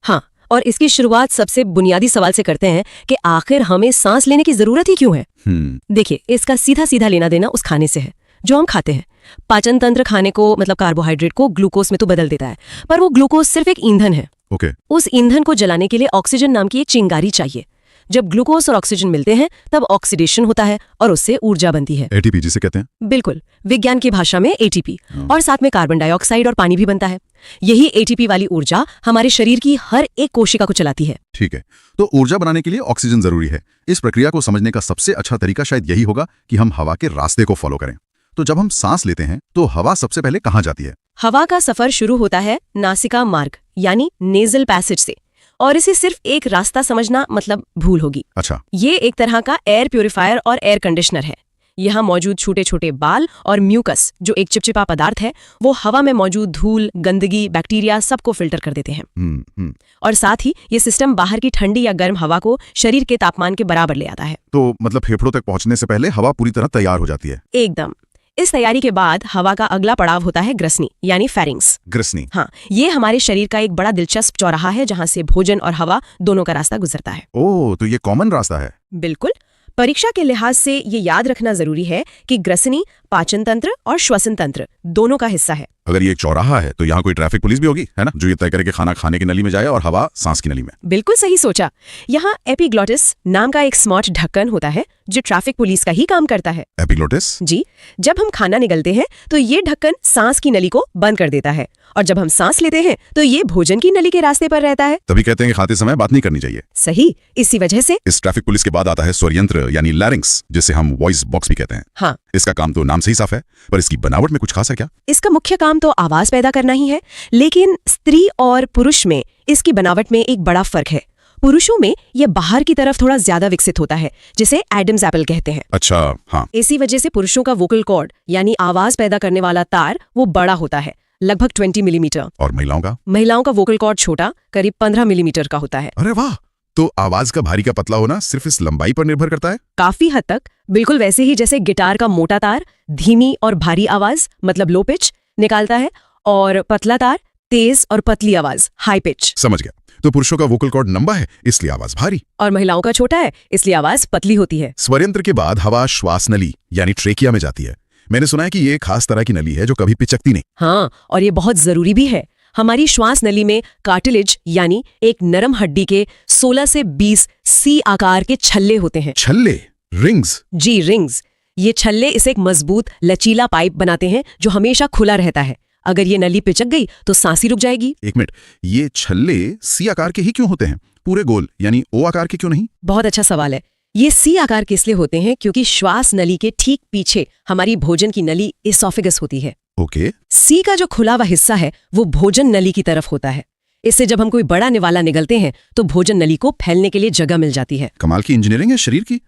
हाँ, और इसकी शुरुआत सबसे बुनियादी सवाल से करते हैं कि आखिर हमें सांस लेने की जरूरत ही क्यों है? देखिए, इसका सीधा सीधा लेना देना उस खाने से है जो हम खाते हैं। पाचन तंत्र खाने को मतलब कार्बोहाइड्रेट को ग्लूकोज में तो बदल देता है, पर वो ग्लूकोज सिर्फ एक ईंधन है। ओके। उस ईंधन को जलाने के लिए ऑक्सीजन नाम की एक चिंगारी चाहिए। जब ग्लूकोज और ऑक्सीजन मिलते हैं तब ऑक्सीडेशन होता है और उससे ऊर्जा बनती है। ATP जिसे कहते हैं। बिल्कुल, विज्ञान की भाषा में ATP। और साथ में कार्बन डाइऑक्साइड और पानी भी बनता है। यही ATP वाली ऊर्जा हमारे शरीर की हर एक कोशिका को चलाती है। ठीक है, तो ऊर्जा बनाने के लिए ऑक्सीजन जरूरी है। इस प्रक्रिया को समझने का सबसे अच्छा तरीका शायद यही होगा कि हम हवा के रास्ते को फॉलो करें। तो जब हम सांस लेते हैं तो हवा सबसे पहले कहाँ जाती है? हवा का सफर शुरू होता है नासिका मार्ग यानी नेजल पैसेज से, और इसे सिर्फ एक रास्ता समझना मतलब भूल होगी। अच्छा। ये एक तरह का एयर प्यूरिफायर और एयर कंडीशनर है। यहाँ मौजूद छोटे छोटे बाल और म्यूकस, जो एक चिपचिपा पदार्थ है, वो हवा में मौजूद धूल, गंदगी, बैक्टीरिया सबको फिल्टर कर देते हैं। और साथ ही ये सिस्टम बाहर की ठंडी या गर्म हवा को शरीर के तापमान के बराबर ले आता है। तो मतलब फेफड़ों तक पहुंचने से पहले हवा पूरी तरह तैयार हो जाती है। एकदम। इस तैयारी के बाद हवा का अगला पड़ाव होता है ग्रसनी यानी फेरिंग्स। ग्रसनी? हाँ, ये हमारे शरीर का एक बड़ा दिलचस्प चौराहा है जहाँ से भोजन और हवा दोनों का रास्ता गुजरता है। ओह, तो ये कॉमन रास्ता है। बिल्कुल। परीक्षा के लिहाज से ये याद रखना जरूरी है कि ग्रसनी पाचन तंत्र और श्वसन तंत्र दोनों का हिस्सा है। अगर ये एक चौराहा है तो यहाँ कोई ट्रैफिक पुलिस भी होगी, है ना, जो ये तय करे कि खाना खाने की नली में जाए और हवा सांस की नली में। बिल्कुल सही सोचा। यहाँ एपिग्लॉटिस नाम का एक स्मार्ट ढक्कन होता है जो ट्रैफिक पुलिस का ही काम करता है। एपिग्लॉटिस? जी, जब हम खाना निगलते हैं तो ये ढक्कन सांस की नली को बंद कर देता है, और जब हम सांस लेते हैं तो ये भोजन की नली के रास्ते पर रहता है। तभी कहते हैं कि खाते समय बात नहीं करनी चाहिए। सही, इसी वजह से इस ट्रैफिक पुलिस के बाद आता है स्वरयंत्र यानी लैरिंक्स, जिसे हम वॉइस बॉक्स भी कहते हैं। हाँ, इसका काम तो नाम से ही साफ है, पर इसकी बनावट में कुछ खास है क्या? इसका मुख्य काम तो आवाज पैदा करना ही है, लेकिन स्त्री और पुरुष में इसकी बनावट में एक बड़ा फर्क है। पुरुषों में ये बाहर की तरफ थोड़ा ज्यादा विकसित होता है, जिसे एडम्स एप्पल कहते हैं। अच्छा, हाँ। इसी वजह से पुरुषों का वोकल कॉर्ड यानी आवाज पैदा करने वाला तार वो बड़ा होता है, लगभग 20 मिलीमीटर। और महिलाओं का वोकल कॉर्ड छोटा, करीब 15 मिलीमीटर का होता है। अरे वाह! तो आवाज का भारी का पतला होना सिर्फ इस लंबाई पर निर्भर करता है? काफी हद तक। बिल्कुल वैसे ही जैसे गिटार का मोटा तार धीमी और भारी आवाज मतलब लो पिच निकालता है, और पतला तार तेज और पतली आवाज हाई पिच। समझ गया। तो पुरुषों का वोकल कॉर्ड लंबा है इसलिए आवाज भारी, और महिलाओं का छोटा है इसलिए आवाज पतली होती है। स्वरयंत्र के बाद हवा श्वास नली यानी ट्रेकिया में जाती है। मैंने सुना है कि ये एक खास तरह की नली है जो कभी पिचकती नहीं। हाँ, और ये बहुत जरूरी भी है। हमारी श्वास नली में कार्टिलेज यानी एक नरम हड्डी के 16 से 20 सी आकार के छल्ले होते हैं। छल्ले, रिंग्स। जी, रिंग्स। ये छल्ले इसे एक मजबूत लचीला पाइप बनाते हैं जो हमेशा खुला रहता है। अगर ये नली पिचक गई तो सांस ही रुक जाएगी। एक मिनट, ये छल्ले सी आकार के ही क्यों होते हैं, पूरे गोल यानी ओ आकार के क्यों नहीं? बहुत अच्छा सवाल है। ये सी आकार के इसलिए होते हैं क्योंकि श्वास नली के ठीक पीछे हमारी भोजन की नली एसोफेगस होती है। ओके। सी का जो खुला हुआ हिस्सा है वो भोजन नली की तरफ होता है। इससे जब हम कोई बड़ा निवाला निगलते हैं तो भोजन नली को फैलने के लिए जगह मिल जाती है। कमाल की इंजीनियरिंग है शरीर की।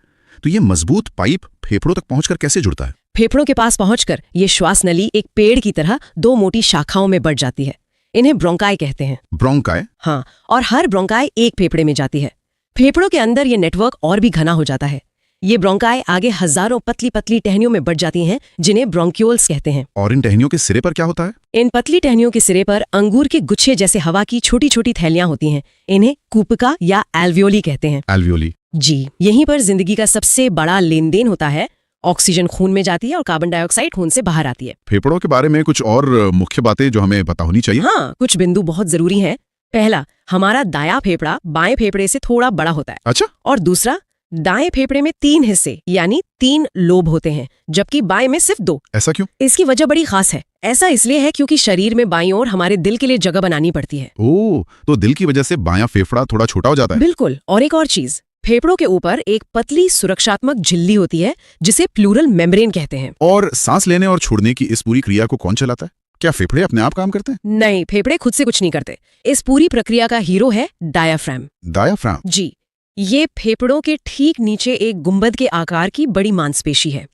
तो ये मजबूत पाइप फेफड़ों तक पहुंचकर कैसे जुड़ता है? फेफड़ों के पास पहुंचकर ये श्वास नली एक पेड़ की तरह 2 मोटी शाखाओं में बढ़ जाती है। इन्हें ब्रोंकाई कहते हैं। ब्रोंकाई? हाँ, और हर ब्रोंकाई एक फेफड़े में जाती है। फेफड़ों के अंदर ये नेटवर्क और भी घना हो जाता है। ये ब्रोंकाई आगे हजारों पतली पतली टहनियों में बढ़ जाती हैं जिन्हें ब्रोंक्यूल्स कहते हैं। और इन टहनियों के सिरे पर क्या होता है? इन पतली टहनियों के सिरे पर अंगूर के गुच्छे जैसे हवा की छोटी छोटी थैलियां होती हैं। इन्हें कूपिका या एल्वियोली कहते हैं। एल्वियोली। जी, यहीं पर जिंदगी का सबसे बड़ा लेन देन होता है। ऑक्सीजन खून में जाती है और कार्बन डाइऑक्साइड खून से बाहर आती है। फेफड़ों के बारे में कुछ और मुख्य बातें जो हमें पता होनी चाहिए? हाँ, कुछ बिंदु बहुत जरूरी हैं। पहला, हमारा दायां फेफड़ा बाएं फेफड़े से थोड़ा बड़ा होता है। अच्छा। और दूसरा, दाएं फेफड़े में 3 हिस्से यानी 3 लोब होते हैं, जबकि बाएं में सिर्फ 2। ऐसा क्यों? इसकी वजह बड़ी खास है। ऐसा इसलिए है क्योंकि शरीर में बाईं ओर हमारे दिल के लिए जगह बनानी पड़ती है। ओह, तो दिल की वजह से बायां फेफड़ा थोड़ा छोटा हो जाता है। बिल्कुल। और एक और चीज, फेफड़ों के ऊपर एक पतली सुरक्षात्मक झिल्ली होती है जिसे प्लूरल मेम्ब्रेन कहते हैं। और सांस लेने और छोड़ने की इस पूरी क्रिया को कौन चलाता है? क्या फेफड़े अपने आप काम करते हैं? नहीं, फेफड़े खुद से कुछ नहीं करते। इस पूरी प्रक्रिया का हीरो है डायाफ्राम। डायाफ्राम? जी, ये फेफड़ों के ठीक नीचे एक गुंबद के आकार की बड़ी मांसपेशी है।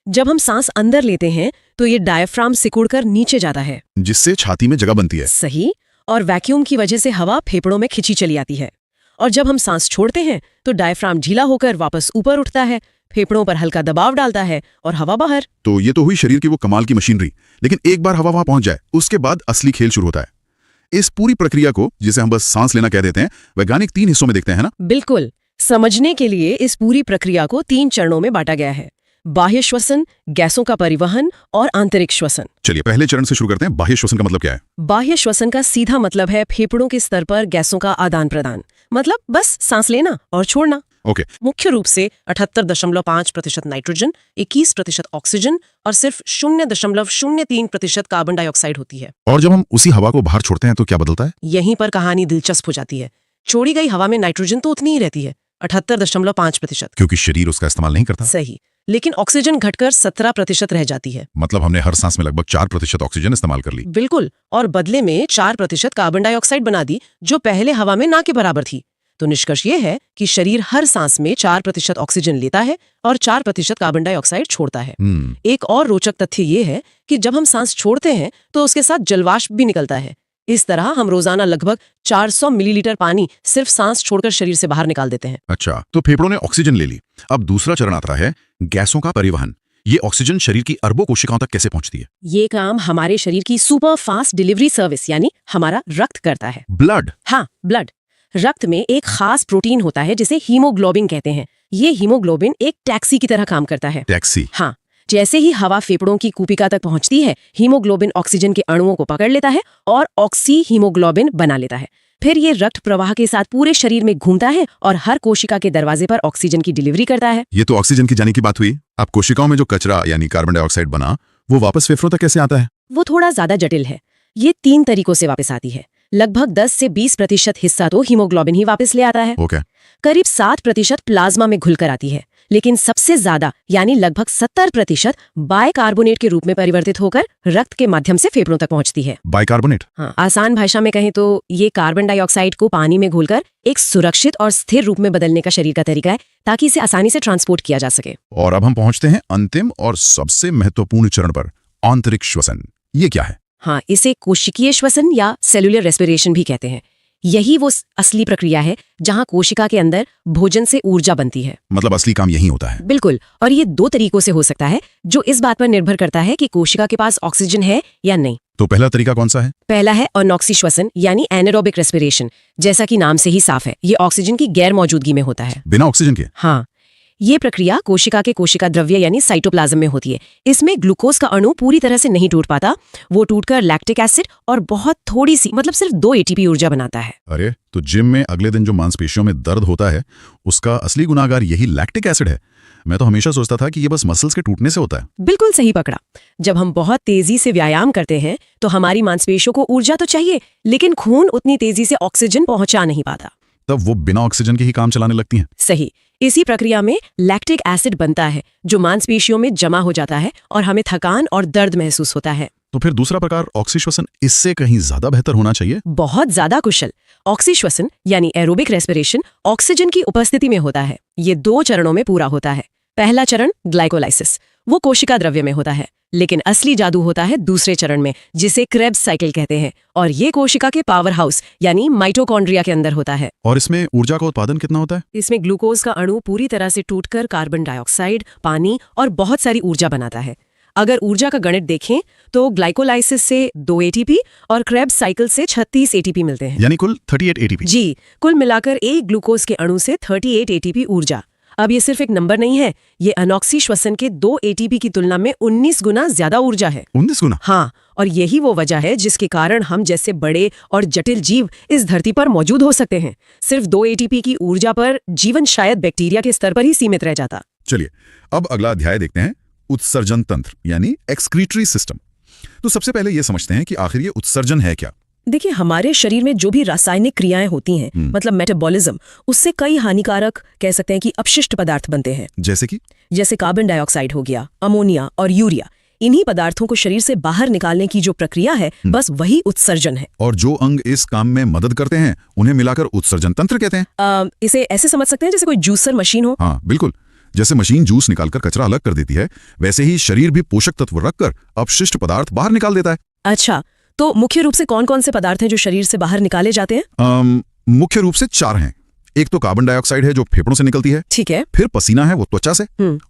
जब हम सांस अंदर लेते हैं तो ये डायाफ्राम सिकुड़कर नीचे जाता है, जिससे छाती में जगह बनती है। सही। और वैक्यूम की वजह से हवा फेफड़ों में खिंची चली आती है। और जब हम सांस छोड़ते हैं तो डायफ्राम ढीला होकर वापस ऊपर उठता है, फेफड़ों पर हल्का दबाव डालता है और हवा बाहर। तो ये तो हुई शरीर की वो कमाल की मशीनरी, लेकिन एक बार हवा वहां पहुंच जाए उसके बाद असली खेल शुरू होता है। इस पूरी प्रक्रिया को, जिसे हम बस सांस लेना कह देते हैं, वैज्ञानिक 3 हिस्सों में देखते हैं ना? बिल्कुल। समझने के लिए इस पूरी प्रक्रिया को 3 चरणों में बांटा गया है: बाह्य श्वसन, गैसों का परिवहन और आंतरिक श्वसन। चलिए पहले चरण से शुरू करते हैं। बाह्य श्वसन का मतलब क्या है? बाह्य श्वसन का सीधा मतलब है फेफड़ों के स्तर पर गैसों का आदान प्रदान, मतलब बस सांस लेना और छोड़ना। ओके। मुख्य रूप से 78.5% नाइट्रोजन, 21% ऑक्सीजन और सिर्फ 0.03% कार्बन डाइऑक्साइड होती है। और जब हम उसी हवा को बाहर छोड़ते हैं तो क्या बदलता है? यहीं पर कहानी दिलचस्प हो जाती है। छोड़ी गई हवा में नाइट्रोजन तो उतनी ही रहती है, 78.5%। क्योंकि शरीर उसका इस्तेमाल नहीं करता। सही। लेकिन ऑक्सीजन घटकर 17% रह जाती है। मतलब हमने हर सांस में लगभग 4% ऑक्सीजन इस्तेमाल कर ली। बिल्कुल। और बदले में 4% कार्बन डाइऑक्साइड बना दी, जो पहले हवा में ना के बराबर थी। तो निष्कर्ष ये है कि शरीर हर सांस में 4% ऑक्सीजन लेता है और 4% कार्बन डाइऑक्साइड छोड़ता है। एक और रोचक तथ्य ये है कि जब हम सांस छोड़ते हैं तो उसके साथ जलवाष्प भी निकलता है। इस तरह हम रोजाना लगभग 400 मिलीलीटर पानी सिर्फ सांस छोड़कर शरीर से बाहर निकाल देते हैं। अच्छा, तो फेफड़ों ने ऑक्सीजन ले ली। अब दूसरा चरण आता है गैसों का परिवहन। ये ऑक्सीजन शरीर की अरबों कोशिकाओं तक कैसे पहुंचती है? ये काम हमारे शरीर की सुपर फास्ट डिलीवरी सर्विस यानी हमारा रक्त करता है। ब्लड? हाँ, ब्लड। रक्त में एक खास प्रोटीन होता है जिसे हीमोग्लोबिन कहते हैं। ये हीमोग्लोबिन एक टैक्सी की तरह काम करता है। टैक्सी? हाँ। जैसे ही हवा फेफड़ों की कूपिका तक पहुंचती है, हीमोग्लोबिन ऑक्सीजन के अणुओं को पकड़ लेता है और ऑक्सी हीमोग्लोबिन बना लेता है। फिर ये रक्त प्रवाह के साथ पूरे शरीर में घूमता है और हर कोशिका के दरवाजे पर ऑक्सीजन की डिलीवरी करता है। ये तो ऑक्सीजन की जाने की बात हुई। अब कोशिकाओं में जो कचरा यानी कार्बन डाइऑक्साइड बना, वो वापस फेफड़ों तक कैसे आता है? वो थोड़ा ज्यादा जटिल है। ये 3 तरीकों से वापस आती है। लगभग 10 से 20% हिस्सा तो हीमोग्लोबिन ही वापस ले आता है। ओके। करीब 7% प्लाज्मा में घुलकर आती है, लेकिन सबसे ज्यादा यानी लगभग 70% बाइकार्बोनेट के रूप में परिवर्तित होकर रक्त के माध्यम से फेफड़ों तक पहुंचती है। बाइकार्बोनेट? हाँ, आसान भाषा में कहें तो ये कार्बन डाइऑक्साइड को पानी में घोलकर एक सुरक्षित और स्थिर रूप में बदलने का शरीर का तरीका है, ताकि इसे आसानी से ट्रांसपोर्ट किया जा सके। और अब हम पहुंचते हैं अंतिम और सबसे महत्वपूर्ण चरण पर, आंतरिक श्वसन। ये क्या है? हाँ, इसे कोशिकीय श्वसन या सेलुलर रेस्पिरेशन भी कहते हैं। यही वो असली प्रक्रिया है जहां कोशिका के अंदर भोजन से ऊर्जा बनती है। मतलब असली काम यही होता है? बिल्कुल। और ये 2 तरीकों से हो सकता है, जो इस बात पर निर्भर करता है कि कोशिका के पास ऑक्सीजन है या नहीं। तो पहला तरीका कौन सा है? पहला है अनॉक्सी श्वसन यानी एनारोबिक रेस्पिरेशन। जैसा कि नाम से ही साफ है, ये ऑक्सीजन की गैर मौजूदगी में होता है। बिना ऑक्सीजन के? हाँ, ये प्रक्रिया कोशिका के कोशिका द्रव्य यानी साइटोप्लाज्म में होती है। इसमें ग्लूकोज का अणु पूरी तरह से नहीं टूट पाता, वो टूटकर लैक्टिक एसिड और बहुत थोड़ी सी मतलब सिर्फ 2 एटीपी ऊर्जा बनाता है। अरे, तो जिम में अगले दिन जो मांसपेशियों में दर्द होता है उसका असली गुनाहगार यही लैक्टिक एसिड है। मैं तो हमेशा सोचता था कि ये बस मसल्स के टूटने से होता है। बिल्कुल सही पकड़ा। जब हम बहुत तेजी से व्यायाम करते हैं तो हमारी मांसपेशियों को ऊर्जा तो चाहिए, लेकिन खून उतनी तेजी से ऑक्सीजन पहुंचा नहीं पाता, तब वो बिना ऑक्सीजन के ही काम चलाने लगती हैं। सही। इसी प्रक्रिया में लैक्टिक एसिड बनता है जो मांसपेशियों में जमा हो जाता है और हमें थकान और दर्द महसूस होता है। तो फिर दूसरा प्रकार ऑक्सीश्वसन इससे कहीं ज्यादा बेहतर होना चाहिए। बहुत ज्यादा कुशल। ऑक्सीश्वसन यानी एरोबिक रेस्पिरेशन ऑक्सीजन की उपस्थिति में होता है। ये 2 चरणों में पूरा होता है। पहला चरण ग्लाइकोलाइसिस, वो कोशिका द्रव्य में होता है, लेकिन असली जादू होता है दूसरे चरण में, जिसे क्रेब्स साइकिल कहते हैं, और ये कोशिका के पावर हाउस यानी माइटोकॉन्ड्रिया के अंदर होता है। और इसमें ऊर्जा का उत्पादन कितना होता है? इसमें ग्लूकोज का अणु पूरी तरह से टूटकर कार्बन डाइऑक्साइड, पानी और बहुत सारी ऊर्जा बनाता है। अगर ऊर्जा का गणित देखें तो ग्लाइकोलाइसिस से 2 एटीपी और क्रेब्स साइकिल से 36 एटीपी मिलते हैं, यानी कुल 38 एटीपी। जी, कुल मिलाकर एक ग्लूकोज के अणु से 38 एटीपी ऊर्जा। अब ये सिर्फ एक नंबर नहीं है, ये अनॉक्सी श्वसन के 2 एटीपी की तुलना में 19 गुना ज्यादा ऊर्जा है। 19 गुना? हाँ, और यही वो वजह है जिसके कारण हम जैसे बड़े और जटिल जीव इस धरती पर मौजूद हो सकते हैं। सिर्फ 2 एटीपी की ऊर्जा पर जीवन शायद बैक्टीरिया के स्तर पर ही सीमित रह जाता। चलिए, अब अगला अध्याय देखते हैं, उत्सर्जन तंत्र यानी एक्सक्रीटरी सिस्टम। तो सबसे पहले ये समझते हैं कि आखिर ये उत्सर्जन है क्या। देखिए, हमारे शरीर में जो भी रासायनिक क्रियाएं होती हैं, मतलब मेटाबॉलिज्म, उससे कई हानिकारक कह सकते हैं कि अपशिष्ट पदार्थ बनते हैं। जैसे कार्बन डाइऑक्साइड हो गया, अमोनिया और यूरिया। इन्हीं पदार्थों को शरीर से बाहर निकालने की जो प्रक्रिया है, बस वही उत्सर्जन है। और जो अंग इस काम में मदद करते हैं उन्हें मिलाकर उत्सर्जन तंत्र कहते हैं। इसे ऐसे समझ सकते हैं जैसे कोई जूसर मशीन हो। हाँ बिल्कुल, जैसे मशीन जूस निकालकर कचरा अलग कर देती है, वैसे ही शरीर भी पोषक तत्व रखकर अपशिष्ट पदार्थ बाहर निकाल देता है। अच्छा, तो मुख्य रूप से कौन कौन से पदार्थ हैं जो शरीर से बाहर निकाले जाते हैं? मुख्य रूप से 4 हैं। एक तो कार्बन डाइऑक्साइड है जो फेफड़ों से निकलती है, ठीक है। फिर पसीना है वो त्वचा से,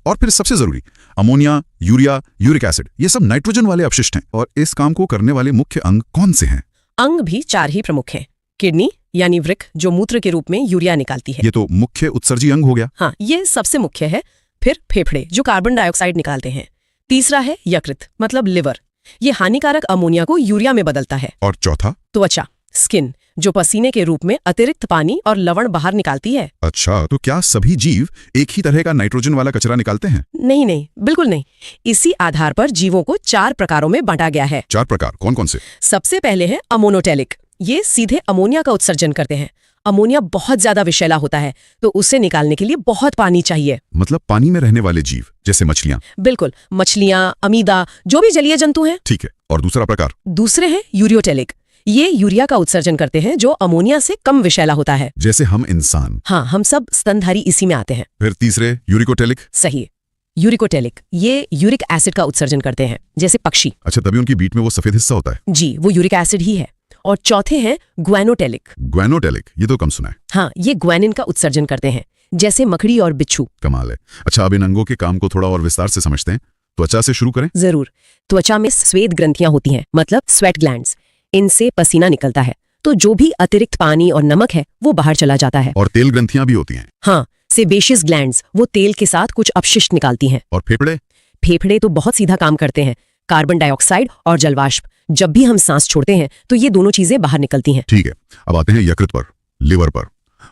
और फिर सबसे जरूरी अमोनिया, यूरिया, यूरिक एसिड, ये सब नाइट्रोजन वाले अपशिष्ट हैं। और इस काम को करने वाले मुख्य अंग कौन से हैं? अंग भी 4 ही प्रमुख हैं। किडनी यानी वृक्क, जो मूत्र के रूप में यूरिया निकालती है। ये तो मुख्य उत्सर्जी अंग हो गया। हाँ, ये सबसे मुख्य है। फिर फेफड़े जो कार्बन डाइऑक्साइड निकालते हैं। तीसरा है यकृत मतलब लिवर, ये हानिकारक अमोनिया को यूरिया में बदलता है। और चौथा त्वचा स्किन, जो पसीने के रूप में अतिरिक्त पानी और लवण बाहर निकालती है। अच्छा, तो क्या सभी जीव एक ही तरह का नाइट्रोजन वाला कचरा निकालते हैं? नहीं नहीं, बिल्कुल नहीं। इसी आधार पर जीवों को 4 प्रकारों में बांटा गया है। 4 प्रकार कौन कौन से? सबसे पहले है अमोनोटेलिक, ये सीधे अमोनिया का उत्सर्जन करते हैं। अमोनिया बहुत ज्यादा विषैला होता है, तो उसे निकालने के लिए बहुत पानी चाहिए। मतलब पानी में रहने वाले जीव जैसे मछलियां? बिल्कुल, मछलियां, अमीबा, जो भी जलीय जंतु हैं। ठीक है, और दूसरा प्रकार? दूसरे हैं यूरियोटेलिक, ये यूरिया का उत्सर्जन करते हैं जो अमोनिया से कम विषैला होता है। जैसे हम इंसान? हाँ, हम सब स्तनधारी इसी में आते हैं। फिर तीसरे यूरिकोटेलिक? सही, यूरिकोटेलिक, ये यूरिक एसिड का उत्सर्जन करते हैं जैसे पक्षी। अच्छा, तभी उनकी बीट में वो सफेद हिस्सा होता है। जी, वो यूरिक एसिड ही है। और चौथे हैं ग्वैनोटेलिक। ग्वैनोटेलिक, ये तो कम सुना है। हाँ, ये ग्वैनिन का उत्सर्जन करते हैं जैसे मकड़ी और बिच्छू। कमाल है। अच्छा, अब इन अंगों के काम को थोड़ा और विस्तार से समझते हैं। त्वचा से शुरू करें। जरूर। त्वचा में श्वेत ग्रंथियां होती हैं, मतलब स्वेट ग्लैंड्स। इनसे पसीना निकलता है, तो जो भी अतिरिक्त पानी और नमक है वो बाहर चला जाता है। और तेल ग्रंथियां भी होती हैं। हाँ, सेबेशियस ग्लैंड्स, वो तेल के साथ कुछ अपशिष्ट निकालती हैं। और फेफड़े? फेफड़े तो बहुत सीधा काम करते हैं। कार्बन डाइऑक्साइड और जलवाष्प, जब भी हम सांस छोड़ते हैं तो ये दोनों चीजें बाहर निकलती हैं। ठीक है, अब आते हैं यकृत पर, लिवर पर।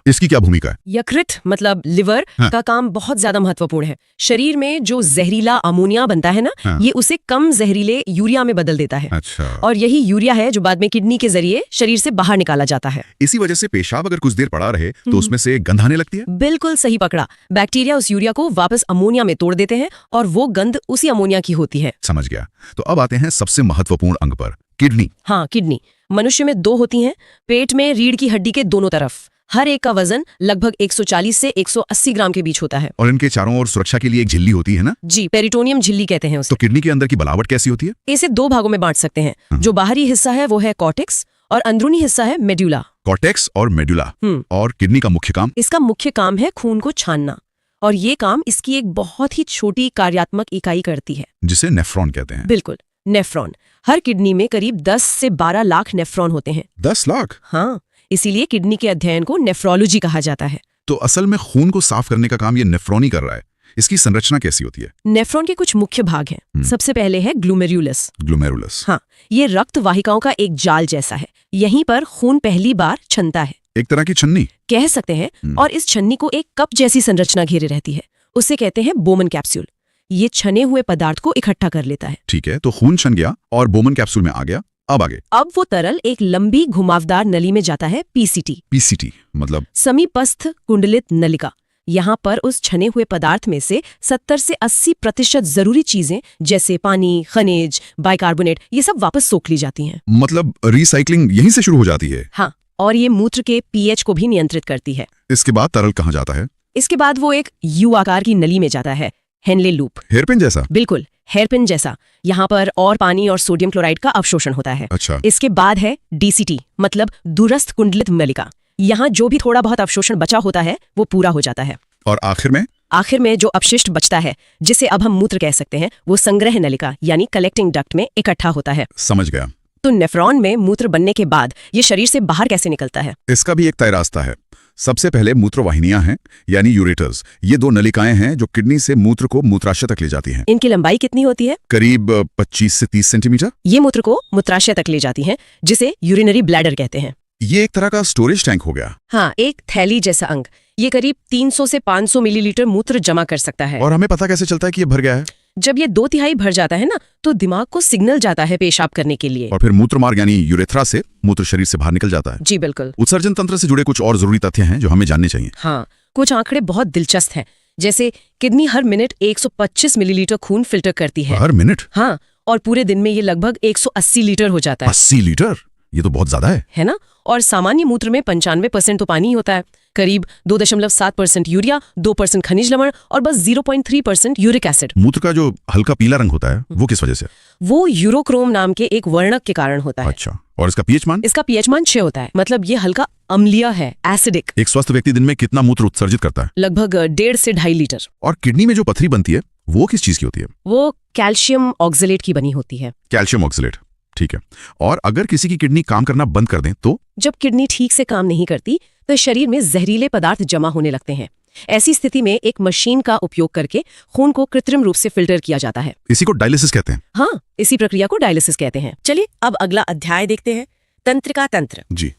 इसकी क्या भूमिका है? यकृत मतलब लिवर का काम बहुत ज्यादा महत्वपूर्ण है। शरीर में जो जहरीला अमोनिया बनता है ना, ये उसे कम जहरीले यूरिया में बदल देता है। अच्छा। और यही यूरिया है जो बाद में किडनी के जरिए शरीर से बाहर निकाला जाता है। इसी वजह से पेशाब अगर कुछ देर पड़ा रहे तो उसमें से गंध आने लगती है। बिल्कुल सही पकड़ा। बैक्टीरिया उस यूरिया को वापस अमोनिया में तोड़ देते हैं और वो गंध उसी अमोनिया की होती है। समझ गया। तो अब आते हैं सबसे महत्वपूर्ण अंग पर, किडनी। हाँ, किडनी। मनुष्य में 2 होती हैं, पेट में रीढ़ की हड्डी के दोनों तरफ। हर एक का वजन लगभग 140 से 180 ग्राम के बीच होता है। और इनके चारों ओर सुरक्षा के लिए एक झिल्ली होती है ना? जी, पेरिटोनियम झिल्ली कहते हैं उसे। तो किडनी के अंदर की बनावट कैसी होती है? इसे 2 भागों में बांट सकते हैं। जो बाहरी हिस्सा है वो है कॉर्टेक्स और अंदरूनी हिस्सा है मेडुला। कॉर्टेक्स और मेडुला। और किडनी का मुख्य काम? इसका मुख्य काम है खून को छानना, और ये काम इसकी एक बहुत ही छोटी कार्यात्मक इकाई करती है जिसे नेफ्रॉन कहते हैं। बिल्कुल, नेफ्रॉन। हर किडनी में करीब 10 से 12 लाख नेफ्रॉन होते हैं। 10 लाख? हाँ, इसीलिए किडनी के अध्ययन को नेफ्रोलॉजी कहा जाता है। तो असल में खून को साफ करने का काम ये नेफ्रॉन ही कर रहा है। इसकी संरचना कैसी होती है? नेफ्रॉन के कुछ मुख्य भाग हैं। सबसे पहले है ग्लूमेरुलस। ग्लोमेरुलस। हाँ, ये रक्त वाहिकाओं का एक जाल जैसा है। यहीं पर खून पहली बार छनता है, एक तरह की छन्नी कह सकते हैं। और इस छन्नी को एक कप जैसी संरचना घेरे रहती है, उसे कहते हैं बोमन कैप्सूल। ये छने हुए पदार्थ को इकट्ठा कर लेता है। ठीक है, तो खून छन गया और बोमन कैप्सूल में आ गया। अब आगे? अब वो तरल एक लंबी घुमावदार नली में जाता है, पीसीटी। पीसीटी मतलब? समीपस्थ कुंडलित नलिका। यहाँ पर उस छने हुए पदार्थ में से 70 से 80% जरूरी चीजें जैसे पानी, खनिज, बाइकार्बोनेट, ये सब वापस सोख ली जाती हैं। मतलब रिसाइकलिंग यहीं से शुरू हो जाती है? हाँ, और ये मूत्र के पीएच को भी नियंत्रित करती है। इसके बाद तरल कहाँ जाता है? इसके बाद वो एक यू आकार की नली में जाता है, हेनले लूप। हेयरपिन जैसा? बिल्कुल, हेयरपिन जैसा। यहाँ पर और पानी और सोडियम क्लोराइड का अवशोषण होता है। अच्छा। इसके बाद है डीसीटी, मतलब दूरस्थ कुंडलित नलिका। यहाँ जो भी थोड़ा बहुत अवशोषण बचा होता है वो पूरा हो जाता है। और आखिर में? आखिर में जो अपशिष्ट बचता है, जिसे अब हम मूत्र कह सकते हैं, वो संग्रह नलिका यानी कलेक्टिंग डक्ट में इकट्ठा होता है। समझ गया। तो नेफ्रॉन में मूत्र बनने के बाद ये शरीर से बाहर कैसे निकलता है? इसका भी एक तय रास्ता है। सबसे पहले मूत्रवाहिनियां हैं, यानी यूरेटर्स। ये 2 नलिकाएं हैं जो किडनी से मूत्र को मूत्राशय तक ले जाती हैं। इनकी लंबाई कितनी होती है? करीब 25 से 30 सेंटीमीटर। ये मूत्र को मूत्राशय तक ले जाती हैं, जिसे यूरिनरी ब्लैडर कहते हैं। ये एक तरह का स्टोरेज टैंक हो गया। हाँ, एक थैली जैसा अंग। ये करीब 300 से 500 मिलीलीटर मूत्र जमा कर सकता है। और हमें पता कैसे चलता है कि ये भर गया है? जब ये 2/3 भर जाता है ना, तो दिमाग को सिग्नल जाता है पेशाब करने के लिए। और फिर मूत्र मार्ग यानी यूरेथ्रा से मूत्र शरीर से बाहर निकल जाता है। जी बिल्कुल। उत्सर्जन तंत्र से जुड़े कुछ और जरूरी तथ्य हैं जो हमें जानने चाहिए। हाँ, कुछ आंकड़े बहुत दिलचस्प हैं। जैसे किडनी हर मिनट 125 मिलीलीटर खून फिल्टर करती है। हर मिनट? हाँ, और पूरे दिन में ये लगभग 180 लीटर हो जाता है। 80 लीटर? ये तो बहुत ज्यादा है ना? और सामान्य मूत्र में 95% तो पानी होता है। करीब 2.7% यूरिया, 2% खनिज लवण और बस 0.3% यूरिक एसिड। मूत्र का जो हल्का पीला रंग होता है वो किस वजह से? वो यूरोक्रोम नाम के एक वर्णक के कारण होता है। अच्छा, और इसका पीएच मान? इसका पीएच मान 6 होता है, मतलब ये हल्का अम्लीय है, एसिडिक। एक स्वस्थ व्यक्ति दिन में कितना मूत्र उत्सर्जित करता है? लगभग 1.5 से 2.5 लीटर। और किडनी में जो पथरी बनती है वो किस चीज की होती है? वो कैल्शियम ऑक्सलेट की बनी होती है। कैल्शियम ऑक्सलेट, ठीक है। और अगर किसी की किडनी काम करना बंद कर दें तो? जब किडनी ठीक से काम नहीं करती तो शरीर में जहरीले पदार्थ जमा होने लगते हैं। ऐसी स्थिति में एक मशीन का उपयोग करके खून को कृत्रिम रूप से फिल्टर किया जाता है। इसी को डायलिसिस कहते हैं? हाँ, इसी प्रक्रिया को डायलिसिस कहते हैं। चलिए अब अगला अध्याय देखते हैं, तंत्रिका तंत्र। जी।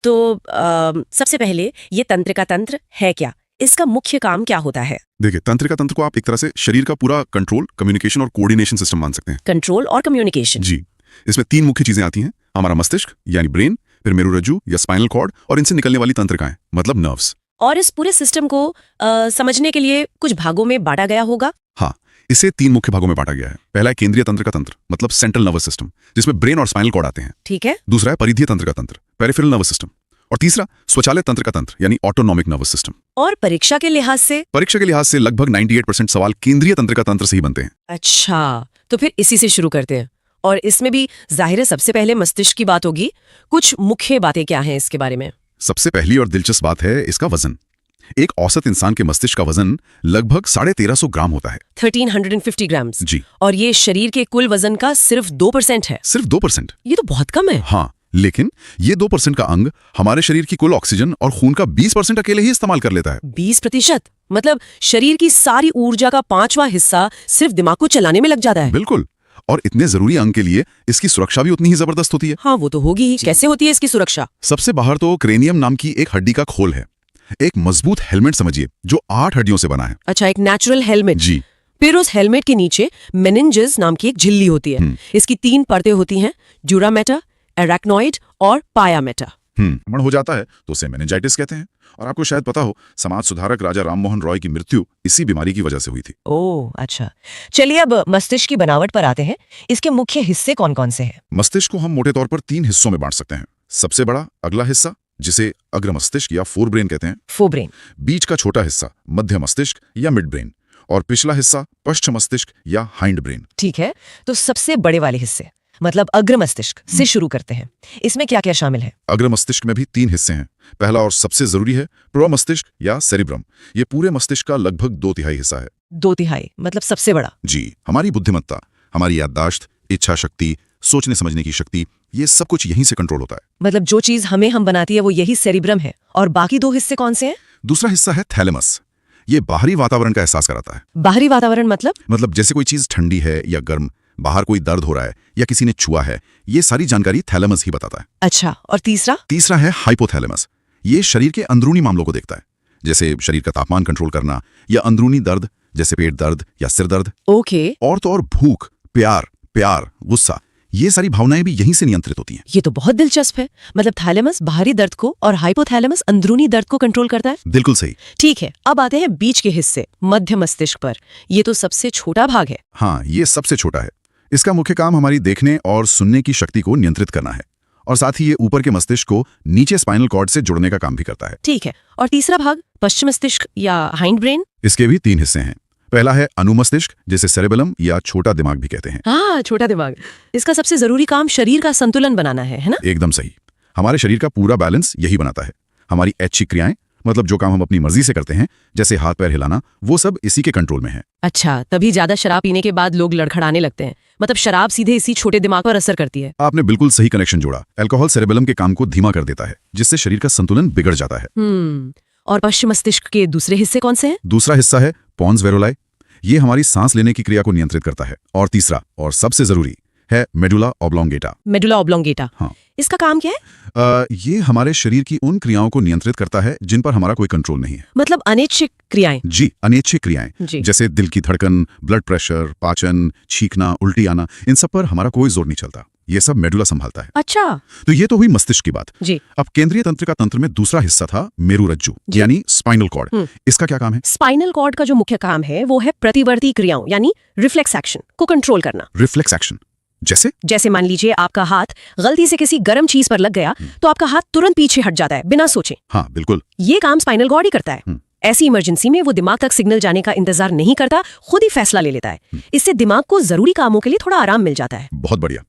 तो सबसे पहले ये तंत्रिका तंत्र है क्या? इसका मुख्य काम क्या होता है? देखिए, तंत्रिका तंत्र को आप एक तरह से शरीर का पूरा कंट्रोल, कम्युनिकेशन और कोऑर्डिनेशन सिस्टम मान सकते हैं। कंट्रोल और कम्युनिकेशन? जी। इसमें 3 मुख्य चीजें आती हैं। हमारा मस्तिष्क यानी ब्रेन, फिर मेरुरज्जु या स्पाइनल कॉर्ड, और इनसे निकलने वाली तंत्रिकाएं मतलब नर्व्स। और इस पूरे सिस्टम को समझने के लिए कुछ भागों में बांटा गया होगा? हाँ, इसे 3 मुख्य भागों में बांटा गया है। पहला है केंद्रीय तंत्रिका तंत्र, मतलब सेंट्रल नर्वस सिस्टम, जिसमें ब्रेन और स्पाइनल कॉर्ड आते हैं। ठीक है। दूसरा है परिधीय तंत्रिका तंत्र, पेरिफेरल नर्वस सिस्टम। और तीसरा स्वचालित तंत्रिका तंत्र यानी ऑटोनॉमिक नर्वस सिस्टम। और परीक्षा के लिहाज से? परीक्षा के लिहाज से लगभग 98% सवाल केंद्रीय तंत्रिका तंत्र से ही बनते हैं। अच्छा, तो फिर इसी से शुरू करते हैं। और इसमें भी जाहिर है सबसे पहले मस्तिष्क की बात होगी। कुछ मुख्य बातें क्या हैं इसके बारे में? सबसे पहली और दिलचस्प बात है इसका वजन। एक औसत इंसान के मस्तिष्क का वजन लगभग 1350 ग्राम होता है। 1350 ग्राम? जी। और ये शरीर के कुल वजन का सिर्फ 2% है। सिर्फ 2%? ये तो बहुत कम है। हाँ, लेकिन ये 2% का अंग हमारे शरीर की कुल ऑक्सीजन और खून का 20% अकेले ही इस्तेमाल कर लेता है। 20%? मतलब शरीर की सारी ऊर्जा का 5वां हिस्सा सिर्फ दिमाग को चलाने में लग जाता है। बिल्कुल। और इतने जरूरी अंग के लिए इसकी सुरक्षा भी उतनी ही जबरदस्त होती है। हाँ, वो तो होगी ही। कैसे होती है इसकी सुरक्षा? सबसे बाहर तो क्रेनियम नाम की एक हड्डी का खोल है। एक मजबूत हेलमेट समझिए, जो 8 हड्डियों से बना है। अच्छा, एक नेचुरल हेलमेट। जी। फिर उस हेलमेट के नीचे मेनिंजेस नाम की एक झिल्ली होती है। इसकी 3 परतें होती हैं, ड्यूरामेटा, एराक्नॉइड और पायामेटा। संक्रमण हो जाता है तो उसे मेनिंजाइटिस कहते हैं। और आपको शायद पता हो, समाज सुधारक राजा राममोहन रॉय की मृत्यु इसी बीमारी की वजह से हुई थी। ओह अच्छा। चलिए अब मस्तिष्क की बनावट पर आते हैं। इसके मुख्य हिस्से कौन कौन से हैं? मस्तिष्क को हम मोटे तौर पर 3 हिस्सों में बांट सकते हैं। सबसे बड़ा अगला हिस्सा, जिसे अग्र मस्तिष्क या फोर ब्रेन कहते हैं। फोरब्रेन। बीच का छोटा हिस्सा मध्य मस्तिष्क या मिड ब्रेन। और पिछला हिस्सा पश्च मस्तिष्क या हाइंड ब्रेन। ठीक है, तो सबसे बड़े वाले हिस्से मतलब अग्र मस्तिष्क से शुरू करते हैं। इसमें क्या क्या शामिल है? अग्र मस्तिष्क में भी 3 हिस्से हैं। पहला और सबसे जरूरी है प्रो मस्तिष्क या सेरिब्रम। ये पूरे मस्तिष्क का लगभग 2/3 हिस्सा है। 2/3 मतलब सबसे बड़ा? जी। हमारी बुद्धिमत्ता, हमारी याददाश्त, इच्छा शक्ति, सोचने समझने की शक्ति, ये सब कुछ यहीं से कंट्रोल होता है। मतलब जो चीज हम बनाती है वो यही सेरिब्रम है। और बाकी 2 हिस्से कौन से हैं? दूसरा हिस्सा है थैलेमस। ये बाहरी वातावरण का एहसास कराता है। बाहरी वातावरण मतलब जैसे कोई चीज ठंडी है या गर्म, बाहर कोई दर्द हो रहा है या किसी ने छुआ है, ये सारी जानकारी थैलेमस ही बताता है। अच्छा, और तीसरा है हाइपोथैलेमस। ये शरीर के अंदरूनी मामलों को देखता है, जैसे शरीर का तापमान कंट्रोल करना या अंदरूनी दर्द जैसे पेट दर्द या सिर दर्द। ओके, और तो और भूख, प्यार, गुस्सा, ये सारी भावनाएं भी यहीं से नियंत्रित होती हैं। ये तो बहुत दिलचस्प है। मतलब थैलेमस बाहरी दर्द को और हाइपोथैलेमस अंदरूनी दर्द को कंट्रोल करता है। बिल्कुल सही। ठीक है, अब आते हैं बीच के हिस्से, मध्य मस्तिष्क पर। ये तो सबसे छोटा भाग है। हाँ, ये सबसे छोटा है। इसका मुख्य काम हमारी देखने और सुनने की शक्ति को नियंत्रित करना है, और साथ ही ये ऊपर के मस्तिष्क को नीचे स्पाइनल कॉर्ड से जोड़ने का काम भी करता है। ठीक है, और तीसरा भाग पश्चिम मस्तिष्क या हाइंड ब्रेन? इसके भी 3 हिस्से हैं। पहला है अनुमस्तिष्क, जिसे सेरेबेलम या छोटा दिमाग भी कहते हैं। हाँ, छोटा दिमाग। इसका सबसे जरूरी काम शरीर का संतुलन बनाना है ना? एकदम सही। हमारे शरीर का पूरा बैलेंस यही बनाता है। हमारी ऐच्छिक क्रियाएं, मतलब जो काम हम अपनी मर्जी से करते हैं, जैसे हाथ पैर हिलाना, वो सब इसी के कंट्रोल में है। अच्छा, तभी ज्यादा शराब पीने के बाद लोग लड़खड़ाने लगते हैं। मतलब शराब सीधे इसी छोटे दिमाग पर असर करती है। आपने बिल्कुल सही कनेक्शन जोड़ा। अल्कोहल सेरेबेलम के काम को धीमा कर देता है, जिससे शरीर का संतुलन बिगड़ जाता है। और पश्चिम मस्तिष्क के दूसरे हिस्से कौन से हैं? दूसरा हिस्सा है पोन्स वेरोलाई। ये हमारी सांस लेने की क्रिया को नियंत्रित करता है। और तीसरा और सबसे जरूरी है मेडुला ऑब्लोंगेटा। मेडुला ऑब्लोंगेटा, हाँ। इसका काम क्या है? ये हमारे शरीर की उन क्रियाओं को नियंत्रित करता है जिन पर हमारा कोई कंट्रोल नहीं है। मतलब अनैच्छिक क्रियाएं? जी, अनैच्छिक क्रियाएं, जी। जैसे दिल की धड़कन, ब्लड प्रेशर, पाचन, छींकना, उल्टी आना, इन सब पर हमारा कोई जोर नहीं चलता। ये सब मेडुला संभालता है। अच्छा, तो ये तो हुई मस्तिष्क की बात। जी। अब केंद्रीय तंत्रिका तंत्र में दूसरा हिस्सा था मेरुरज्जु, यानी स्पाइनल कॉर्ड। इसका क्या काम है? स्पाइनल कॉर्ड का जो मुख्य काम है वो है प्रतिवर्ती क्रियाओं यानी रिफ्लेक्स एक्शन को कंट्रोल करना। रिफ्लेक्स एक्शन जैसे मान लीजिए आपका हाथ गलती से किसी गर्म चीज पर लग गया तो आपका हाथ तुरंत पीछे हट जाता है बिना सोचे। हाँ, बिल्कुल। ये काम स्पाइनल कॉर्ड ही करता है। ऐसी इमरजेंसी में वो दिमाग तक सिग्नल जाने का इंतजार नहीं करता, खुद ही फैसला ले लेता है। इससे दिमाग को जरूरी कामों के लिए थोड़ा आराम मिल जाता है। बहुत बढ़िया।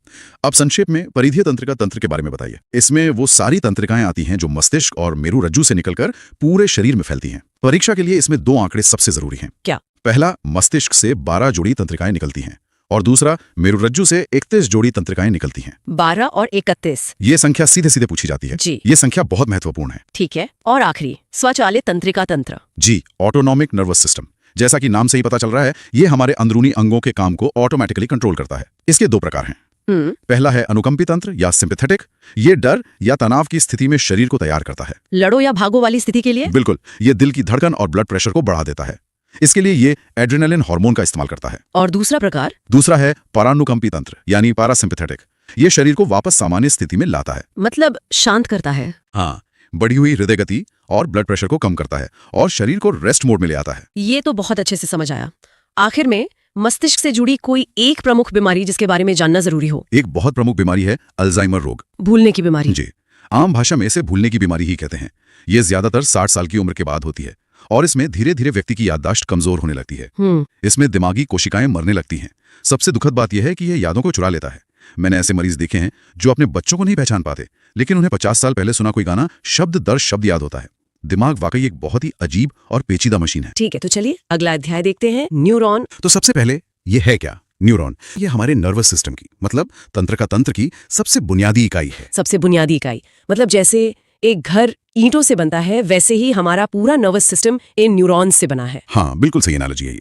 अब संक्षेप में परिधीय तंत्रिका तंत्र के बारे में बताइए। इसमें वो सारी तंत्रिकाएं आती हैं जो मस्तिष्क और मेरुरज्जु से निकलकर पूरे शरीर में फैलती हैं। परीक्षा के लिए इसमें 2 आंकड़े सबसे जरूरी हैं। क्या? पहला, मस्तिष्क से 12 जोड़ी तंत्रिकाएं निकलती हैं, और दूसरा, मेरुरज्जु से 31 जोड़ी तंत्रिकाएं निकलती हैं। 12 और 31, ये संख्या सीधे सीधे पूछी जाती है जी। ये संख्या बहुत महत्वपूर्ण है। ठीक है, और आखिरी स्वचालित तंत्रिका तंत्र। जी, ऑटोनॉमिक नर्वस सिस्टम। जैसा कि नाम से ही पता चल रहा है, ये हमारे अंदरूनी अंगों के काम को ऑटोमेटिकली कंट्रोल करता है। इसके 2 प्रकार हैं। पहला है अनुकंपी तंत्र या सिंपैथेटिक। ये डर या तनाव की स्थिति में शरीर को तैयार करता है। लड़ो या भागो वाली स्थिति के लिए? बिल्कुल। ये दिल की धड़कन और ब्लड प्रेशर को बढ़ा देता है। इसके लिए ये एड्रेनालिन हार्मोन का इस्तेमाल करता है। और दूसरा प्रकार? दूसरा है परानुकंपी तंत्र यानी पैरासिम्पैथेटिक। ये शरीर को वापस सामान्य स्थिति में लाता है। मतलब शांत करता है। हाँ, बढ़ी हुई हृदय गति और ब्लड प्रेशर को कम करता है और शरीर को रेस्ट मोड में ले आता है। ये तो बहुत अच्छे से समझ आया। आखिर में मस्तिष्क से जुड़ी कोई एक प्रमुख बीमारी जिसके बारे में जानना जरूरी हो? एक बहुत प्रमुख बीमारी है अल्जाइमर रोग। भूलने की बीमारी? जी, आम भाषा में इसे भूलने की बीमारी ही कहते हैं। ये ज्यादातर 60 साल की उम्र के बाद होती है और इसमें धीरे धीरे व्यक्ति की याददाश्त कमजोर होने लगती है। इसमें दिमागी कोशिकाएं मरने लगती हैं। सबसे दुखद बात यह है कि यह यादों को चुरा लेता है। मैंने ऐसे मरीज देखे हैं जो अपने बच्चों को नहीं पहचान पाते, लेकिन उन्हें 50 साल पहले सुना कोई गाना शब्द दर शब्द याद होता है। दिमाग वाकई एक बहुत ही अजीब और पेचीदा मशीन है। ठीक है, तो चलिए अगला अध्याय देखते हैं, न्यूरॉन। तो सबसे पहले ये है क्या? न्यूरॉन ये हमारे नर्वस सिस्टम की, मतलब तंत्रिका तंत्र की सबसे बुनियादी इकाई है। सबसे बुनियादी इकाई मतलब जैसे एक घर ईंटों से बनता है, वैसे ही हमारा पूरा नर्वस सिस्टम इन न्यूरॉन्स से बना है। हाँ, बिल्कुल सही एनालॉजी है ये।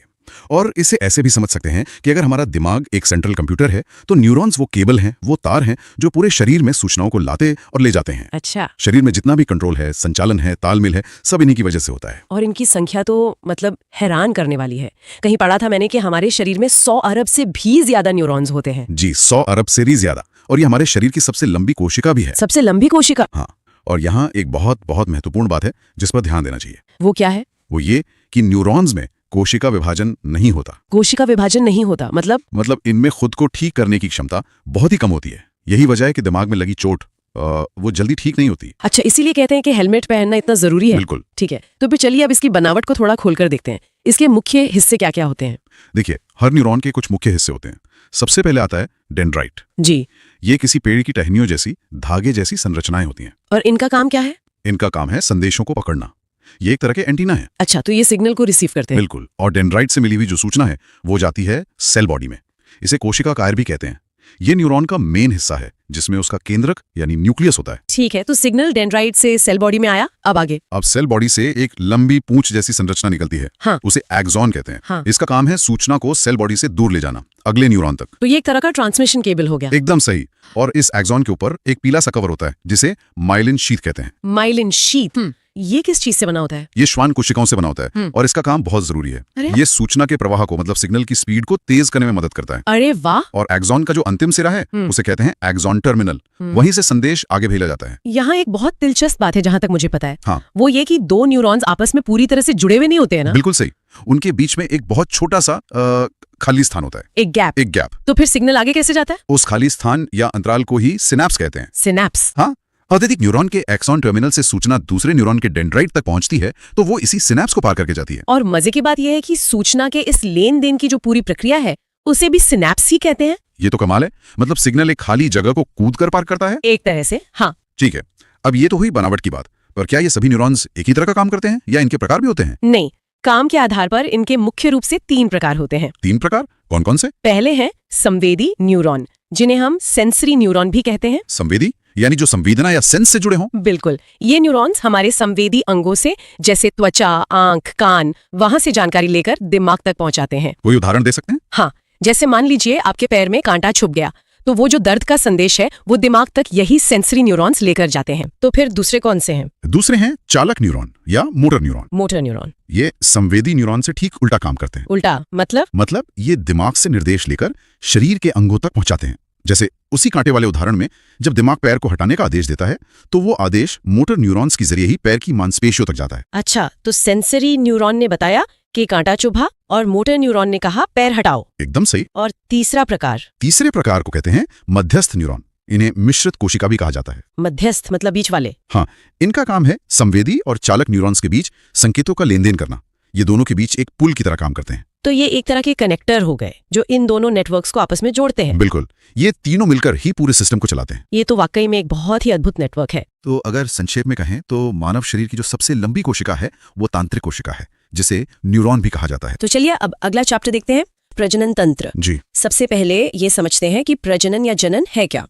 और इसे ऐसे भी समझ सकते हैं कि अगर हमारा दिमाग एक सेंट्रल कंप्यूटर है तो न्यूरॉन्स वो केबल हैं, वो तार हैं जो पूरे शरीर में सूचनाओं को लाते और ले जाते हैं। अच्छा। शरीर में जितना भी कंट्रोल है, संचालन है, तालमेल है, सब इन्हीं की वजह से होता है। और इनकी संख्या तो मतलब हैरान करने वाली है। कहीं पढ़ा था मैंने कि हमारे शरीर में 100 अरब से भी ज्यादा न्यूरॉन्स होते हैं। जी, 100 अरब से भी ज्यादा। और ये हमारे शरीर की सबसे लंबी कोशिका भी है। सबसे लंबी कोशिका? हाँ, और यहाँ एक बहुत बहुत महत्वपूर्ण बात है जिस पर ध्यान देना चाहिए। वो क्या है? वो ये कि न्यूरॉन्स में कोशिका विभाजन नहीं होता। कोशिका विभाजन नहीं होता मतलब इनमें खुद को ठीक करने की क्षमता बहुत ही कम होती है। यही वजह है कि दिमाग में लगी चोट वो जल्दी ठीक नहीं होती। अच्छा, इसीलिए कहते हैं कि हेलमेट पहनना इतना जरूरी है। बिल्कुल। ठीक है, तो फिर चलिए अब इसकी बनावट को थोड़ा खोलकर देखते हैं। इसके मुख्य हिस्से क्या क्या होते हैं? देखिए, हर न्यूरॉन के कुछ मुख्य हिस्से होते हैं। सबसे पहले आता है डेंड्राइट। जी। ये किसी पेड़ की टहनियों जैसी धागे जैसी संरचनाएं होती हैं। और इनका काम क्या है? इनका काम है संदेशों को पकड़ना। ये एक तरह के एंटीना है। अच्छा, तो ये सिग्नल को रिसीव करते हैं। बिल्कुल। और डेंड्राइट से मिली हुई जो सूचना है वो जाती है सेल बॉडी में। इसे कोशिका कायर भी कहते हैं। ये न्यूरॉन का मेन हिस्सा है जिसमें उसका केंद्रक यानी न्यूक्लियस होता है। ठीक है, तो सिग्नल डेंड्राइट से सेल बॉडी में आया, अब आगे। अब सेल बॉडी से एक लंबी पूंछ जैसी संरचना निकलती है। हाँ। उसे एक्सॉन कहते हैं। हाँ। इसका काम है सूचना को सेल बॉडी से दूर ले जाना, अगले न्यूरॉन तक। तो ये एक तरह का ट्रांसमिशन केबल हो गया। एकदम सही। और इस एक्सॉन के ऊपर एक पीला सा कवर होता है जिसे माइलिन शीथ कहते हैं। माइलिन शीथ, ये किस चीज से बना होता है? ये श्वान कोशिकाओं से बना होता है और इसका काम बहुत जरूरी है। अरे? ये सूचना के प्रवाह को मतलब सिग्नल की स्पीड को तेज करने में मदद करता है। अरे वाह। और एक्सॉन का जो अंतिम सिरा है उसे कहते हैं एक्सॉन टर्मिनल। वहीं से संदेश आगे भेजा जाता है। यहाँ एक बहुत दिलचस्प बात है जहां तक मुझे पता है। हाँ। वो ये कि दो न्यूरॉन्स आपस में पूरी तरह से जुड़े हुए नहीं होते हैं ना? बिल्कुल सही। उनके बीच में एक बहुत छोटा सा खाली स्थान होता है। एक गैप। तो फिर सिग्नल आगे कैसे जाता है? उस खाली स्थान या अंतराल को ही सिनेप्स कहते हैं। सिनेप्स। हाँ। अत्यधिक न्यूरॉन के एक्सॉन टर्मिनल से सूचना दूसरे न्यूरॉन के डेंड्राइट तक पहुंचती है तो वो इसी सिनेप्स को पार करके जाती है। और मजे की बात यह है कि सूचना के इस लेन देन की जो पूरी प्रक्रिया है उसे भी सिनेप्स ही कहते हैं। ये तो कमाल है। मतलब सिग्नल एक खाली जगह को कूद कर पार करता है। एक तरह से, हाँ। ठीक है, अब ये तो हुई बनावट की बात, पर क्या ये सभी न्यूरॉन्स एक ही तरह का काम करते हैं या इनके प्रकार भी होते हैं? नहीं, काम के आधार पर इनके मुख्य रूप से 3 प्रकार होते हैं। 3 प्रकार? कौन कौन से? पहले हैं संवेदी न्यूरॉन, जिन्हें हम सेंसरी न्यूरॉन भी कहते हैं। संवेदी यानी जो संवेदना या सेंस से जुड़े हों? बिल्कुल। ये न्यूरॉन्स हमारे संवेदी अंगों से, जैसे त्वचा, आंख, कान, वहां से जानकारी लेकर दिमाग तक पहुंचाते हैं। कोई उदाहरण दे सकते हैं? हाँ, जैसे मान लीजिए आपके पैर में कांटा छुप गया, तो वो जो दर्द का संदेश है वो दिमाग तक यही सेंसरी न्यूरॉन्स लेकर जाते हैं। तो फिर दूसरे कौन से हैं? दूसरे हैं चालक न्यूरॉन या मोटर न्यूरॉन। Motor neuron. ये संवेदी न्यूरॉन से ठीक उल्टा काम करते हैं। उल्टा मतलब ये दिमाग से निर्देश लेकर शरीर के अंगों तक पहुंचाते हैं। जैसे उसी कांटे वाले उदाहरण में जब दिमाग पैर को हटाने का आदेश देता है तो वो आदेश मोटर न्यूरॉन्स के जरिए ही पैर की मांसपेशियों तक जाता है। अच्छा, तो सेंसरी न्यूरॉन ने बताया कि कांटा चुभा और मोटर न्यूरॉन ने कहा पैर हटाओ। एकदम सही। और तीसरे प्रकार को कहते हैं मध्यस्थ न्यूरॉन। इन्हें मिश्रित कोशिका भी कहा जाता है। मध्यस्थ मतलब बीच वाले। हाँ, इनका काम है संवेदी और चालक न्यूरॉन्स के बीच संकेतों का लेन देन करना। ये दोनों के बीच एक पुल की तरह काम करते हैं। तो ये एक तरह के कनेक्टर हो गए जो इन दोनों नेटवर्क्स को आपस में जोड़ते हैं। बिल्कुल, ये तीनों मिलकर ही पूरे सिस्टम को चलाते हैं। ये तो वाकई में एक बहुत ही अद्भुत नेटवर्क है। तो अगर संक्षेप में कहें तो मानव शरीर की जो सबसे लंबी कोशिका है वो तांत्रिक कोशिका है, जिसे न्यूरॉन भी कहा जाता है। तो चलिए अब अगला चैप्टर देखते हैं, प्रजनन तंत्र। जी। सबसे पहले ये समझते हैं कि प्रजनन या जनन है क्या।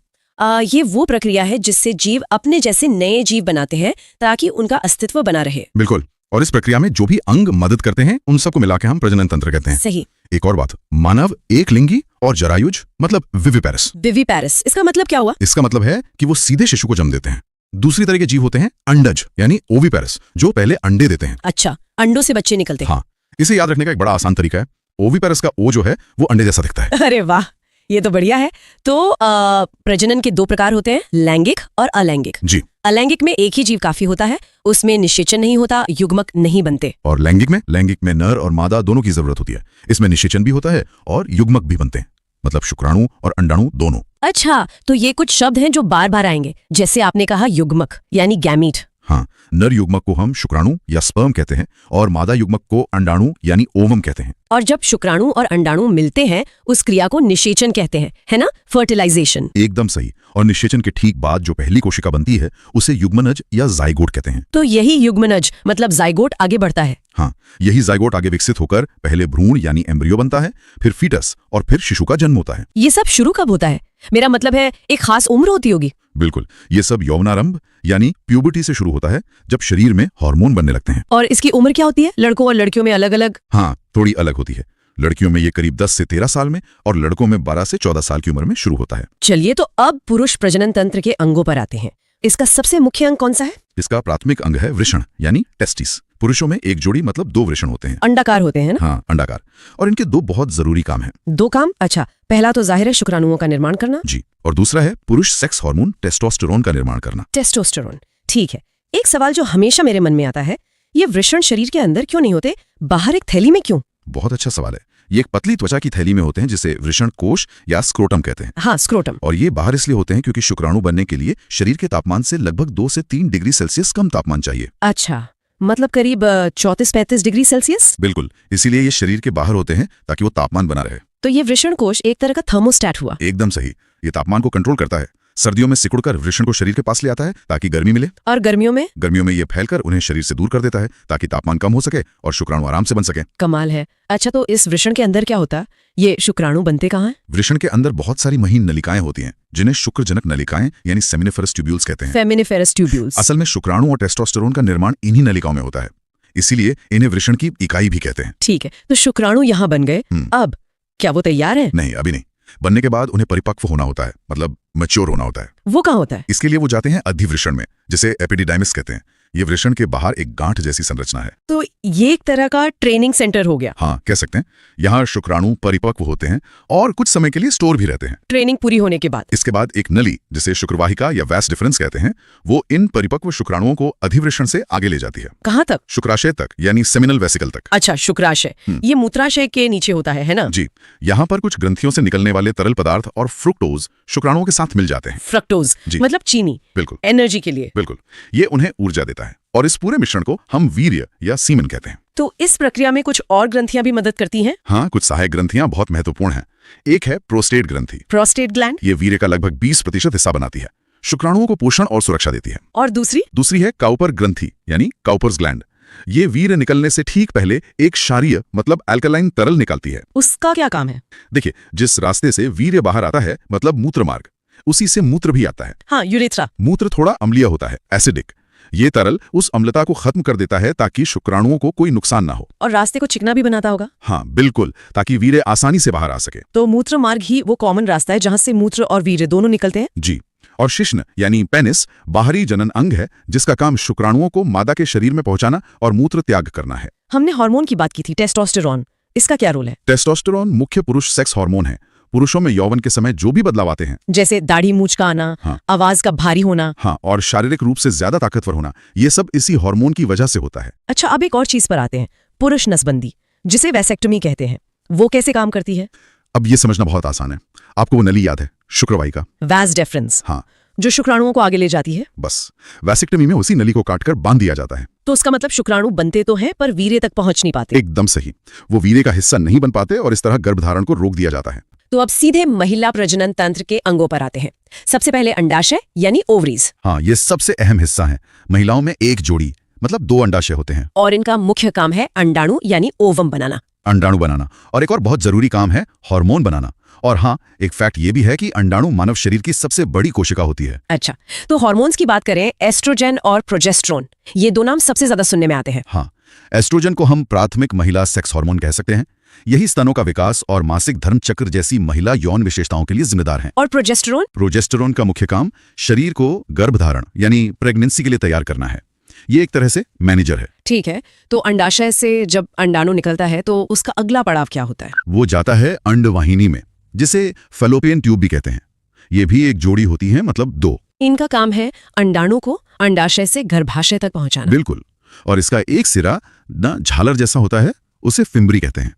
ये वो प्रक्रिया है जिससे जीव अपने जैसे नए जीव बनाते हैं ताकि उनका अस्तित्व बना रहे। बिल्कुल, और इस प्रक्रिया में जो भी अंग मदद करते हैं उन सबको मिलाकर हम प्रजनन तंत्र कहते हैं। सही। एक और बात, मानव एक लिंगी और जरायुज मतलब विविपेरस। विविपेरस, इसका मतलब क्या हुआ? इसका मतलब है कि वो सीधे शिशु को जन्म देते हैं। दूसरी तरह के जीव होते हैं अंडज यानी ओविपेरस, जो पहले अंडे देते हैं। अच्छा, अंडों से बच्चे निकलते हैं। हाँ, इसे याद रखने का एक बड़ा आसान तरीका है। ओविपेरस का ओ जो है वो अंडे जैसा दिखता है। अरे वाह, ये तो बढ़िया है। तो प्रजनन के 2 प्रकार होते हैं, लैंगिक और अलैंगिक। जी। अलैंगिक में एक ही जीव काफी होता है, उसमें निषेचन नहीं होता, युग्मक नहीं बनते। और लैंगिक में नर और मादा दोनों की जरूरत होती है। इसमें निषेचन भी होता है और युग्मक भी बनते हैं, मतलब शुक्राणु और अंडाणु दोनों। अच्छा, तो ये कुछ शब्द हैं जो बार बार आएंगे, जैसे आपने कहा युग्मक यानी गैमीट। हाँ, नर युग्मक को हम शुक्राणु या स्पर्म कहते हैं और मादा युग्मक को अंडाणु यानी ओवम कहते हैं। और जब शुक्राणु और अंडाणु मिलते हैं उस क्रिया को निषेचन कहते हैं, है ना? फर्टिलाइजेशन। एकदम सही। और निषेचन के ठीक बाद जो पहली कोशिका बनती है उसे युग्मनज या जाइगोट कहते हैं। तो यही युग्मनज मतलब जाइगोट आगे बढ़ता है। हाँ, यही जाइगोट आगे विकसित होकर पहले भ्रूण यानी एम्ब्रियो बनता है, फिर फीटस और फिर शिशु का जन्म होता है। ये सब शुरू कब होता है? मेरा मतलब है एक खास उम्र होती होगी। बिल्कुल, ये सब यौवनारंभ यानी प्यूबर्टी से शुरू होता है, जब शरीर में हार्मोन बनने लगते हैं। और इसकी उम्र क्या होती है? लड़कों और लड़कियों में अलग अलग? हाँ, थोड़ी अलग होती है। लड़कियों में ये करीब 10 से 13 साल में और लड़कों में 12 से 14 साल की उम्र में शुरू होता है। चलिए, तो अब पुरुष प्रजनन तंत्र के अंगों पर आते हैं। इसका सबसे मुख्य अंग कौन सा है? इसका प्राथमिक अंग है वृषण यानी टेस्टिस। पुरुषों में एक जोड़ी मतलब 2 वृषण होते हैं। अंडाकार होते हैं ना? हाँ, अंडाकार। और इनके 2 बहुत जरूरी काम हैं। 2 काम? अच्छा, पहला तो जाहिर है शुक्राणुओं का निर्माण करना। जी। और दूसरा है पुरुष सेक्स हार्मोन टेस्टोस्टेरोन का निर्माण करना। टेस्टोस्टेरोन, ठीक है। एक सवाल जो हमेशा मेरे मन में आता है, ये वृषण शरीर के अंदर क्यों नहीं होते, बाहर एक थैली में क्यों? बहुत अच्छा सवाल है। ये एक पतली त्वचा की थैली में होते हैं जिसे वृषण कोश या स्क्रोटम कहते हैं। हाँ, स्क्रोटम। और ये बाहर इसलिए होते हैं क्योंकि शुक्राणु बनने के लिए शरीर के तापमान से लगभग 2 से 3 डिग्री सेल्सियस कम तापमान चाहिए। अच्छा, मतलब करीब 34-35 डिग्री सेल्सियस? बिल्कुल, इसीलिए ये शरीर के बाहर होते हैं ताकि वो तापमान बना रहे। तो ये वृषण कोश एक तरह का थर्मोस्टैट हुआ। एकदम सही। ये तापमान को कंट्रोल करता है। सर्दियों में सिकुड़कर वृषण को शरीर के पास ले आता है ताकि गर्मी मिले। और गर्मियों में ये फैलकर उन्हें शरीर से दूर कर देता है ताकि तापमान कम हो सके और शुक्राणु आराम से बन सके। कमाल है। अच्छा, तो इस वृषण के अंदर क्या होता है? ये शुक्राणु बनते कहाँ हैं? वृषण के अंदर बहुत सारी महीन नलिकाएं होती हैं जिन्हें शुक्रजनक नलिकाएं यानी सेमिनिफेरस ट्यूब्यूल्स कहते हैं। फेमिनिफेरस ट्यूब्यूल्स। असल में शुक्राणु और टेस्टोस्टेरोन का निर्माण इन्हीं नलिकाओं में होता है, इसीलिए इन्हें वृषण की इकाई भी कहते हैं। ठीक है, तो शुक्राणु यहाँ बन गए। अब क्या वो तैयार है? नहीं, अभी नहीं। बनने के बाद उन्हें परिपक्व होना होता है, मतलब मैच्योर होना होता है। वो कहाँ होता है? इसके लिए वो जाते हैं अधिवृषण में, जिसे एपिडिडाइमिस कहते हैं। ये वृषण के बाहर एक गांठ जैसी संरचना है। तो ये एक तरह का ट्रेनिंग सेंटर हो गया। हाँ, कह सकते हैं। यहाँ शुक्राणु परिपक्व होते हैं और कुछ समय के लिए स्टोर भी रहते हैं। ट्रेनिंग पूरी होने के बाद इसके बाद एक नली, जिसे शुक्रवाहिका या वैस डिफरेंस कहते हैं, वो इन परिपक्व शुक्राणुओं को अधिवृषण से आगे ले जाती है। कहाँ तक? शुक्राशय तक, यानी सेमिनल वेसिकल तक। अच्छा, शुक्राशय। ये मूत्राशय के नीचे होता है ना? जी। यहाँ पर कुछ ग्रंथियों से निकलने वाले तरल पदार्थ और फ्रुक्टोज शुक्राणुओं के साथ मिल जाते हैं। फ्रक्टोज मतलब चीनी। बिल्कुल, एनर्जी के लिए। बिल्कुल। ये उन्हें ऊर्जा देता है और इस पूरे मिश्रण को हम वीर्य या सीमन कहते हैं। तो इस प्रक्रिया में कुछ और ग्रंथियां भी मदद करती हैं? हाँ, कुछ सहायक ग्रंथियां बहुत महत्वपूर्ण हैं। एक है प्रोस्टेट ग्रंथि। Prostate gland? ये वीर्य का लगभग 20% हिस्सा बनाती है, शुक्राणुओं को पोषण और सुरक्षा देती है। और दूसरी है काउपर ग्रंथि यानी काउपर्स ग्लैंड। ये वीर्य निकलने से ठीक पहले एक क्षारीय मतलब अल्कलाइन तरल निकालती है। उसका क्या काम है? देखिए, जिस रास्ते से वीर्य बाहर आता है मतलब मूत्र मार्ग, उसी से मूत्र भी आता है। हाँ, यूरेथ्रा। मूत्र थोड़ा अम्लीय होता है, एसिडिक। ये तरल उस अम्लता को खत्म कर देता है ताकि शुक्राणुओं को कोई नुकसान ना हो। और रास्ते को चिकना भी बनाता होगा? हाँ, बिल्कुल, ताकि वीर्य आसानी से बाहर आ सके। तो मूत्र मार्ग ही वो कॉमन रास्ता है जहां से मूत्र और वीर्य दोनों निकलते हैं? जी। और शिश्न यानी पेनिस बाहरी जनन अंग है जिसका काम शुक्राणुओं को मादा के शरीर में पहुंचाना और मूत्र त्याग करना है। हमने हार्मोन की बात की थी, टेस्टोस्टेरोन। इसका क्या रोल है? टेस्टोस्टेरोन मुख्य पुरुष सेक्स हार्मोन है। पुरुषों में यौवन के समय जो भी बदलाव आते हैं, जैसे दाढ़ी मूंछ का आना, हाँ, आवाज का भारी होना, हाँ, और शारीरिक रूप से ज्यादा ताकतवर होना, ये सब इसी हार्मोन की वजह से होता है। अच्छा, अब एक और चीज पर आते हैं, पुरुष नसबंदी, जिसे वैसेक्टोमी कहते हैं। वो कैसे काम करती है? अब ये समझना बहुत आसान है। आपको वो नली याद है, शुक्रवाहिका, वैस डिफरेंस? हाँ, जो शुक्राणुओं को आगे ले जाती है। बस वैसेक्टमी में उसी नली को काटकर बांध दिया जाता है। तो उसका मतलब शुक्राणु बनते तो हैं पर वीर्य तक पहुंच नहीं पाते। एकदम सही। वो वीर्य का हिस्सा नहीं बन पाते और इस तरह गर्भधारण को रोक दिया जाता है। तो अब सीधे महिला प्रजनन तंत्र के अंगों पर आते हैं। सबसे पहले अंडाशय यानी ओवरीज। हाँ, ये सबसे अहम हिस्सा है। महिलाओं में एक जोड़ी मतलब 2 अंडाशय होते हैं और इनका मुख्य काम है अंडाणु यानी ओवम बनाना। अंडाणु बनाना। और एक और बहुत जरूरी काम है हार्मोन बनाना। और हाँ, एक फैक्ट ये भी है कि अंडाणु मानव शरीर की सबसे बड़ी कोशिका होती है। अच्छा, तो हार्मोन्स की बात करें, एस्ट्रोजन और प्रोजेस्टेरोन, ये दो नाम सबसे ज्यादा सुनने में आते हैं। हाँ, एस्ट्रोजन को हम प्राथमिक महिला सेक्स हार्मोन कह सकते हैं। यही स्तनों का विकास और मासिक धर्म चक्र जैसी महिला यौन विशेषताओं के लिए जिम्मेदार हैं। और प्रोजेस्टेरोन का मुख्य काम शरीर को गर्भधारण यानी प्रेगनेंसी के लिए तैयार करना है। ये एक तरह से मैनेजर है। ठीक है, तो अंडाशय से जब अंडाणु निकलता है तो उसका अगला पड़ाव क्या होता है? वो जाता है अंडवाहिनी में, जिसे फैलोपियन ट्यूब भी कहते हैं। ये भी एक जोड़ी होती है, मतलब 2। इनका काम है अंडाणु को अंडाशय से गर्भाशय तक पहुंचाना। बिल्कुल। और इसका एक सिरा ना झालर जैसा होता है, उसे फिम्बरी कहते हैं।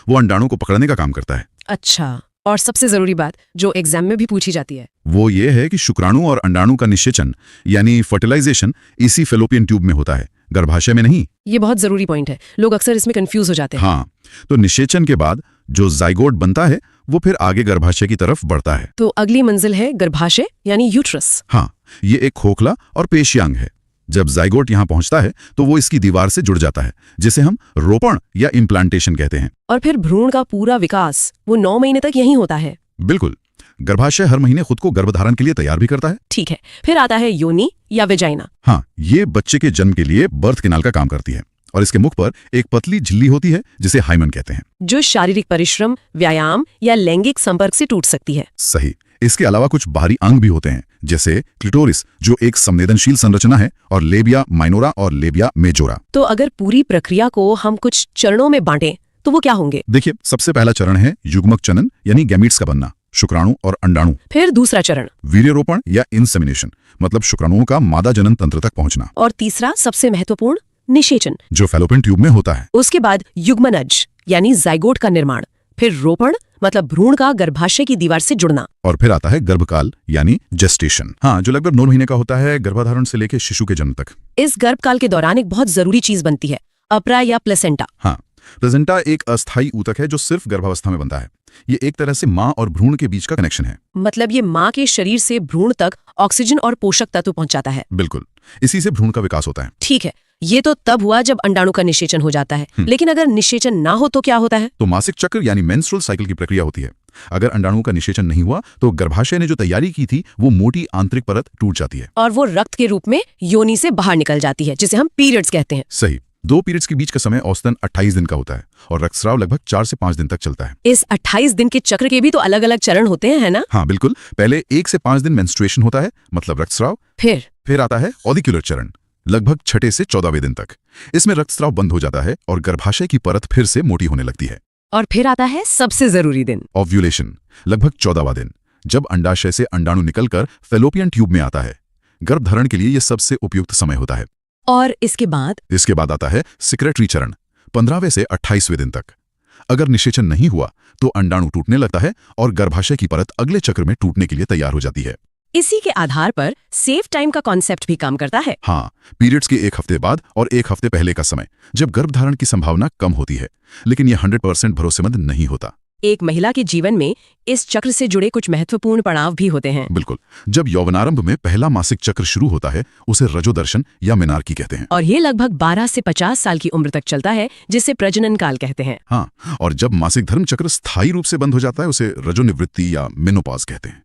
वो अंडाणु को पकड़ने का काम करता है। अच्छा, और सबसे जरूरी बात जो एग्जाम में भी पूछी जाती है, वो ये है कि शुक्राणु और अंडाणु का निषेचन यानी फर्टिलाइजेशन इसी फैलोपियन ट्यूब में होता है, गर्भाशय में नहीं। ये बहुत जरूरी पॉइंट है, लोग अक्सर इसमें कंफ्यूज हो जाते हैं। हाँ, तो निषेचन के बाद जो जाइगोट बनता है वो फिर आगे गर्भाशय की तरफ बढ़ता है। तो अगली मंजिल है गर्भाशय यानी यूट्रस। हाँ, ये एक खोखला और पेशियांग है। जब जाइगोट यहाँ पहुंचता है तो वो इसकी दीवार से जुड़ जाता है, जिसे हम रोपण या इम्प्लांटेशन कहते हैं। और फिर भ्रूण का पूरा विकास वो 9 महीने तक यहीं होता है। बिल्कुल। गर्भाशय हर महीने खुद को गर्भधारण के लिए तैयार भी करता है। ठीक है, फिर आता है योनि या वेजाइना। हाँ, ये बच्चे के जन्म के लिए बर्थ कैनाल का काम करती है और इसके मुख पर एक पतली झिल्ली होती है जिसे हाइमन कहते हैं, जो शारीरिक परिश्रम, व्यायाम या लैंगिक संपर्क से टूट सकती है। सही। इसके अलावा कुछ बाहरी अंग भी होते हैं, जैसे क्लिटोरिस जो एक संवेदनशील संरचना है, और लेबिया माइनोरा और लेबिया मेजोरा। तो अगर पूरी प्रक्रिया को हम कुछ चरणों में बांटें तो वो क्या होंगे? देखिए, सबसे पहला चरण है युग्मक जनन यानी गैमीट्स का बनना, शुक्राणु और अंडाणु। फिर दूसरा चरण वीर्यरोपण या इंसेमिनेशन, मतलब शुक्राणुओं का मादा जनन तंत्र तक पहुंचना। और तीसरा सबसे महत्वपूर्ण, निषेचन, जो फैलोपियन ट्यूब में होता है। उसके बाद युग्मनज यानी जाइगोट का निर्माण, फिर रोपण मतलब भ्रूण का गर्भाशय की दीवार से जुड़ना, और फिर आता है गर्भकाल यानी जेस्टेशन। हाँ, जो लगभग 9 महीने का होता है गर्भाधारण से लेकर शिशु के जन्म तक। इस गर्भकाल के दौरान एक बहुत जरूरी चीज बनती है, अपरा या प्लेसेंटा। हाँ, प्लेसेंटा एक अस्थायी ऊतक है जो सिर्फ गर्भावस्था में बनता है। ये एक तरह से माँ और भ्रूण के बीच का कनेक्शन है। मतलब ये माँ के शरीर से भ्रूण तक ऑक्सीजन और पोषक तत्व पहुंचाता है। बिल्कुल, इसी से भ्रूण का विकास होता है। ठीक है, ये तो तब हुआ जब अंडाणु का निषेचन हो जाता है। लेकिन अगर निषेचन ना हो तो क्या होता है? तो मासिक चक्र यानी मेंस्ट्रुअल साइकिल की प्रक्रिया होती है। अगर अंडाणु का निषेचन नहीं हुआ तो गर्भाशय ने जो तैयारी की थी वो मोटी आंतरिक परत टूट जाती है और वो रक्त के रूप में योनि से बाहर निकल जाती है, जिसे हम पीरियड्स कहते हैं। सही। 2 पीरियड्स के बीच का समय औसतन 28 दिन का होता है और रक्तस्राव लगभग 4 से 5 दिन तक चलता है। इस 28 दिन के चक्र के भी तो अलग अलग चरण होते हैं, है ना? हाँ बिल्कुल। पहले 1 से 5 दिन मेंस्ट्रुएशन होता है, मतलब रक्तस्राव। फिर आता है ऑडिक्यूलर चरण, लगभग 6 से 14वें दिन तक। इसमें रक्तस्राव बंद हो जाता है और गर्भाशय की परत फिर से मोटी होने लगती है। और फिर आता है सबसे जरूरी दिन, ओव्यूलेशन, लगभग 14वां दिन, जब अंडाशय से अंडाणु निकलकर फैलोपियन ट्यूब में आता है। गर्भधारण के लिए यह सबसे उपयुक्त समय होता है। और इसके बाद आता है सिक्रेटरी चरण, 15वें से 28वें दिन तक। अगर निषेचन नहीं हुआ तो अंडाणु टूटने लगता है और गर्भाशय की परत अगले चक्र में टूटने के लिए तैयार हो जाती है। इसी के आधार पर सेफ टाइम का कॉन्सेप्ट भी काम करता है। हाँ, पीरियड्स के 1 हफ्ते बाद और 1 हफ्ते पहले का समय, जब गर्भधारण की संभावना कम होती है, लेकिन यह 100% भरोसेमंद नहीं होता। एक महिला के जीवन में इस चक्र से जुड़े कुछ महत्वपूर्ण पड़ाव भी होते हैं। बिल्कुल। जब यौवनारंभ में पहला मासिक चक्र शुरू होता है, उसे रजोदर्शन या मेनार्की कहते हैं। और ये लगभग 12 से 50 साल की उम्र तक चलता है, जिसे प्रजनन काल कहते हैं। हाँ, और जब मासिक धर्म चक्र स्थायी रूप से बंद हो जाता है, उसे रजोनिवृत्ति या मेनोपॉज कहते हैं।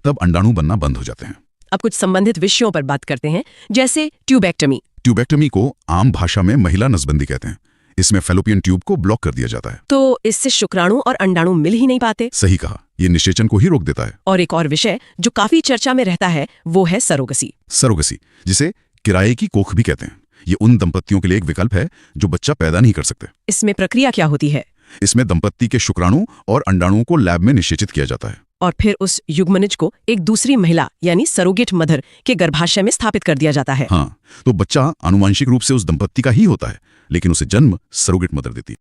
तब अंडाणु बनना बंद हो जाते हैं। अब कुछ संबंधित विषयों पर बात करते हैं, जैसे ट्यूबेक्टमी। ट्यूबेक्टमी को आम भाषा में महिला नसबंदी कहते हैं। इसमें फैलोपियन ट्यूब को ब्लॉक कर दिया जाता है। तो इससे शुक्राणु और अंडाणु मिल ही नहीं पाते। सही कहा, ये निषेचन को ही रोक देता है। और एक और विषय जो काफी चर्चा में रहता है वो है सरोगसी, जिसे किराए की कोख भी कहते हैं। ये उन दंपतियों के लिए एक विकल्प है जो बच्चा पैदा नहीं कर सकते। इसमें प्रक्रिया क्या होती है? इसमें दंपत्ति के शुक्राणु और अंडाणुओं को लैब में निषेचित किया जाता है और फिर उस युग्मनज को एक दूसरी महिला यानी सरोगेट मदर के गर्भाशय में स्थापित कर दिया जाता है। हाँ, तो बच्चा आनुवंशिक रूप से उस दंपत्ति का ही होता है, लेकिन उसे जन्म सरोगेट मदर देती है।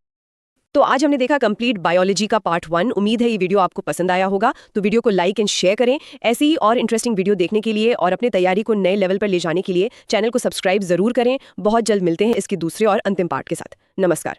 तो आज हमने देखा कंप्लीट बायोलॉजी का पार्ट 1। उम्मीद है ये वीडियो आपको पसंद आया होगा, तो वीडियो को लाइक एंड शेयर करें। ऐसी ही और इंटरेस्टिंग वीडियो देखने के लिए और अपने तैयारी को नए लेवल पर ले जाने के लिए चैनल को सब्सक्राइब जरूर करें। बहुत जल्द मिलते हैं इसके दूसरे और अंतिम पार्ट के साथ। नमस्कार।